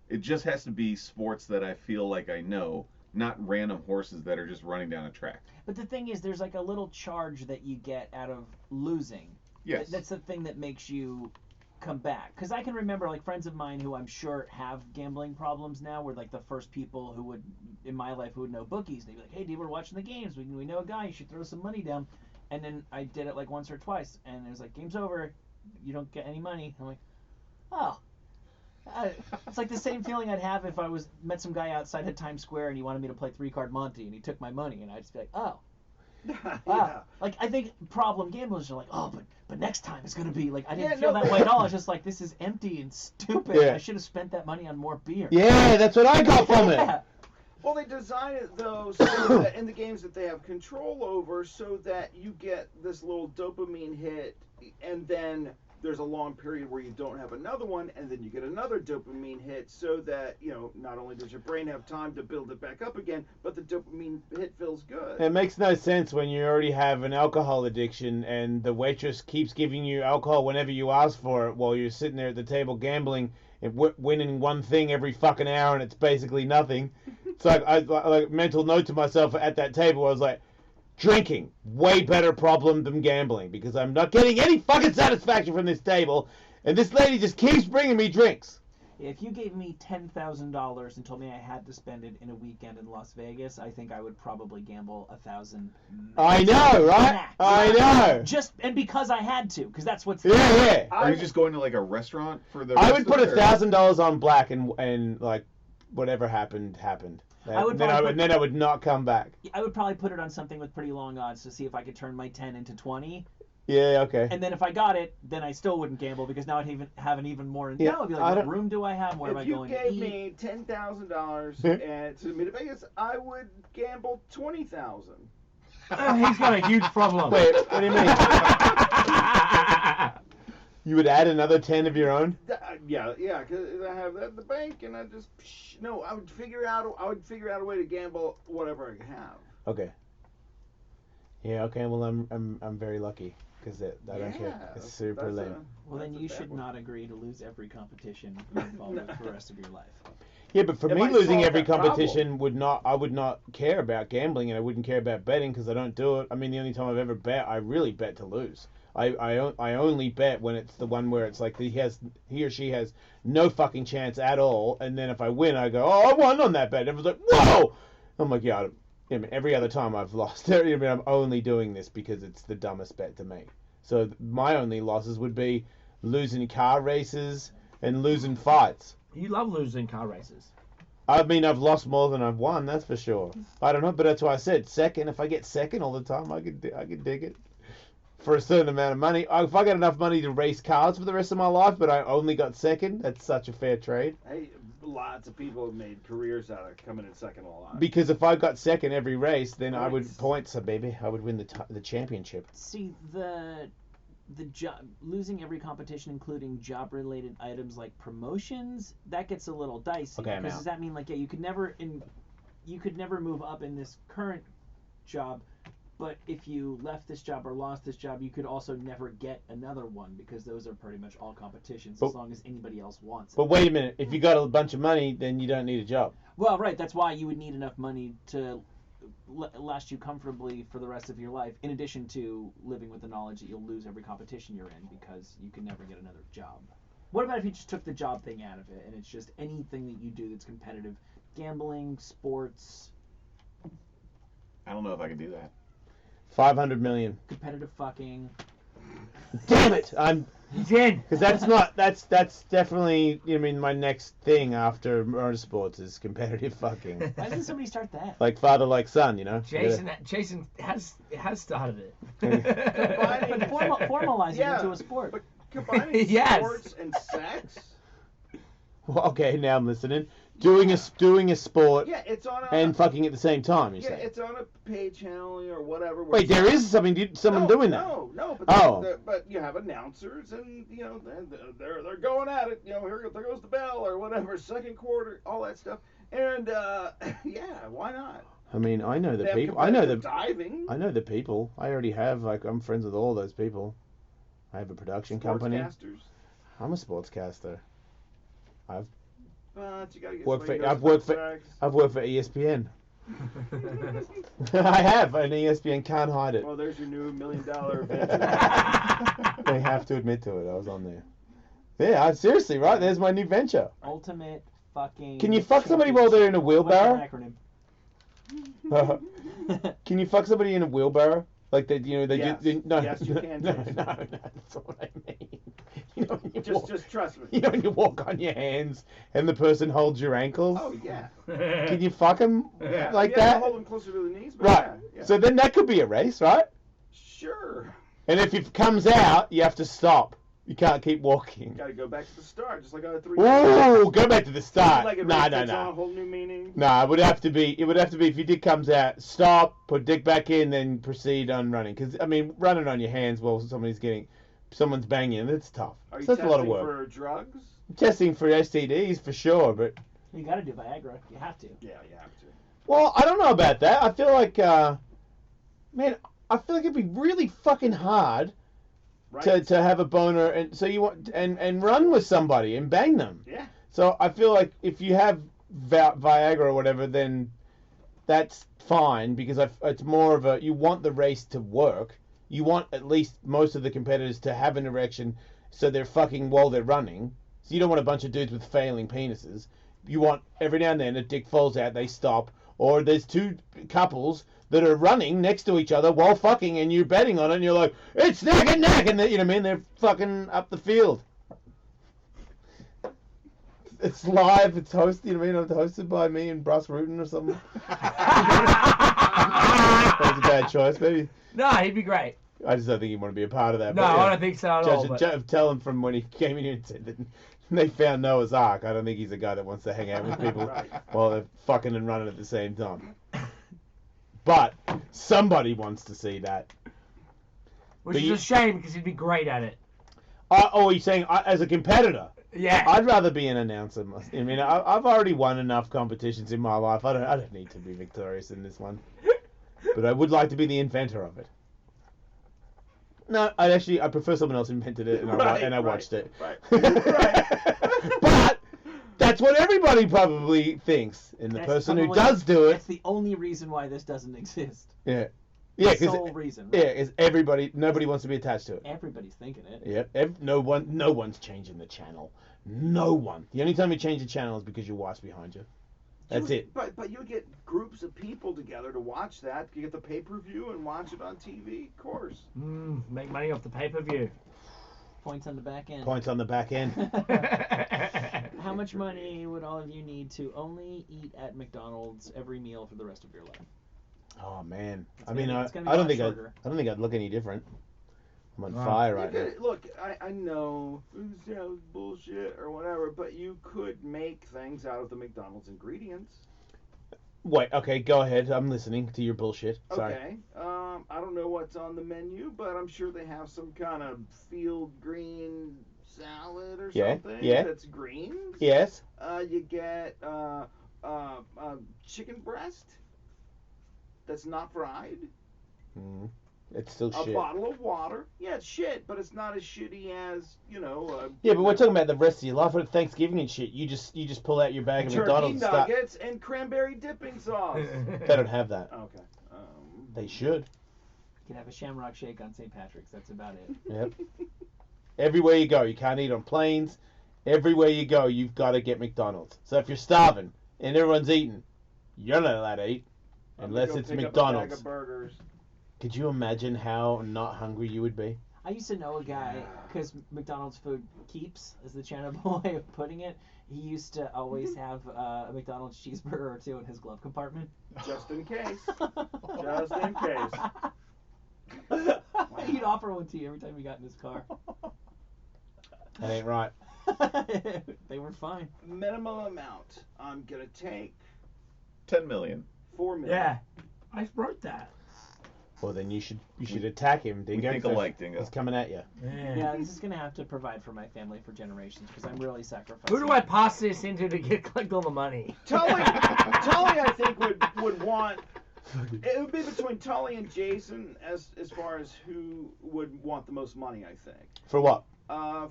It just has to be sports that I feel like I know, not random horses that are just running down a track. But the thing is, there's like a little charge that you get out of losing. Yes. That's the thing that makes you come back. Because I can remember like friends of mine who I'm sure have gambling problems now were like the first people who would, in my life, who would know bookies. They'd be like, hey, dude, we're watching the games. We know a guy. You should throw some money down. And then I did it like once or twice. And it was like, game's over. You don't get any money. I'm like, oh. It's like the same feeling I'd have if I met some guy outside at Times Square and he wanted me to play 3-card Monte and he took my money and I'd just be like, oh. Yeah. Like I think problem gamblers are like, oh, but next time it's gonna be like I didn't feel that way at all. I was just like, this is empty and stupid. Yeah. I should have spent that money on more beer. Yeah, that's what I got from it. Well, they design it though so that in the games that they have control over, so that you get this little dopamine hit, and then there's a long period where you don't have another one, and then you get another dopamine hit, so that not only does your brain have time to build it back up again, but the dopamine hit feels good. It makes no sense when you already have an alcohol addiction and the waitress keeps giving you alcohol whenever you ask for it while you're sitting there at the table gambling and winning one thing every fucking hour and it's basically nothing. It's like I like mental note to myself at that table. I was like, drinking, way better problem than gambling because I'm not getting any fucking satisfaction from this table, and this lady just keeps bringing me drinks. If you gave me $10,000 and told me I had to spend it in a weekend in Las Vegas, I think I would probably gamble 1,000. I know, right? Max. I know. Just and because I had to, because that's what's. Yeah. Are you just going to like a restaurant for the? I would put $1,000 on black and like whatever happened. I would then I would not come back. I would probably put it on something with pretty long odds to see if I could turn my 10 into 20. Yeah, okay. And then if I got it, then I still wouldn't gamble because now I'd have an even more. Yeah, Now I'd be like, what room do I have? Where am I going to eat? If you gave me $10,000 and to me to Vegas, I would gamble $20,000. He's got a huge problem. Wait, what do you mean? You would add another 10 of your own? Yeah, because I have that at the bank, and I just I would figure out a way to gamble whatever I have. Okay. Yeah. Okay. Well, I'm very lucky because I don't care. It's super lame. Well, then you should not agree to lose every competition you're involved with for the rest of your life. Yeah, but for me, losing every competition I would not care about gambling, and I wouldn't care about betting because I don't do it. I mean, the only time I've ever bet, I really bet to lose. I only bet when it's the one where it's like he or she has no fucking chance at all, and then if I win, I go, oh, I won on that bet. Everyone's like, whoa! I'm like, yeah. I mean, every other time I've lost. I mean, I'm only doing this because it's the dumbest bet to make. So my only losses would be losing car races and losing fights. You love losing car races. I mean, I've lost more than I've won, that's for sure. I don't know, but that's why I said second. If I get second all the time, I could dig it. for a certain amount of money. If I got enough money to race cars for the rest of my life, but I only got second, that's such a fair trade. Hey, lots of people have made careers out of coming in second a lot. Because if I got second every race, then I would points, baby. I would win the championship. See, the job, losing every competition, including job-related items like promotions, that gets a little dicey. Okay, I'm because out. does that mean like you could never move up in this current job, but if you left this job or lost this job, you could also never get another one because those are pretty much all competitions as long as anybody else wants it. But wait a minute, if you got a bunch of money, then you don't need a job. Well, right, that's why you would need enough money to last you comfortably for the rest of your life, in addition to living with the knowledge that you'll lose every competition you're in because you can never get another job. What about if you just took the job thing out of it and it's just anything that you do that's competitive? Gambling, sports. I don't know if I can do that. 500 million. Competitive fucking. Damn it! He's in. Because that's definitely my next thing after motorsports is competitive fucking. Why doesn't somebody start that? Like father, like son, Jason has started it. But formalizing it into a sport. But combining sports and sex. Well, okay, now I'm listening. Doing a sport. Yeah, it's on and fucking at the same time. You say. It's on a pay channel or whatever. Wait, there is someone doing that. No. But you have announcers and they're going at it. There goes the bell or whatever. Second quarter, all that stuff. And yeah, why not? I mean, I know the They have people. I know the diving. I know the people. I already have. I'm friends with all those people. I have a production company. Sportscasters. I'm a sportscaster. But you gotta get I've worked for ESPN. I have, and ESPN can't hide it. Well, there's your new $1 million venture. They have to admit to it. I was on there. Yeah, seriously, right? There's my new venture. Ultimate fucking. Can you fuck somebody while they're in a wheelbarrow? What's the acronym? Can you fuck somebody in a wheelbarrow? Like they Yes. no, Yes, you can, No, Jason. no, that's not what I mean. Just trust me. You know when you walk on your hands and the person holds your ankles? Oh yeah. Can you fuck them like yeah, that? Hold them closer to the knees. But Right. Yeah. So then that could be a race, right? Sure. And if it comes out, you have to stop. You can't keep walking. Got to go back to the start, just like on a 3. Ooh, go back to the start. Like No. takes on a whole new meaning. No, it would have to be if your dick comes out, stop, put dick back in, then proceed on running. Because I mean, running on your hands while someone's banging, that's tough. Are you So that's a lot of testing work. for drugs? Testing for STDs for sure, but You got to do Viagra. You have to. Yeah, you have to. well, I don't know about that. I feel like, man, I feel like it'd be really fucking hard Right. to have a boner, and so you want and run with somebody and bang them. Yeah. So I feel like if you have Viagra or whatever, then that's fine because it's more of you want the race to work. You want at least most of the competitors to have an erection so they're fucking while they're running. So you don't want a bunch of dudes with failing penises. You want every now and then a dick falls out, they stop, or there's two couples that are running next to each other while fucking, and you're betting on it, and you're like, it's neck and neck, and you know what I mean? They're fucking up the field. It's live, it's hosted, you know what I mean? It's hosted by me and Bruce Rutten or something. That was a bad choice, maybe. No, he'd be great. I just don't think he'd want to be a part of that. No, but, I don't think so at all. Tell him from when he came in here and said that they found Noah's Ark. I don't think he's a guy that wants to hang out with people while they're fucking and running at the same time. But somebody wants to see that. Which is a shame because he'd be great at it. You're saying as a competitor? Yeah. I'd rather be an announcer. I mean, I've already won enough competitions in my life. I don't need to be victorious in this one. But I would like to be the inventor of it. No, I prefer someone else invented it, and I watched it. Right. But that's what everybody probably thinks, and the person who does do it. That's the only reason why this doesn't exist. Yeah. The sole reason. Right? Yeah, is nobody wants to be attached to it. Everybody's thinking it. Yep. No one's changing the channel. No one. The only time you change the channel is because your wife's behind you. That's it. But you get groups of people together to watch that. You get the pay-per-view and watch it on TV, of course. Make money off the pay-per-view. Points on the back end. Points on the back end. How much money would all of you need to only eat at McDonald's every meal for the rest of your life? Oh man, It's I mean, gonna I be don't a think lot shorter. I don't think I'd look any different. I'm on Wow. fire right now. Look, I know it sounds bullshit or whatever, but you could make things out of the McDonald's ingredients. Wait, okay, go ahead. I'm listening to your bullshit. Sorry. Okay. I don't know what's on the menu, but I'm sure they have some kind of field green salad or something that's greens. Yes. You get chicken breast that's not fried. Mm. It's still A shit. bottle of water. Yeah, it's shit, but it's not as shitty as, Yeah, but we're talking about the rest of your life. At Thanksgiving and shit, you just pull out your bag of turkey McDonald's and start. nuggets and cranberry dipping sauce. They don't have that. Okay. They should. You can have a shamrock shake on St. Patrick's. That's about it. Yep. Everywhere you go, you can't eat on planes. Everywhere you go, you've got to get McDonald's. So if you're starving and everyone's eating, you're not allowed to eat unless it's McDonald's. Up a bag of burgers. Could you imagine how not hungry you would be? I used to know a guy, because McDonald's food keeps, is the charitable way of putting it. He used to always have a McDonald's cheeseburger or two in his glove compartment. Just in case. Just in case. He'd offer one to you every time you got in his car. That ain't right. They were fine. Minimum amount. I'm going to take 10 million. 4 million. Yeah. I wrote that. Well, then you should attack him, Dingo. We think alike, Dingo. He's coming at you. Yeah, this is going to have to provide for my family for generations because I'm really sacrificing. Who do I pass this into to collect all the money? Tully, I think would want. It would be between Tully and Jason as far as who would want the most money. I think. For what?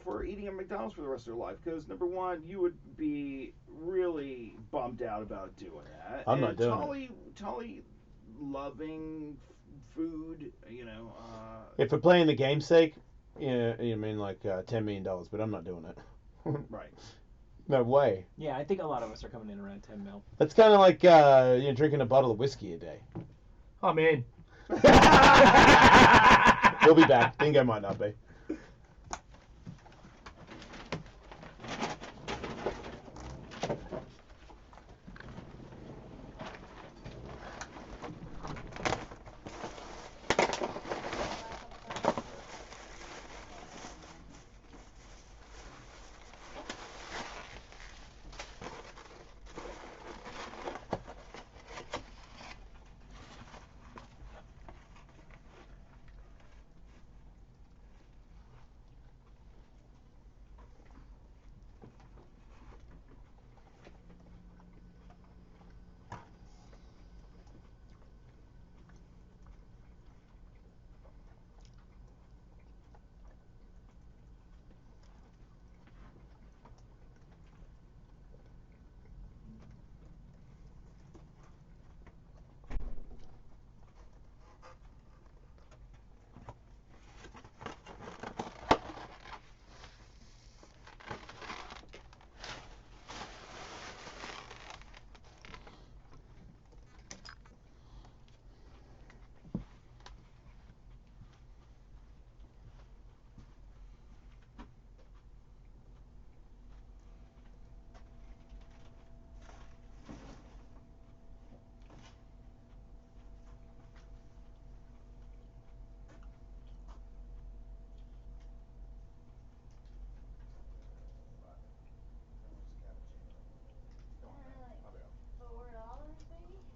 For eating at McDonald's for the rest of their life, because number one, you would be really bummed out about doing that. I'm not doing it. Tully, loving food, If we're playing the game's sake, yeah, I mean like $10 million, but I'm not doing it. Right. No way. Yeah, I think a lot of us are coming in around 10 mil. That's kind of like drinking a bottle of whiskey a day. I'm in. We'll be back. Dingo might not be.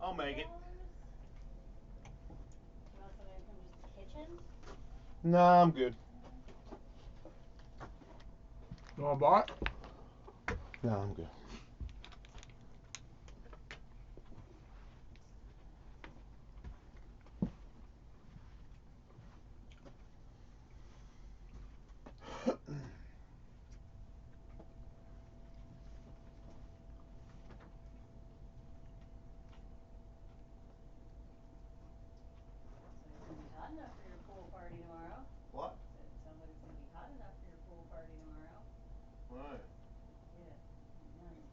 I'll make it. You want something from just the kitchen? Nah, I'm good. You want a bite? No, I'm good. It's gonna be hot enough for your pool party tomorrow. What? It sounds like it's gonna be hot enough for your pool party tomorrow. Right. Yeah. Nice.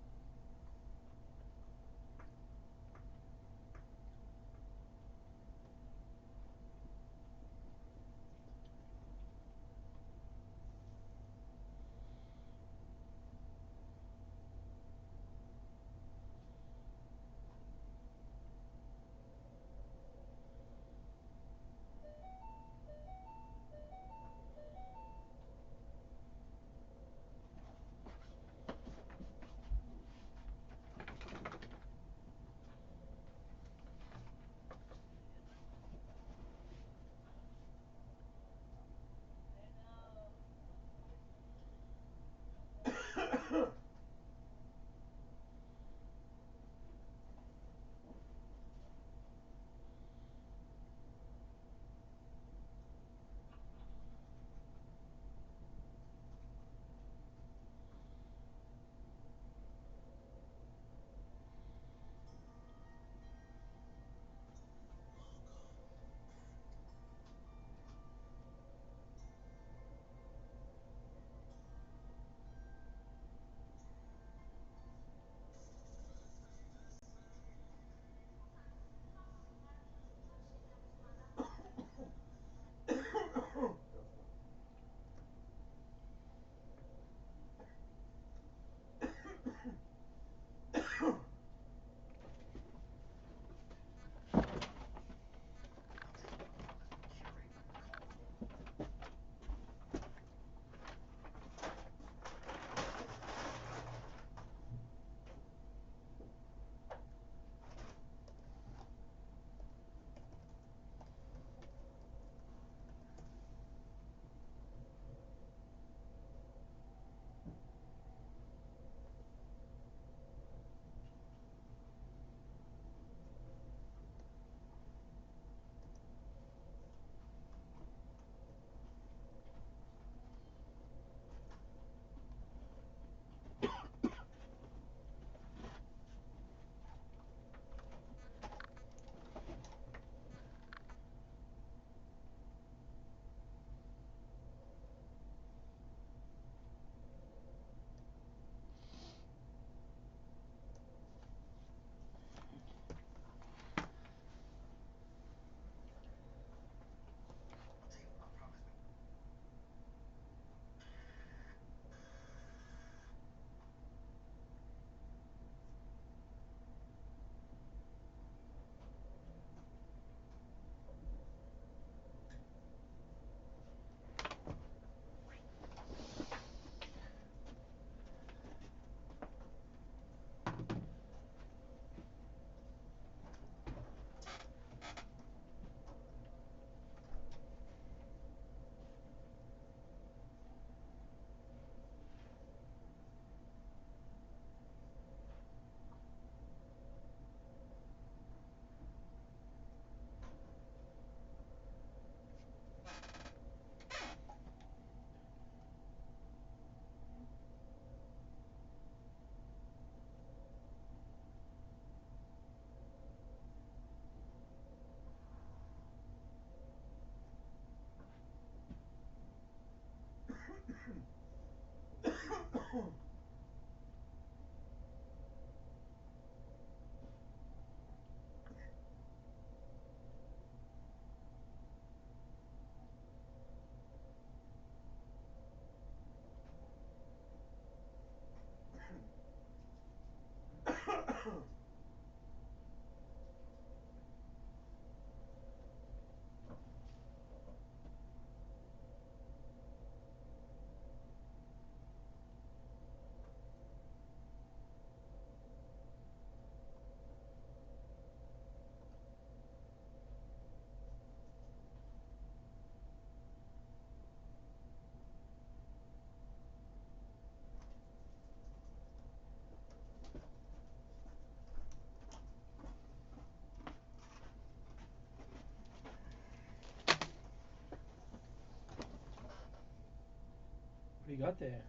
you got there?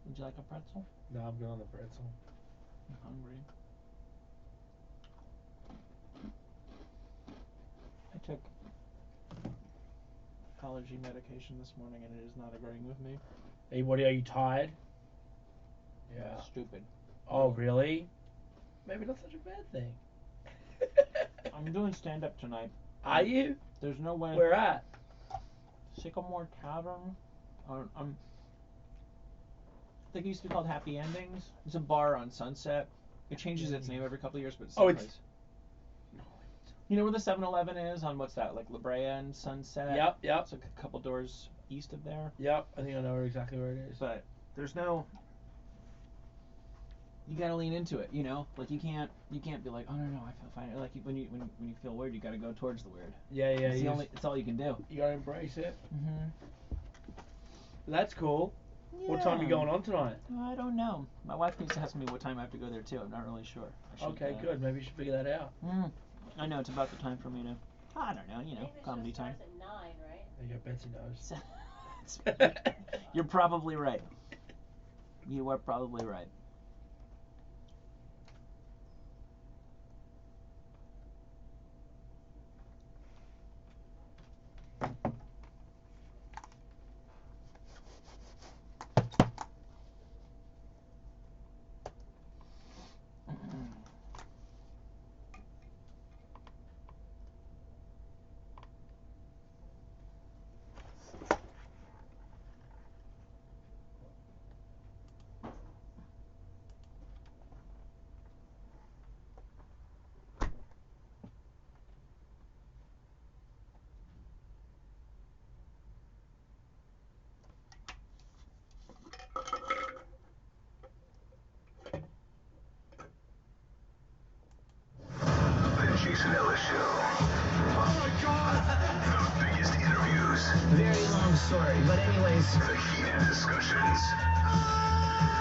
Would you like a pretzel? No, I'm good on the pretzel. I'm hungry. I took allergy medication this morning and it is not agreeing with me. Hey, what are you tired? Yeah. Stupid. Oh, really? Maybe not such a bad thing. I'm doing stand-up tonight. Are you? There's no way. Where at? Sycamore Tavern. I think it used to be called Happy Endings. It's a bar on Sunset. It changes its name every couple of years, but it's the same place. You know where the 7-Eleven is on what's that, like La Brea and Sunset? Yep. It's like a couple doors east of there. Yep, I think I know exactly where it is. But there's no. You gotta lean into it, you know. Like you can't be like, oh no, I feel fine. Like when you feel weird, you gotta go towards the weird. Yeah. It's all you can do. You gotta embrace it. Mhm. That's cool. Yeah. What time are you going on tonight? I don't know. My wife keeps asking me what time I have to go there too. I'm not really sure. Okay, good. Maybe you should figure that out. I know it's about the time for me to. I don't know. You know, comedy time. Starts at 9, right? Yeah, Betsy knows. You're probably right. You are probably right. Jason Ellis Show. Oh my God! The biggest interviews. Very long story, but anyways. The heated discussions.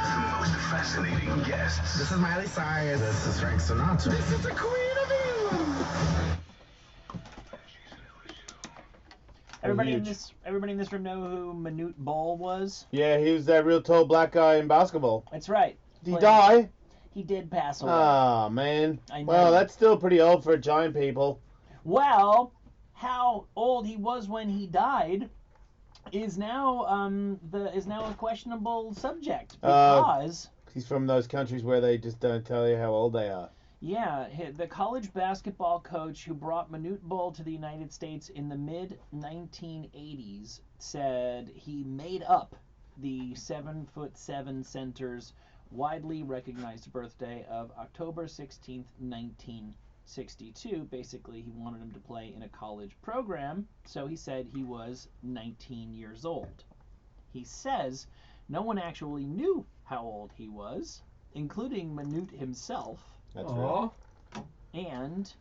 The most fascinating guests. This is Miley Cyrus. This is Frank Sinatra. This is the Queen of England. Everybody in this room know who Manute Bol was? Yeah, he was that real tall black guy in basketball. That's right. Did he die? He did pass away. Oh, man. I know. Well, that's still pretty old for giant people. Well, how old he was when he died is now a questionable subject because he's from those countries where they just don't tell you how old they are. Yeah, the college basketball coach who brought Manute Bol to the United States in the mid-1980s said he made up the 7'7" center's widely recognized birthday of October 16th, 1962. Basically, he wanted him to play in a college program, so he said he was 19 years old. He says no one actually knew how old he was, including Manute himself. That's right. And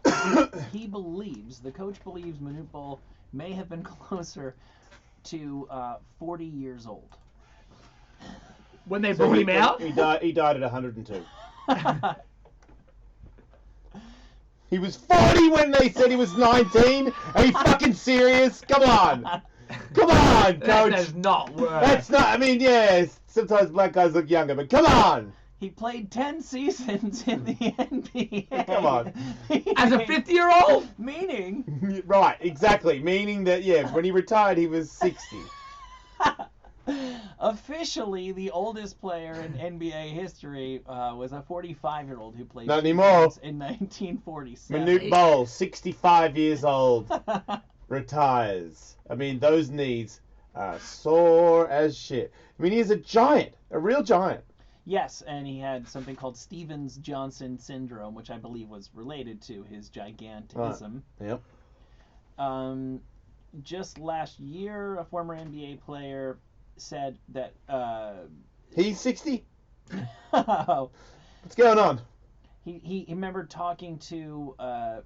the coach believes Manute Bol may have been closer to 40 years old. When they brought him out? He died at 102. He was 40 when they said he was 19. Are you fucking serious? Come on. Come on, coach. That does not work. That's not, I mean, yeah, sometimes black guys look younger, but come on. He played 10 seasons in the NBA. Come on. As a 50-year-old? Meaning. Right, exactly. Meaning that, yeah, when he retired, he was 60. Officially, the oldest player in NBA history was a 45-year-old who played Not anymore. in 1947. Manute Bol, 65 years old, retires. I mean, those knees are sore as shit. I mean, he's a giant, a real giant. Yes, and he had something called Stevens-Johnson syndrome, which I believe was related to his gigantism. Right. Yep. Just last year, a former NBA player said that he's 60. What's going on? He remembered talking to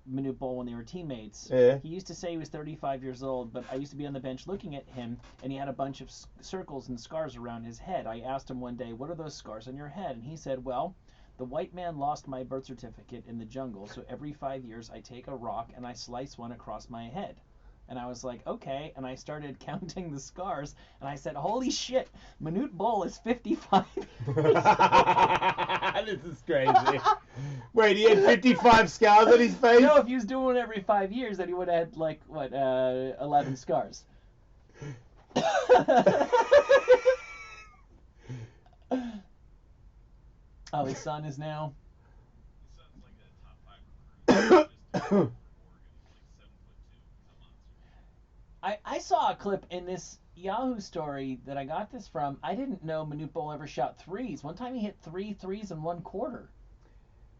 Manute Bol when they were teammates. Yeah. He used to say he was 35 years old, but I used to be on the bench looking at him, and he had a bunch of circles and scars around his head. I asked him one day, "What are those scars on your head?" And he said, "Well, the white man lost my birth certificate in the jungle, so every 5 years I take a rock and I slice one across my head." And I was like, okay. And I started counting the scars. And I said, holy shit, Manute Bol is 55. This is crazy. Wait, he had 55 scars on his face? No, if he was doing it every 5 years, then he would have had, like, 11 scars. Oh, his son is now... I saw a clip in this Yahoo story that I got this from. I didn't know Manute Bol ever shot threes. One time he hit 3 threes in 1 quarter.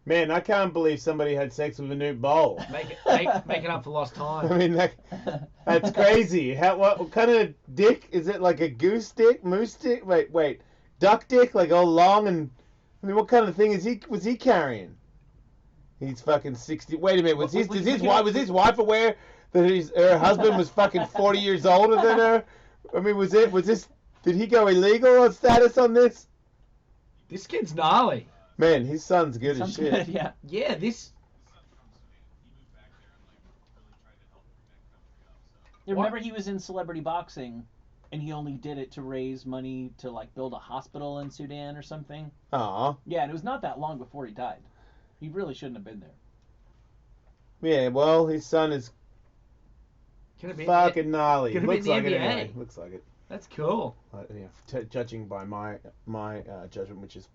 Man, I can't believe somebody had sex with Manute Bol. Making up for lost time. I mean, that's crazy. What kind of dick? Is it like a goose dick, moose dick? Wait, duck dick, like all long and... I mean, what kind of thing was he carrying? He's fucking 60. Wait a minute, was his wife aware that her husband was fucking 40 years older than her? I mean, did he go illegal on status on this? This kid's gnarly. Man, his son's good as shit. Good, yeah. Yeah, this... Remember he was in celebrity boxing, and he only did it to raise money to, like, build a hospital in Sudan or something? Aw. Yeah, and it was not that long before he died. He really shouldn't have been there. Yeah, well, his son is fucking gnarly. Looks like it anyway. Looks like it. That's cool. Judging by my judgment, which is,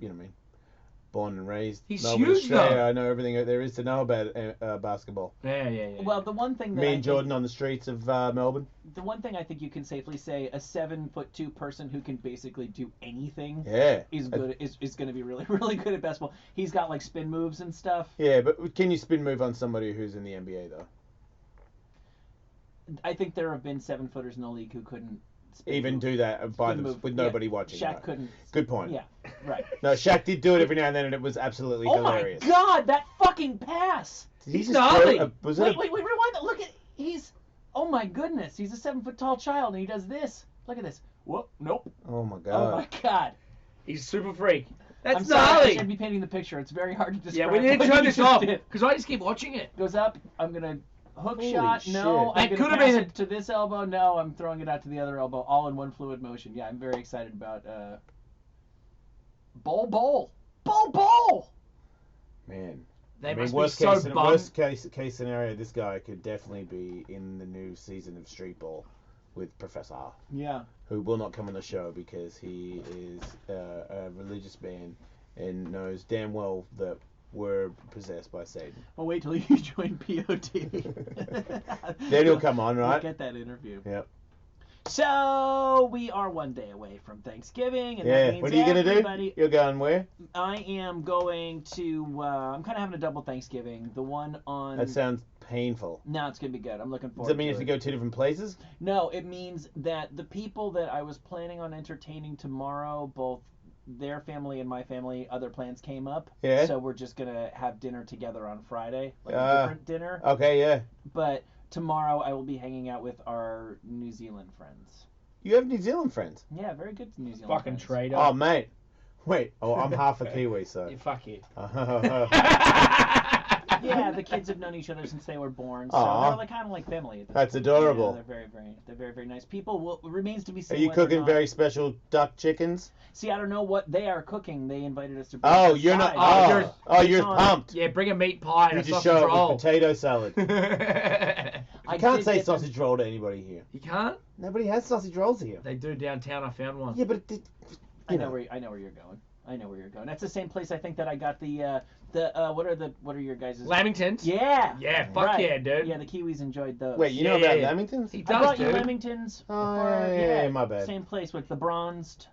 born and raised. He's Melbourne, huge, Australia. though. I know everything there is to know about basketball. Yeah. Well, the one thing that Me and Jordan on the streets of Melbourne. The one thing I think you can safely say, a 7'2" person who can basically do anything is good. Is going to be really, really good at basketball. He's got like spin moves and stuff. Yeah, but can you spin move on somebody who's in the NBA though? I think there have been 7-footers in the league who couldn't even do that with nobody watching. Shaq right? couldn't. Good point. Yeah, right. No, Shaq did do it every now and then, and it was absolutely hilarious. Oh my God, that fucking pass! He's gnarly. Wait, rewind that. Look at oh my goodness, he's a 7-foot tall child, and he does this. Look at this. Whoop, nope. Oh my God. Oh my God. He's super freak. That's I'm sorry, gnarly. I should be painting the picture. It's very hard to describe. Yeah, we need to what turn you this just off did. because I just keep watching it. Goes up. I'm gonna hook Holy shot. No, shit. I'm That gonna could have pass been it to this elbow. No, I'm throwing it out to the other elbow, all in one fluid motion. Yeah, I'm very excited about Bol. Man. They must be so bummed. Worst case scenario, this guy could definitely be in the new season of Street Ball with Professor R. Yeah. Who will not come on the show because he is a religious man and knows damn well that we're possessed by Satan. Well, wait till you join POT. Then he'll come on, right? We'll get that interview. Yep. So we are one day away from Thanksgiving, and that means what are you gonna do? You're going where? I am going to. I'm kind of having a double Thanksgiving. The one on. That sounds painful. No, it's gonna be good. I'm looking forward. Does that mean to you have it. to go 2 different places? No, it means that the people that I was planning on entertaining tomorrow, both their family and my family, other plans came up. Yeah. So we're just gonna have dinner together on Friday, like a different dinner. Okay, yeah. But tomorrow I will be hanging out with our New Zealand friends. You have New Zealand friends? Yeah, very good New Zealand Fucking friends. traitor. Oh, mate. Wait. Oh, I'm half a Kiwi, so. Yeah, fuck you. Yeah, the kids have known each other since they were born, so Aw. they're like, kind of like family. At this That's point. adorable. Yeah, they're very, very nice people. It remains to be seen. Are you whether or cooking not- very special duck chickens? See, I don't know what they are cooking. They invited us to. Bring Oh, us you're not. side. You're pumped. Yeah, bring a meat pie and You a just sausage show roll. up with potato salad. You I can't did say get them- sausage roll to anybody here. You can't? Nobody has sausage rolls here. They do downtown. I found one. Yeah, but I know where you're going. I know where you're going. That's the same place I think that I got the what are your guys' Lamingtons? Yeah. Yeah, fuck right. yeah, dude. Yeah, the Kiwis enjoyed those. Wait, you know about Lamingtons? He I does, brought dude. you Lamingtons. Oh, before, yeah, my bad. Same place with the bronzed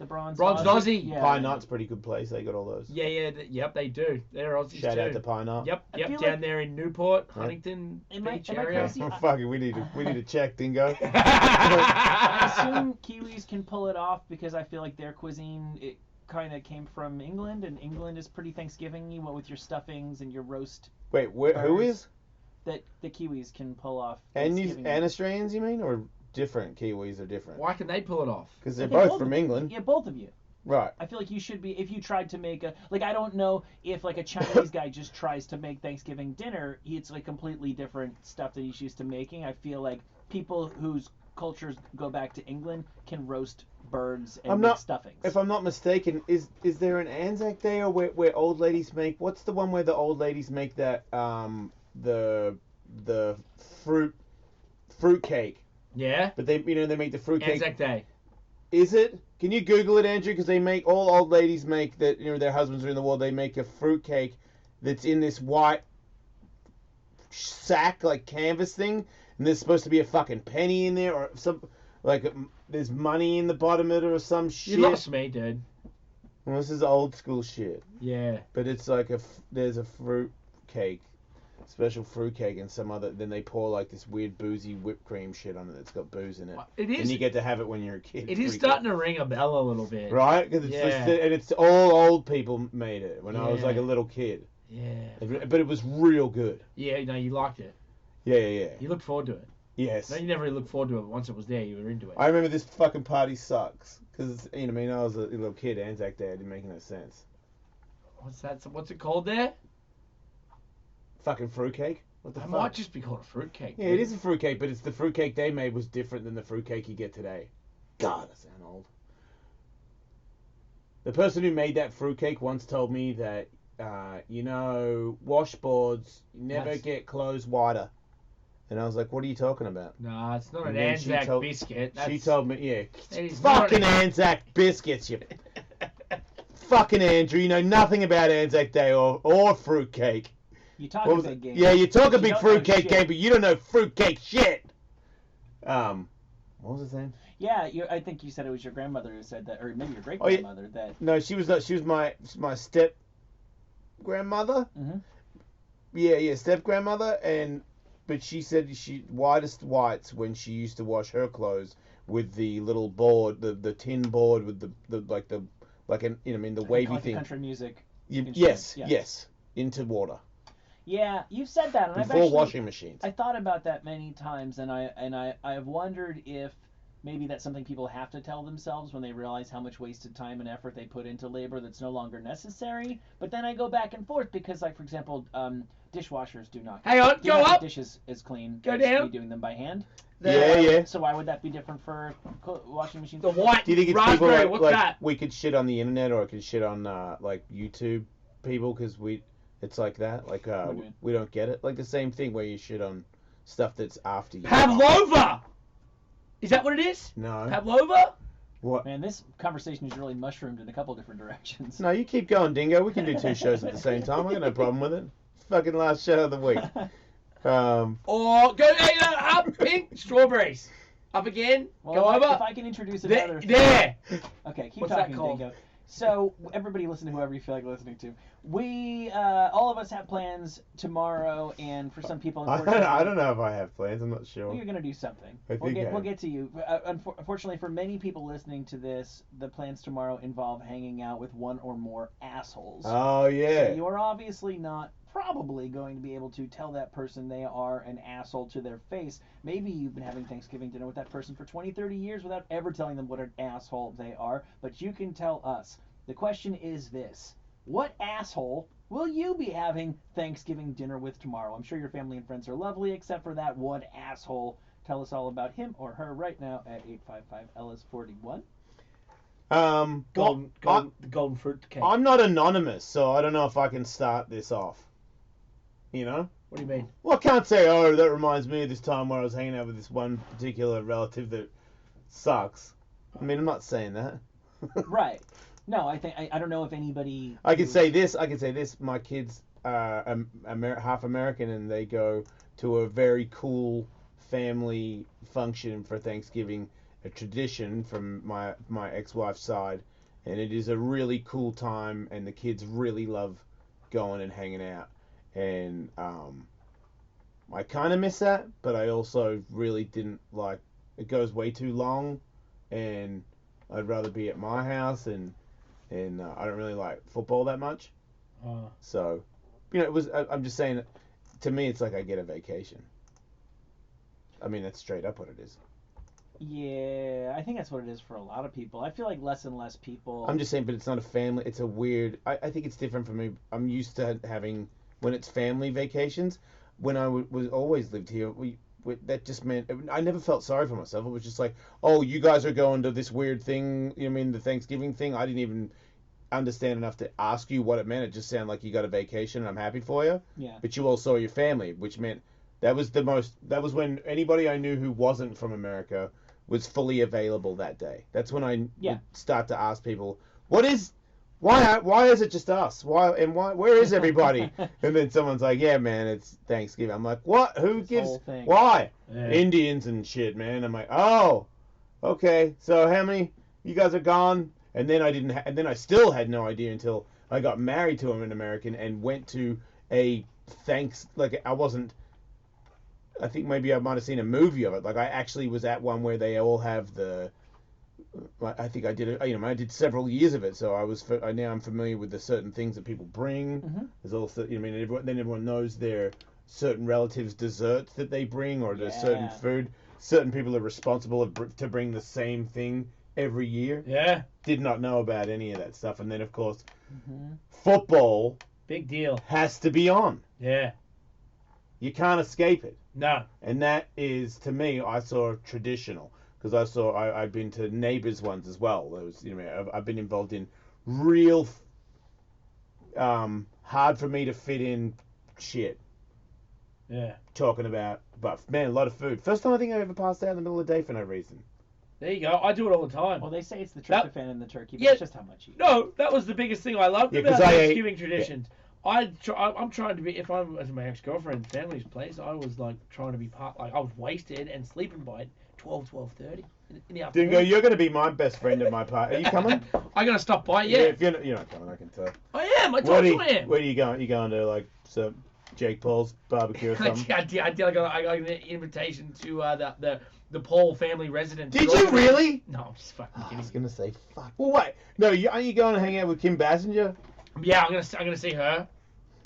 Bronzed Aussie. Aussie. Yeah. Pine Knot's a pretty good place. They got all those. Yeah, yep, they do. They're Aussies Shout too. out to Pine Knot. Yep, I yep, feel down like- there in Newport, Huntington Am I Beach crazy? area. Fuck it, we need to check, Dingo. I assume Kiwis can pull it off because I feel like their cuisine it kind of came from England, and England is pretty Thanksgiving-y. What with your stuffings and your roast. Wait, who birds, is? That the Kiwis can pull off. And Thanksgiving. Australians, you mean, or different Kiwis are different? Why can they pull it off? Because they're I think both from England. Yeah, both of you. Right. I feel like you should be, if you tried to make a, like, I don't know if, like, a Chinese guy just tries to make Thanksgiving dinner, it's, like, completely different stuff that he's used to making. I feel like people whose cultures go back to England can roast birds and make stuffings. If I'm not mistaken, is there an Anzac Day or where old ladies make, what's the one where the old ladies make that, the fruit cake? Yeah? But they make the fruit cake. Anzac Day. Is it? Can you Google it, Andrew? Because all old ladies make that. Their husbands are in the war. They make a fruit cake that's in this white sack, like canvas thing, and there's supposed to be a fucking penny in there, or some there's money in the bottom of it, or some shit. You lost me, dude. Well, this is old school shit. Yeah. But it's like there's a fruit cake, special fruit cake, and some other. Then they pour like this weird boozy whipped cream shit on it that's got booze in it. It is. And you get to have it when you're a kid. It is starting to ring a bell a little bit. Right? Cause it's all old people made it when I was like a little kid. Yeah. But it was real good. Yeah, no, you liked it. Yeah. You looked forward to it. Yes. No, you never really looked forward to it, but once it was there, you were into it. I remember this fucking party sucks. Because, I was a little kid, Anzac Day, it didn't make no sense. What's that? What's it called there? Fucking fruitcake? What the fuck? It might just be called a fruitcake. Yeah, it is a fruitcake, but it's the fruitcake they made was different than the fruitcake you get today. God, I sound old. The person who made that fruitcake once told me that, washboards never get clothes wider. And I was like, what are you talking about? No, it's not an Anzac biscuit. She told me, yeah. Fucking Anzac biscuits, you... Fucking Andrew, you know nothing about Anzac Day or fruitcake. You talk a big game. Yeah, you talk a big fruitcake game, but you don't know fruitcake shit. What was his name? Yeah, I think you said it was your grandmother who said that, or maybe your great grandmother that. No, she was my step grandmother. Mm-hmm. Yeah, step grandmother, but she said she whitest whites when she used to wash her clothes with the little board, the tin board with the wavy like thing. Country music. Yes, into water. Yeah, you've said that, and before washing machines. I thought about that many times, and I've wondered if maybe that's something people have to tell themselves when they realize how much wasted time and effort they put into labor that's no longer necessary. But then I go back and forth because, like, for example, dishwashers do not. Hang on, go up. Dishes as clean. Go as down. Me doing them by hand. Yeah. So why would that be different for washing machines? The white Do you think it's raspberry, people what's that? We could shit on the internet or I could shit on YouTube people because it's like that. Like we don't get it. Like the same thing where you shit on stuff that's after you. Pavlova. Is that what it is? No. Pavlova? What? Man, this conversation has really mushroomed in a couple different directions. No, you keep going, Dingo. We can do 2 shows at the same time. I got no problem with it. Fucking last show of the week. Or go up, pink strawberries. Up again. Well, go over. If I can introduce another. There. Okay, keep What's talking, that called? Dingo. So everybody listen to whoever you feel like listening to. We all of us have plans tomorrow, and for some people, unfortunately, I don't know if I have plans. I'm not sure. You're gonna do something. We'll get to you. Unfortunately, for many people listening to this, the plans tomorrow involve hanging out with one or more assholes. Oh yeah. So you're obviously not probably going to be able to tell that person they are an asshole to their face. Maybe you've been having Thanksgiving dinner with that person for 20, 30 years without ever telling them what an asshole they are, but you can tell us. The question is this: what asshole will you be having Thanksgiving dinner with tomorrow? I'm sure your family and friends are lovely, except for that one asshole. Tell us all about him or her right now at 855-ELLIS-41. Golden fruit cake. I'm not anonymous, so I don't know if I can start this off. You know? What do you mean? Well, I can't say, oh, that reminds me of this time where I was hanging out with this one particular relative that sucks. I mean, I'm not saying that. Right. No, I don't know if anybody. I can say this. My kids are half American, and they go to a very cool family function for Thanksgiving, a tradition from my ex-wife's side, and it is a really cool time, and the kids really love going and hanging out, and I kind of miss that, but I also really didn't like. It goes way too long, and I'd rather be at my house and I don't really like football that much. So, it was. I'm just saying, to me, it's like I get a vacation. I mean, that's straight up what it is. Yeah, I think that's what it is for a lot of people. I feel like less and less people. I'm just saying, but it's not a family. It's a weird. I think it's different for me. I'm used to having when it's family vacations. When I was always lived here, that just meant I never felt sorry for myself. It was just like, oh, you guys are going to this weird thing. You mean the Thanksgiving thing? I didn't even understand enough to ask you what it meant. It just sounded like you got a vacation, and I'm happy for you. Yeah. But you all saw your family, which meant that was the most. That was when anybody I knew who wasn't from America was fully available that day. That's when I would start to ask people, why is it just us? Where is everybody? And then someone's like, yeah, man, it's Thanksgiving. I'm like, what? Who gives? Why? Yeah. Indians and shit, man. I'm like, oh, okay. So how many? You guys are gone? And then I still had no idea until I got married to an American and went to a I think maybe I might have seen a movie of it. Like I actually was at one where they all have I think I did it. I did several years of it, so now I'm familiar with the certain things that people bring. Mm-hmm. There's also, everyone knows their certain relatives' desserts that they bring, or there's certain food. Certain people are responsible to bring the same thing every year. Yeah. Did not know about any of that stuff, and then of course, football. Big deal. Has to be on. Yeah. You can't escape it. No. And that is, to me, I saw traditional. Because I've been to neighbors ones as well. There was, I've been involved in real, hard for me to fit in shit. Yeah. Talking about, but man, a lot of food. First time I think I ever passed out in the middle of the day for no reason. There you go. I do it all the time. Well, they say it's the tryptophan in the turkey, but it's just how much you eat. No, that was the biggest thing I loved about Thanksgiving traditions. I'm trying to be, if I'm at my ex-girlfriend's family's place, I was like trying to be I was wasted and sleeping by 12:30 in the afternoon. Dingo, you're going to be my best friend at my party. Are you coming? I'm going to stop by, yeah. If you're not coming, I can tell. I am, I told you I am. Where are you going? You going to like Jake Paul's barbecue or something? I got an invitation to the Paul family residence. Did you really? No, I'm just fucking kidding. I was going to say, fuck. Well, wait. No, aren't you going to hang out with Kim Basinger? Yeah, I'm gonna see her,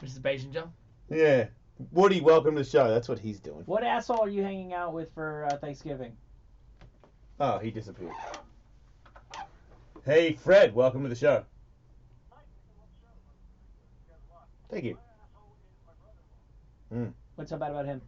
Mrs. Basinger. Yeah. Woody, welcome to the show. That's what he's doing. What asshole are you hanging out with for Thanksgiving? Oh, he disappeared. Hey, Fred, welcome to the show. Thank you. What's so bad about him?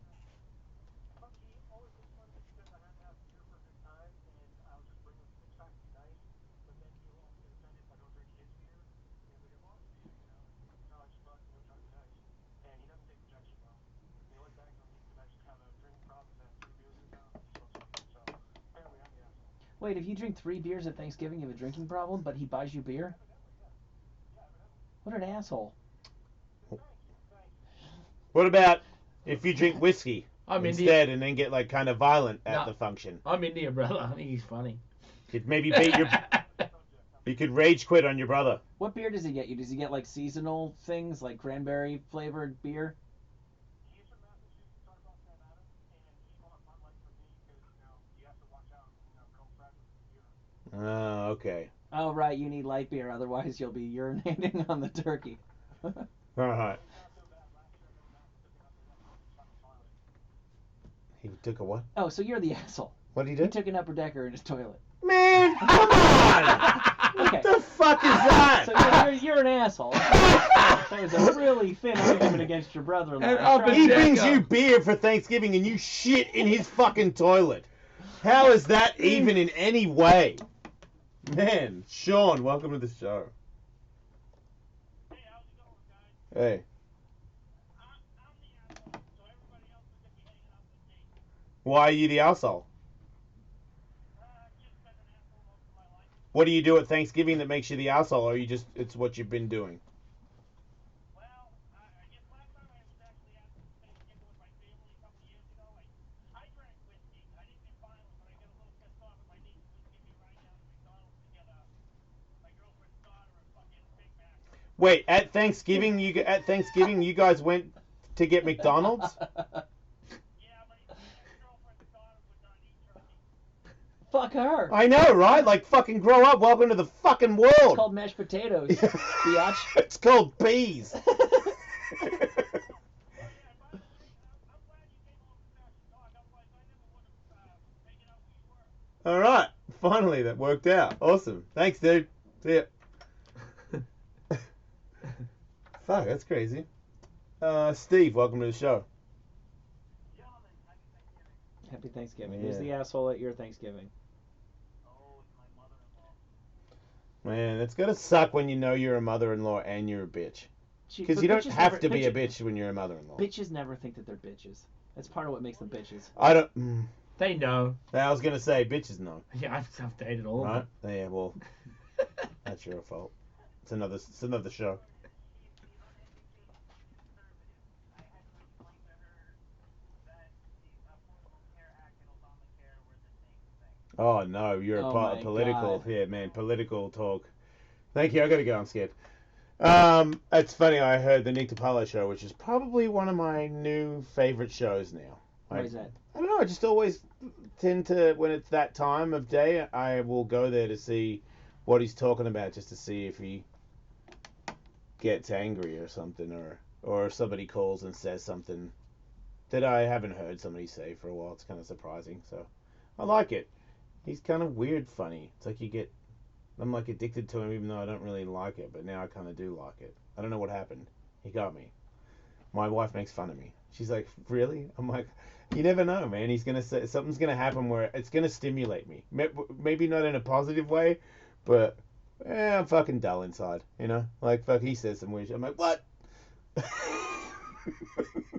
Wait, if you drink 3 beers at Thanksgiving, you have a drinking problem, but he buys you beer? What an asshole. What about if you drink whiskey instead Indian. And then get like kind of violent at the function? I'm Indian, brother. I think he's funny. Could maybe beat your... You could rage quit on your brother. What beer does he get you? Does he get like seasonal things, like cranberry flavored beer? Oh, okay. Oh, right, you need light beer, otherwise you'll be urinating on the turkey. All right. He took a what? Oh, so you're the asshole. What did he do? He took an upper decker in his toilet. Man, come on! Okay. What the fuck is that? So you're an asshole. That was a really thin argument against your brother-in-law. He brings you beer for Thanksgiving and you shit in his fucking toilet. How is that even in any way? Man, Sean, welcome to the show. Hey. Why are you the asshole? What do you do at Thanksgiving that makes you the asshole, or you just it's what you've been doing? Wait, at Thanksgiving you guys went to get McDonald's? Fuck her. I know, right? Like, fucking grow up. Welcome to the fucking world. It's called mashed potatoes, biatch. It's called peas. All right. Finally, that worked out. Awesome. Thanks, dude. See ya. Fuck, that's crazy. Steve, welcome to the show. Happy Thanksgiving. Yeah. Who's the asshole at your Thanksgiving? Man, it's gonna suck when you know you're a mother-in-law and you're a bitch. Because But you don't bitches have never- to be a bitch- bitch when you're a mother-in-law. Bitches never think that they're bitches. That's part of what makes them bitches. I don't. They know. I was gonna say bitches know. Yeah, I've dated all of Right? them. Yeah. Well, that's your fault. It's another show. Oh no, you're Oh a my political. God. Yeah, man, political talk. Thank you. I gotta go. I'm scared. It's funny. I heard the Nick DiPaolo show, which is probably one of my new favorite shows now. Why is that? I don't know. I just always tend to, when it's that time of day, I will go there to see what he's talking about, just to see if he gets angry or something, or somebody calls and says something that I haven't heard somebody say for a while. It's kind of surprising. So I like it. He's kind of weird funny. It's like I'm like addicted to him even though I don't really like it, but now I kind of do like it. I don't know what happened. He got me. My wife makes fun of me. She's like, really? I'm like, you never know, man. He's going to say, something's going to happen where it's going to stimulate me. Maybe not in a positive way, but I'm fucking dull inside, you know? Like, fuck, he says some weird shit. I'm like, what?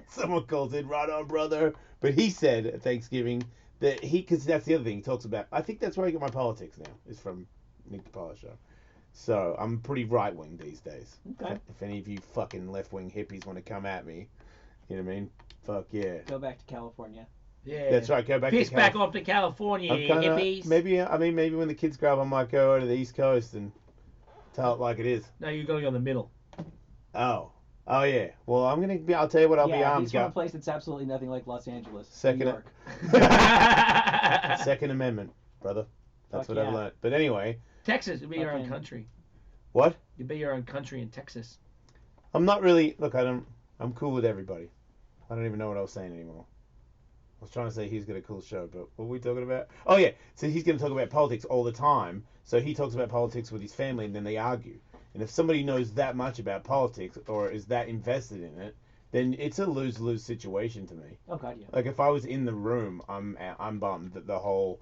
Someone calls in, right on, brother. But he said at Thanksgiving that because that's the other thing he talks about. I think that's where I get my politics now, is from Nick DiPaolo show. So I'm pretty right wing these days. Okay. If any of you fucking left wing hippies want to come at me, you know what I mean? Fuck yeah. Go back to California. Yeah. That's right. Go back. Fist to back off to California, I'm kinda, hippies. Maybe when the kids grow up, I might go to the East Coast and tell it like it is. No, you're going on the middle. Oh yeah. Well, I'll tell you what. I'll be armed. He's from a place that's absolutely nothing like Los Angeles. New Second York. Second Amendment, brother. That's Fuck what yeah. I've learned. But anyway. Texas, you'd be your own Fucking- country. What? You'd be your own country in Texas. I'm not really. Look, I'm cool with everybody. I don't even know what I was saying anymore. I was trying to say he's got a cool show, but what were we talking about? Oh yeah, so he's going to talk about politics all the time. So he talks about politics with his family, and then they argue. And if somebody knows that much about politics or is that invested in it, then it's a lose-lose situation to me. Oh god, yeah. Like if I was in the room, I'm bummed that the whole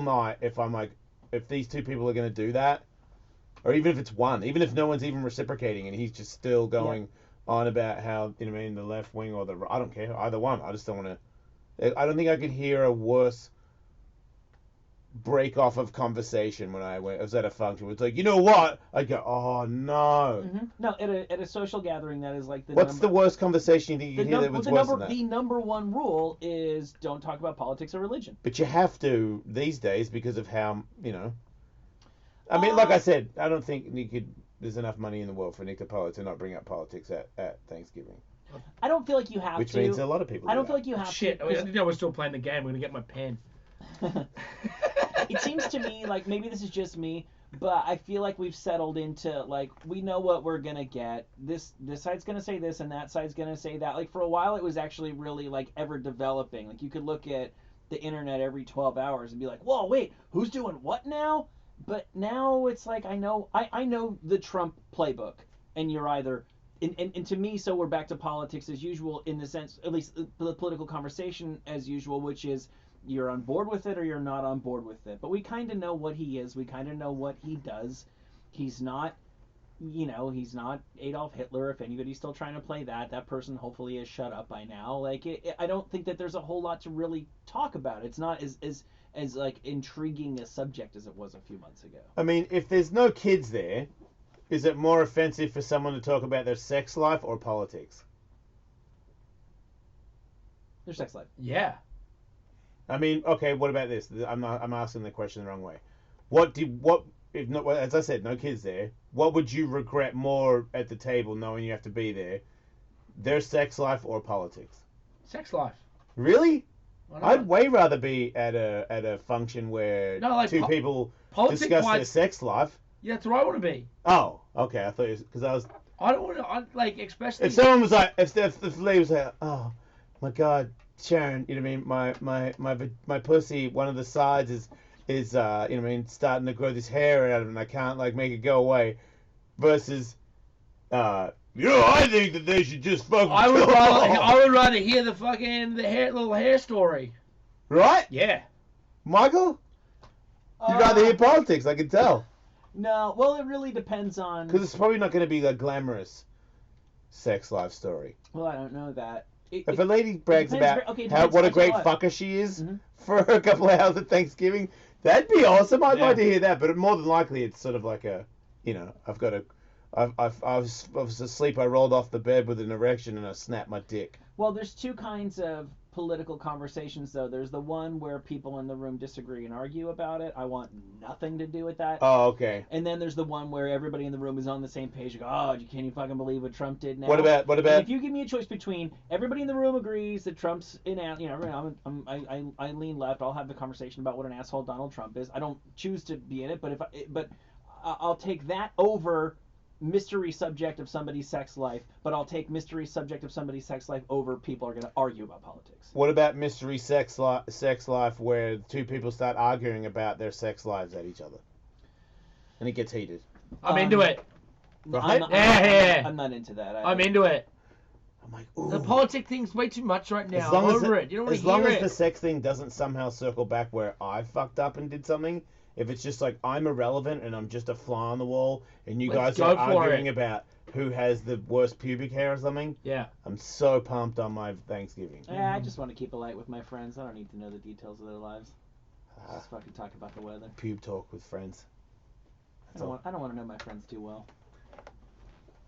night. If these two people are going to do that, or even if it's one, even if no one's even reciprocating, and he's just still going on about how, you know what I mean, the left wing or I don't care, either one. I just don't want to. I don't think I could hear a worse break off of conversation when I was at a function. It's like, you know what? I go, oh no. Mm-hmm. No, at a social gathering, that is like the. What's the worst conversation you think you can hear that was worse than that? The number one rule is don't talk about politics or religion. But you have to these days because of how, you know. I mean, like I said, I don't think there's enough money in the world for Nick DiPaolo to not bring up politics at Thanksgiving. I don't feel like you have Which to. means a lot of people I do don't that. feel like you have Shit, to. I didn't know we're still playing the game. We're going to get my pen. It seems to me like maybe this is just me, but I feel like we've settled into like we know what we're gonna get. This side's gonna say this and that side's gonna say that. Like for a while it was actually really like ever developing. Like you could look at the internet every 12 hours and be like, whoa, wait, who's doing what now? But now it's like I know the Trump playbook, and you're either and to me, so we're back to politics as usual in the sense, at least the political conversation as usual, which is you're on board with it or you're not on board with it. But we kind of know what he is. We kind of know what he does. He's not, he's not Adolf Hitler. If anybody's still trying to play that person hopefully has shut up by now. Like, I don't think that there's a whole lot to really talk about. It's not as like intriguing a subject as it was a few months ago. I mean, if there's no kids there, is it more offensive for someone to talk about their sex life or politics? Their sex life. Yeah. I mean, okay, what about this? I'm asking the question the wrong way. If not, as I said, no kids there. What would you regret more at the table, knowing you have to be there? Their sex life or politics? Sex life. Really? Why not? I'd way rather be at a function where two people discuss their sex life. Yeah, that's where I want to be. Oh, okay. I thought because I was. I don't want to, especially. If someone was like, if the lady was like, oh my God, Sharon, you know what I mean? My pussy, one of the sides is you know what I mean, starting to grow this hair out of it, and I can't like make it go away. Versus, I think that they should just fucking. I would rather hear the little hair story. Right? Yeah. Michael, you'd rather hear politics. I can tell. No, well, it really depends on. Because it's probably not going to be a glamorous sex life story. Well, I don't know that. If a lady brags about what a great fucker she is for a couple of hours at Thanksgiving, that'd be awesome. I'd like to hear that. But more than likely, it's sort of like a, you know, I was asleep. I rolled off the bed with an erection and I snapped my dick. Well, there's two kinds of political conversations, though. There's the one where people in the room disagree and argue about it. I want nothing to do with that. Oh, okay. And then there's the one where everybody in the room is on the same page. You go, oh, can you fucking believe what Trump did now? What about? And if you give me a choice between everybody in the room agrees that Trump's I lean left. I'll have the conversation about what an asshole Donald Trump is. I don't choose to be in it, but I'll take that over mystery subject of somebody's sex life, but I'll take mystery subject of somebody's sex life over people are going to argue about politics. What about mystery sex life where two people start arguing about their sex lives at each other? And it gets heated. I'm into it. Right? I'm not into that. I'm into it. I'm like, ooh. The politic thing's way too much right now. As long I'm as over it. You don't want as to hear long as it. the sex thing doesn't somehow circle back where I fucked up and did something. If it's just like I'm irrelevant and I'm just a fly on the wall and you guys are arguing about who has the worst pubic hair or something, I'm so pumped on my Thanksgiving. Yeah, I just want to keep it light with my friends. I don't need to know the details of their lives. Just fucking talk about the weather. Pube talk with friends. I don't want to know my friends too well.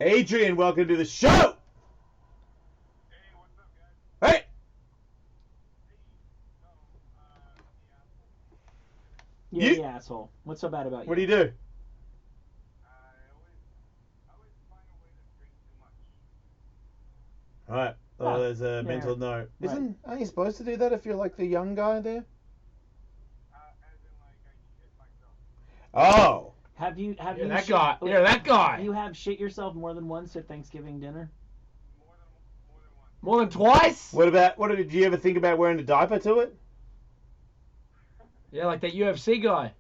Adrian, welcome to the show! Hey! Yeah, the asshole. What's so bad about you? What do you do? Alright. Oh, there's a mental note. Aren't you supposed to do that if you're like the young guy there? Oh! Have you that guy. You're that guy. You have shit yourself more than once at Thanksgiving dinner? More than twice? Did you ever think about wearing a diaper to it? Yeah, like that UFC guy.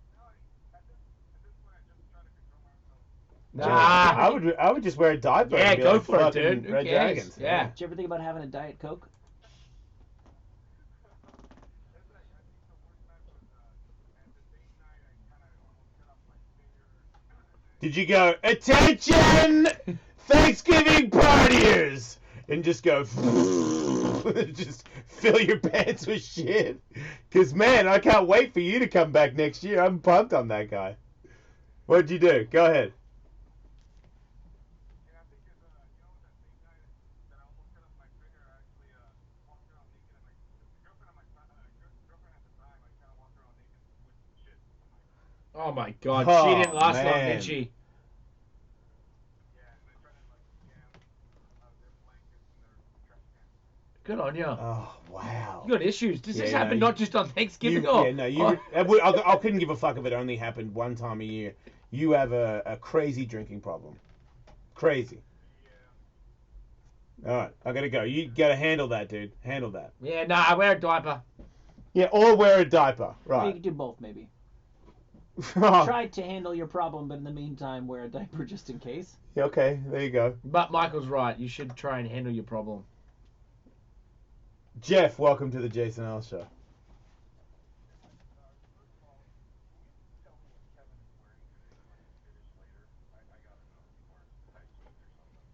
Nah, I would just wear a diaper. Yeah, and be go like for it, fucking dude. Who Red cares? Dragons. Yeah. Did you ever think about having a Diet Coke? Did you go, attention, Thanksgiving partiers, and just go, just fill your pants with shit? Because, man, I can't wait for you to come back next year. I'm pumped on that guy. What'd you do? Go ahead. Oh my god, she didn't last long, did she? Good on you. Oh, wow. You got issues. Does this happen not just on Thanksgiving? I couldn't give a fuck if it only happened one time a year. You have a crazy drinking problem. Crazy. Alright, I gotta go. You gotta handle that, dude. Handle that. Yeah, nah, I wear a diaper. Yeah, or wear a diaper. Well, you Right. could do both, maybe. Try to handle your problem, but in the meantime, wear a diaper just in case. Yeah, okay, there you go. But Michael's right. You should try and handle your problem. Jeff, welcome to the Jason Ellis Show.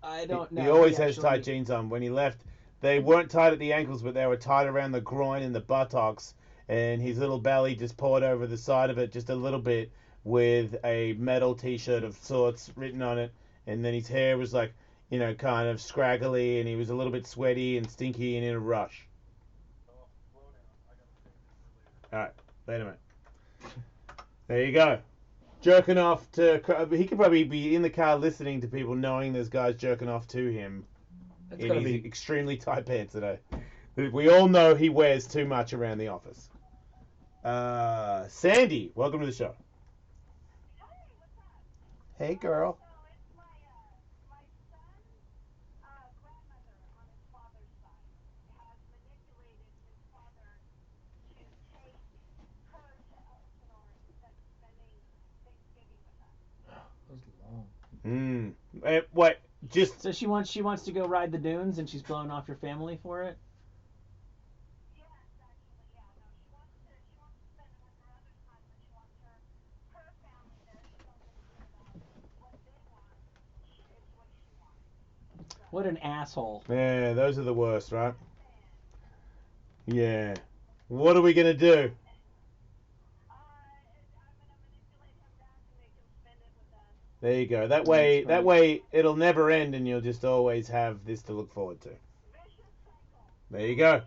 I don't know. He always has tight jeans on. When he left, they weren't tied at the ankles, but they were tied around the groin and the buttocks. And his little belly just poured over the side of it just a little bit with a metal T-shirt of sorts written on it. And then his hair was like, you know, kind of scraggly, and he was a little bit sweaty and stinky and in a rush. Alright, wait a minute. There you go. Jerking off to... He could probably be in the car listening to people knowing there's guys jerking off to him in his extremely tight pants today. We all know he wears too much around the office. Sandy, welcome to the show. Hey, girl. What? Just So she wants to go ride the dunes, and she's blowing off your family for it. What an asshole. Yeah, those are the worst, right? Yeah. What are we gonna do? There you go. That way it'll never end, and you'll just always have this to look forward to. There you go.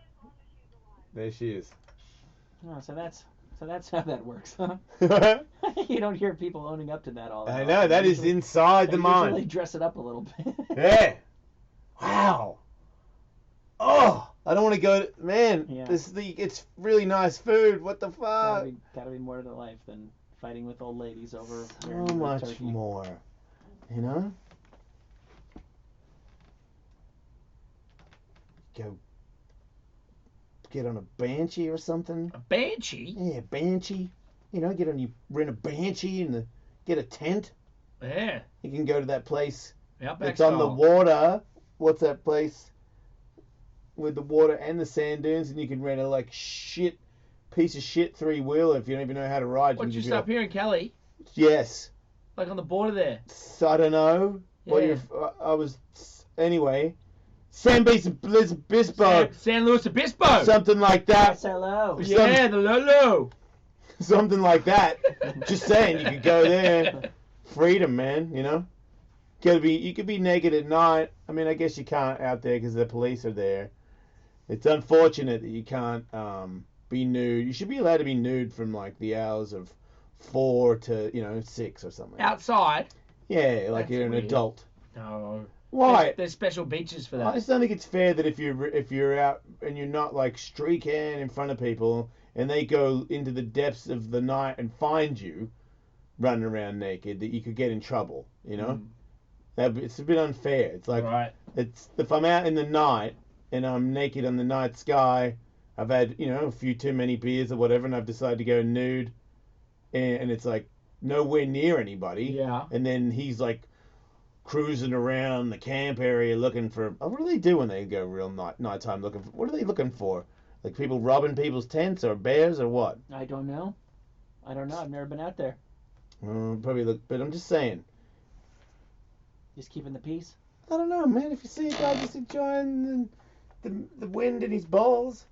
There she is. Oh, so that's how that works, huh? You don't hear people owning up to that all that I know, that is inside the mind. They dress it up a little bit. Yeah. Wow. Oh, I don't want to go. Man, Yeah. It's really nice food. What the fuck? Gotta be more to life than fighting with old ladies over So where you much turkey. more. You know? Go get on a banshee or something. A banshee? Yeah, banshee. You know, rent a banshee and get a tent. Yeah. You can go to that place. Outback It's on the style. water. What's that place? With the water and the sand dunes, and you can rent a piece of shit 3-wheeler if you don't even know how to ride. What, You can just go- up here in Cali? Yes. Like on the border there? So, I don't know. Yeah. Anyway. San Luis Obispo. San Luis Obispo. Something like that. SLO. Yeah, the Lolo. Something like that. Just saying, you could go there. Freedom, man, you know? You could be naked at night. I mean, I guess you can't out there because the police are there. It's unfortunate that you can't be nude. You should be allowed to be nude from like the hours of 4 to 6 or something. Outside? Yeah, like That's you're an weird. adult. No. Why? There's special beaches for that. I just don't think it's fair that if you're out and you're not like streaking in front of people and they go into the depths of the night and find you running around naked, that you could get in trouble. You know, it's a bit unfair. It's like if I'm out in the night and I'm naked on the night sky, I've had a few too many beers or whatever, and I've decided to go nude, and it's like nowhere near anybody. Yeah. And then he's like cruising around the camp area looking for. Oh, what do they do when they go real nighttime looking for? What are they looking for? Like people robbing people's tents or bears or what? I don't know. I've never been out there. Probably look, but I'm just saying. Just keeping the peace. I don't know, man. If you see a guy just enjoying the wind in his balls,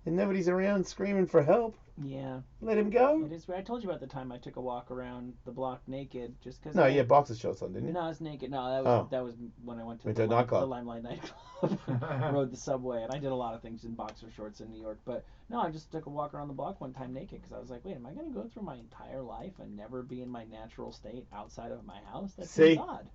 and nobody's around screaming for help, Yeah. let him go. It is weird. I told you about the time I took a walk around the block naked just because. No, you had boxer shorts on, didn't you? No, I was naked. No, that was when I went to Went the to a nightclub. Limelight nightclub. Rode the subway, and I did a lot of things in boxer shorts in New York. But no, I just took a walk around the block one time naked because I was like, wait, am I going to go through my entire life and never be in my natural state outside of my house? That seems odd.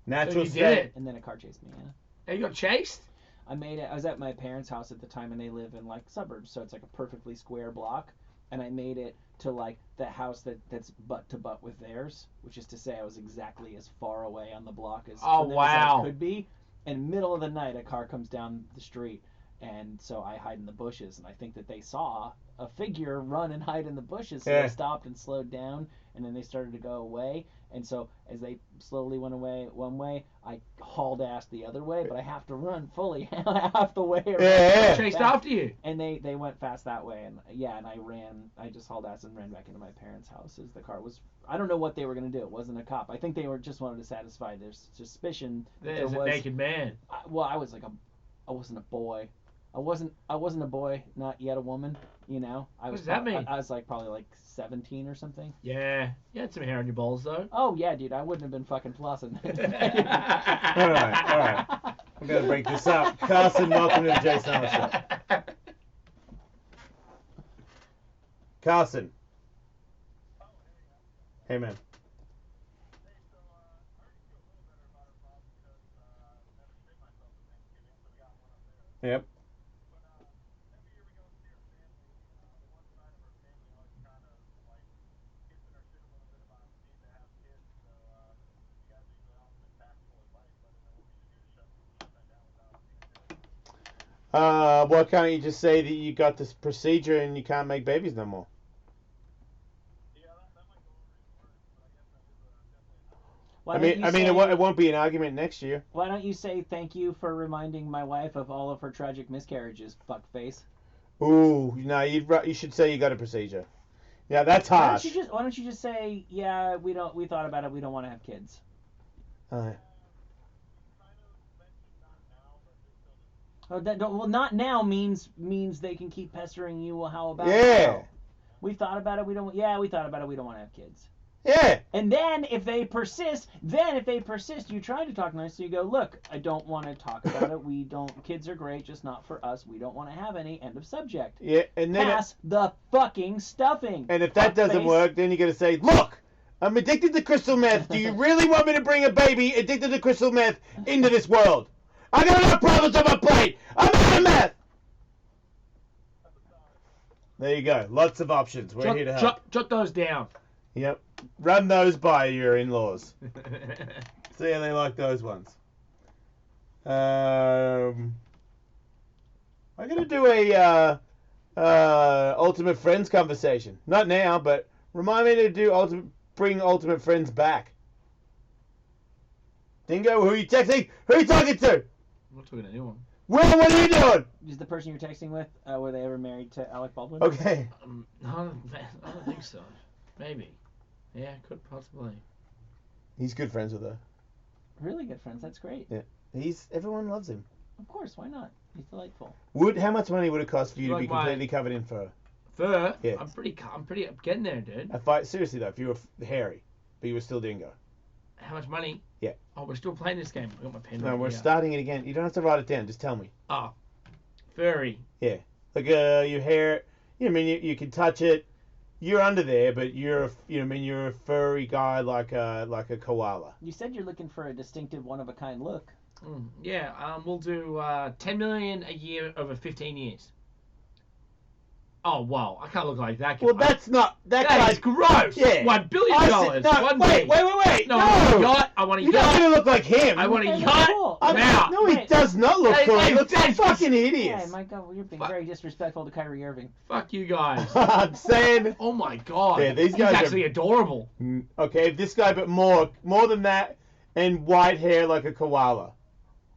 Natural So you did state. it. And then a car chased me. Yeah. Hey, you got chased? I was at my parents' house at the time, and they live in like suburbs, so it's like a perfectly square block. And I made it to like the house that's butt to butt with theirs, which is to say I was exactly as far away on the block as, from them as I could be. And middle of the night, a car comes down the street, and so I hide in the bushes. And I think that they saw a figure run and hide in the bushes, so Yeah. they stopped and slowed down, and then they started to go away. And so as they slowly went away one way, I hauled ass the other way, but I have to run fully half the way around. Yeah. Chased after you. And they went fast that way, and I just hauled ass and ran back into my parents' house as the car was. I don't know what they were gonna do. It wasn't a cop. I think they just wanted to satisfy their suspicion. That There's there a was, naked man. I wasn't a boy. I wasn't a boy, not yet a woman. What does that mean? I was like probably like 17 or something. Yeah. You had some hair on your balls though. Oh yeah, dude, I wouldn't have been fucking flossing. All right. I'm gonna break this up. Carson, welcome to the Jason Ellis Show. Carson. Hey, man. Yep. Why can't you just say that you got this procedure and you can't make babies no more? It won't be an argument next year. Why don't you say thank you for reminding my wife of all of her tragic miscarriages, fuckface? Ooh, no, you should say you got a procedure. Yeah, that's harsh. Why don't you just say, yeah, we thought about it, we don't want to have kids. Not now means they can keep pestering you. Well, how about now? We thought about it, we don't want to have kids. Yeah. And then if they persist, you try to talk nice. So you go, look, I don't want to talk about it. Kids are great, just not for us. We don't want to have any. End of subject. Yeah, and then pass the fucking stuffing. And if that doesn't work, then you got to say, look, I'm addicted to crystal meth. Do you really want me to bring a baby addicted to crystal meth into this world? I got enough problems on my plate. I'm out of meth. There you go. Lots of options. We're here to help. Jot those down. Yep. Run those by your in-laws. See how they like those ones. I'm gonna do a Ultimate Friends conversation. Not now, but remind me to bring Ultimate Friends back. Dingo, who are you texting? Who are you talking to? I'm not talking to anyone. Will, what are you doing? Is the person you're texting with, were they ever married to Alec Baldwin? Okay. No, I don't think so. Maybe. Yeah, could possibly. He's good friends with her. Really good friends. That's great. Yeah. Everyone loves him. Of course, why not? He's delightful. How much money would it cost for you to be completely covered in fur? Fur? Yeah. I'm getting there, dude. Seriously though, if you were hairy, but you were still dingo. How much money? Yeah. Oh, we're still playing this game. I got my pen. No, we're starting it again. You don't have to write it down. Just tell me. Oh, furry. Yeah. Like your hair. You can touch it. You're under there, but you're a furry guy like a koala. You said you're looking for a distinctive, one of a kind look. Yeah. We'll do 10 million a year over 15 years. Oh wow! I can't look like that guy. Well, that's not that guy's gross. Yeah. $1 billion. Wait. No, I want a yacht. I want a yacht. You're not gonna look like him. I want a yacht. Now. No, he does not look cool. He looks fucking hideous. Yeah, my God, you're being very disrespectful to Kyrie Irving. Fuck you guys. I'm saying. Oh my God. Yeah, these guys He's actually adorable. Okay, this guy, but more than that, and white hair like a koala.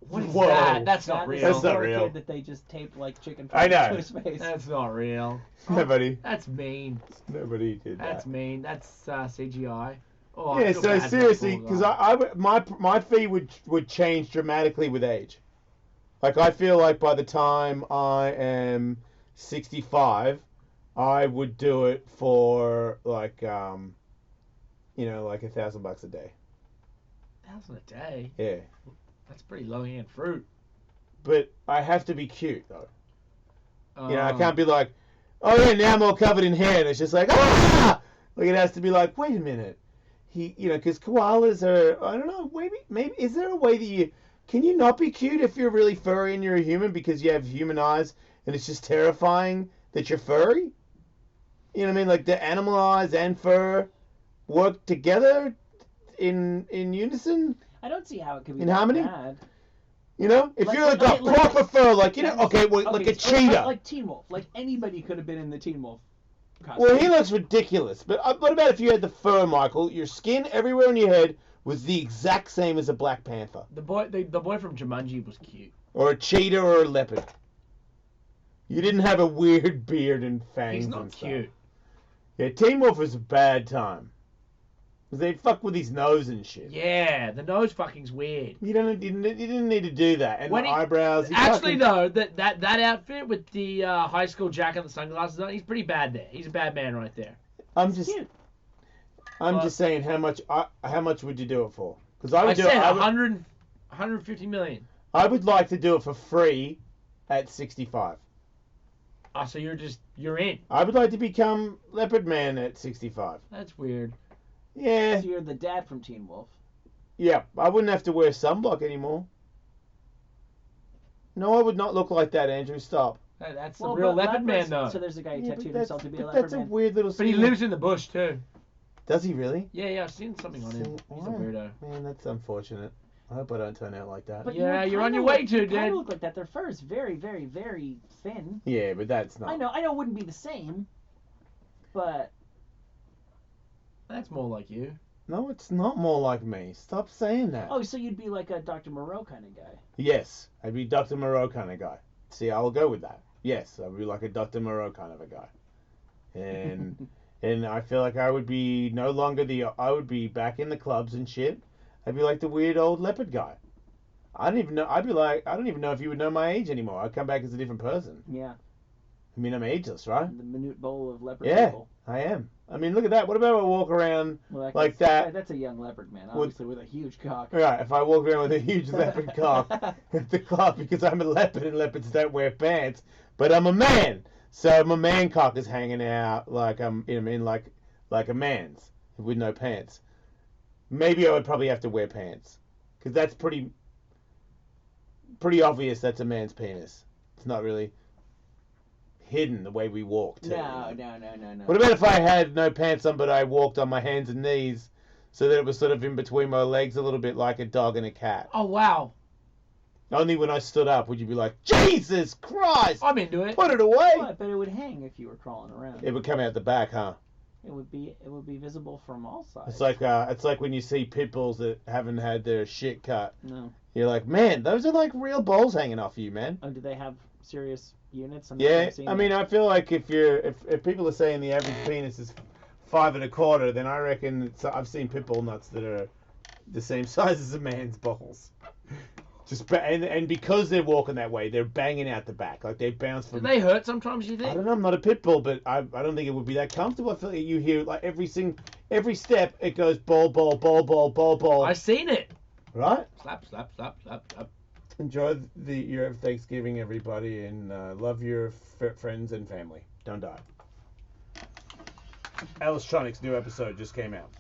What is that? That's not real. That's not real. Kid that they just taped like chicken I know. to his face. That's not real. Nobody. That's mean. Nobody did that. That's mean. That's CGI. Oh, yeah. So seriously, because my fee would change dramatically with age. Like I feel like by the time I am 65, I would do it for like like $1,000 a day. $1,000 a day. Yeah. That's pretty low-hanging fruit. But I have to be cute, though. I can't be like, oh, yeah, now I'm all covered in hair. And it's just like, ah! Like, it has to be like, wait a minute. Because koalas are, I don't know, maybe, is there a way that can you not be cute if you're really furry and you're a human because you have human eyes and it's just terrifying that you're furry? You know what I mean? Like, the animal eyes and fur work together in unison? I don't see how it could be in harmony. Bad. If you're got proper fur, like like a cheetah, like Teen Wolf, like anybody could have been in the Teen Wolf costume. Well, he looks ridiculous. But what about if you had the fur, Michael? Your skin everywhere on your head was the exact same as a Black Panther. The boy from Jumanji was cute. Or a cheetah or a leopard. You didn't have a weird beard and fangs. He's not and cute. Stuff. Yeah, Teen Wolf was a bad time. They fuck with his nose and shit. Yeah, the nose fucking's weird. You didn't need to do that. And the eyebrows. Though, that outfit with the high school jacket and the sunglasses on, he's pretty bad there. He's a bad man right there. I'm just saying, how much would you do it for? Because I said 150 million. I would like to do it for free at 65. Oh, so you're in. I would like to become Leopard Man at 65. That's weird. Yeah. So you're the dad from Teen Wolf. Yeah, I wouldn't have to wear sunblock anymore. No, I would not look like that, Andrew. Stop. That's the real leopard man, though. So there's a guy who tattooed himself to be a leopard man. That's a weird little. But he lives in the bush too. Does he really? Yeah, I've seen something on him. He's a weirdo. Man, that's unfortunate. I hope I don't turn out like that. But yeah, you're on your way to, dude. They dude. look like that. Their fur is very, very, very thin. Yeah, but that's not. I know it wouldn't be the same, but that's more like you. No, it's not more like me. Stop saying that. Oh, so you'd be like a Dr. Moreau kind of guy. Yes, I'd be Dr. Moreau kind of guy. See, I'll go with that. Yes, I'd be like a Dr. Moreau kind of a guy. And and I feel like I would be no longer I would be back in the clubs and shit. I'd be like the weird old leopard guy. I don't even know. I'd be like, I don't even know if you would know my age anymore. I'd come back as a different person. Yeah. I mean, I'm ageless, right? The Manute Bol of leopard Yeah, people. I am. I mean, look at that. What about I walk around like that? that? That's a young leopard man, obviously, with a huge cock. Right, if I walk around with a huge leopard cock at the club because I'm a leopard and leopards don't wear pants, but I'm a man, so my man cock is hanging out like I'm, you know what I mean, like a man's with no pants. Maybe I would probably have to wear pants because that's pretty obvious. That's a man's penis. It's not really hidden the way we walk too. No. What about if I had no pants on but I walked on my hands and knees so that it was sort of in between my legs a little bit like a dog and a cat? Oh, wow. Only when I stood up would you be like, Jesus Christ! I'm into it. Put it away! Well, but it would hang if you were crawling around. It would come out the back, huh? It would be visible from all sides. It's like when you see pit bulls that haven't had their shit cut. No. You're like, man, those are like real balls hanging off you, man. Oh, do they have serious units? Yeah, I mean, I feel like if people are saying the average penis is 5 1/4, then I reckon I've seen pit bull nuts that are the same size as a man's balls. And because they're walking that way, they're banging out the back, like they bounce from. Do they hurt sometimes? You think? I don't know. I'm not a pit bull, but I don't think it would be that comfortable. I feel like you hear like every step it goes ball ball ball ball ball ball. I've seen it. Right. Slap slap slap slap slap. Enjoy your Thanksgiving, everybody, and love your friends and family. Don't die. Ellis Tronic's new episode just came out.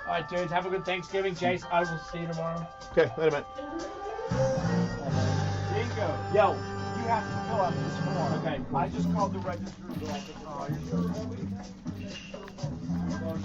Alright, dudes, have a good Thanksgiving. Jace, I will see you tomorrow. Okay, later, man. Bingo. Yo. You have to fill out this form. Okay. I just called the registry.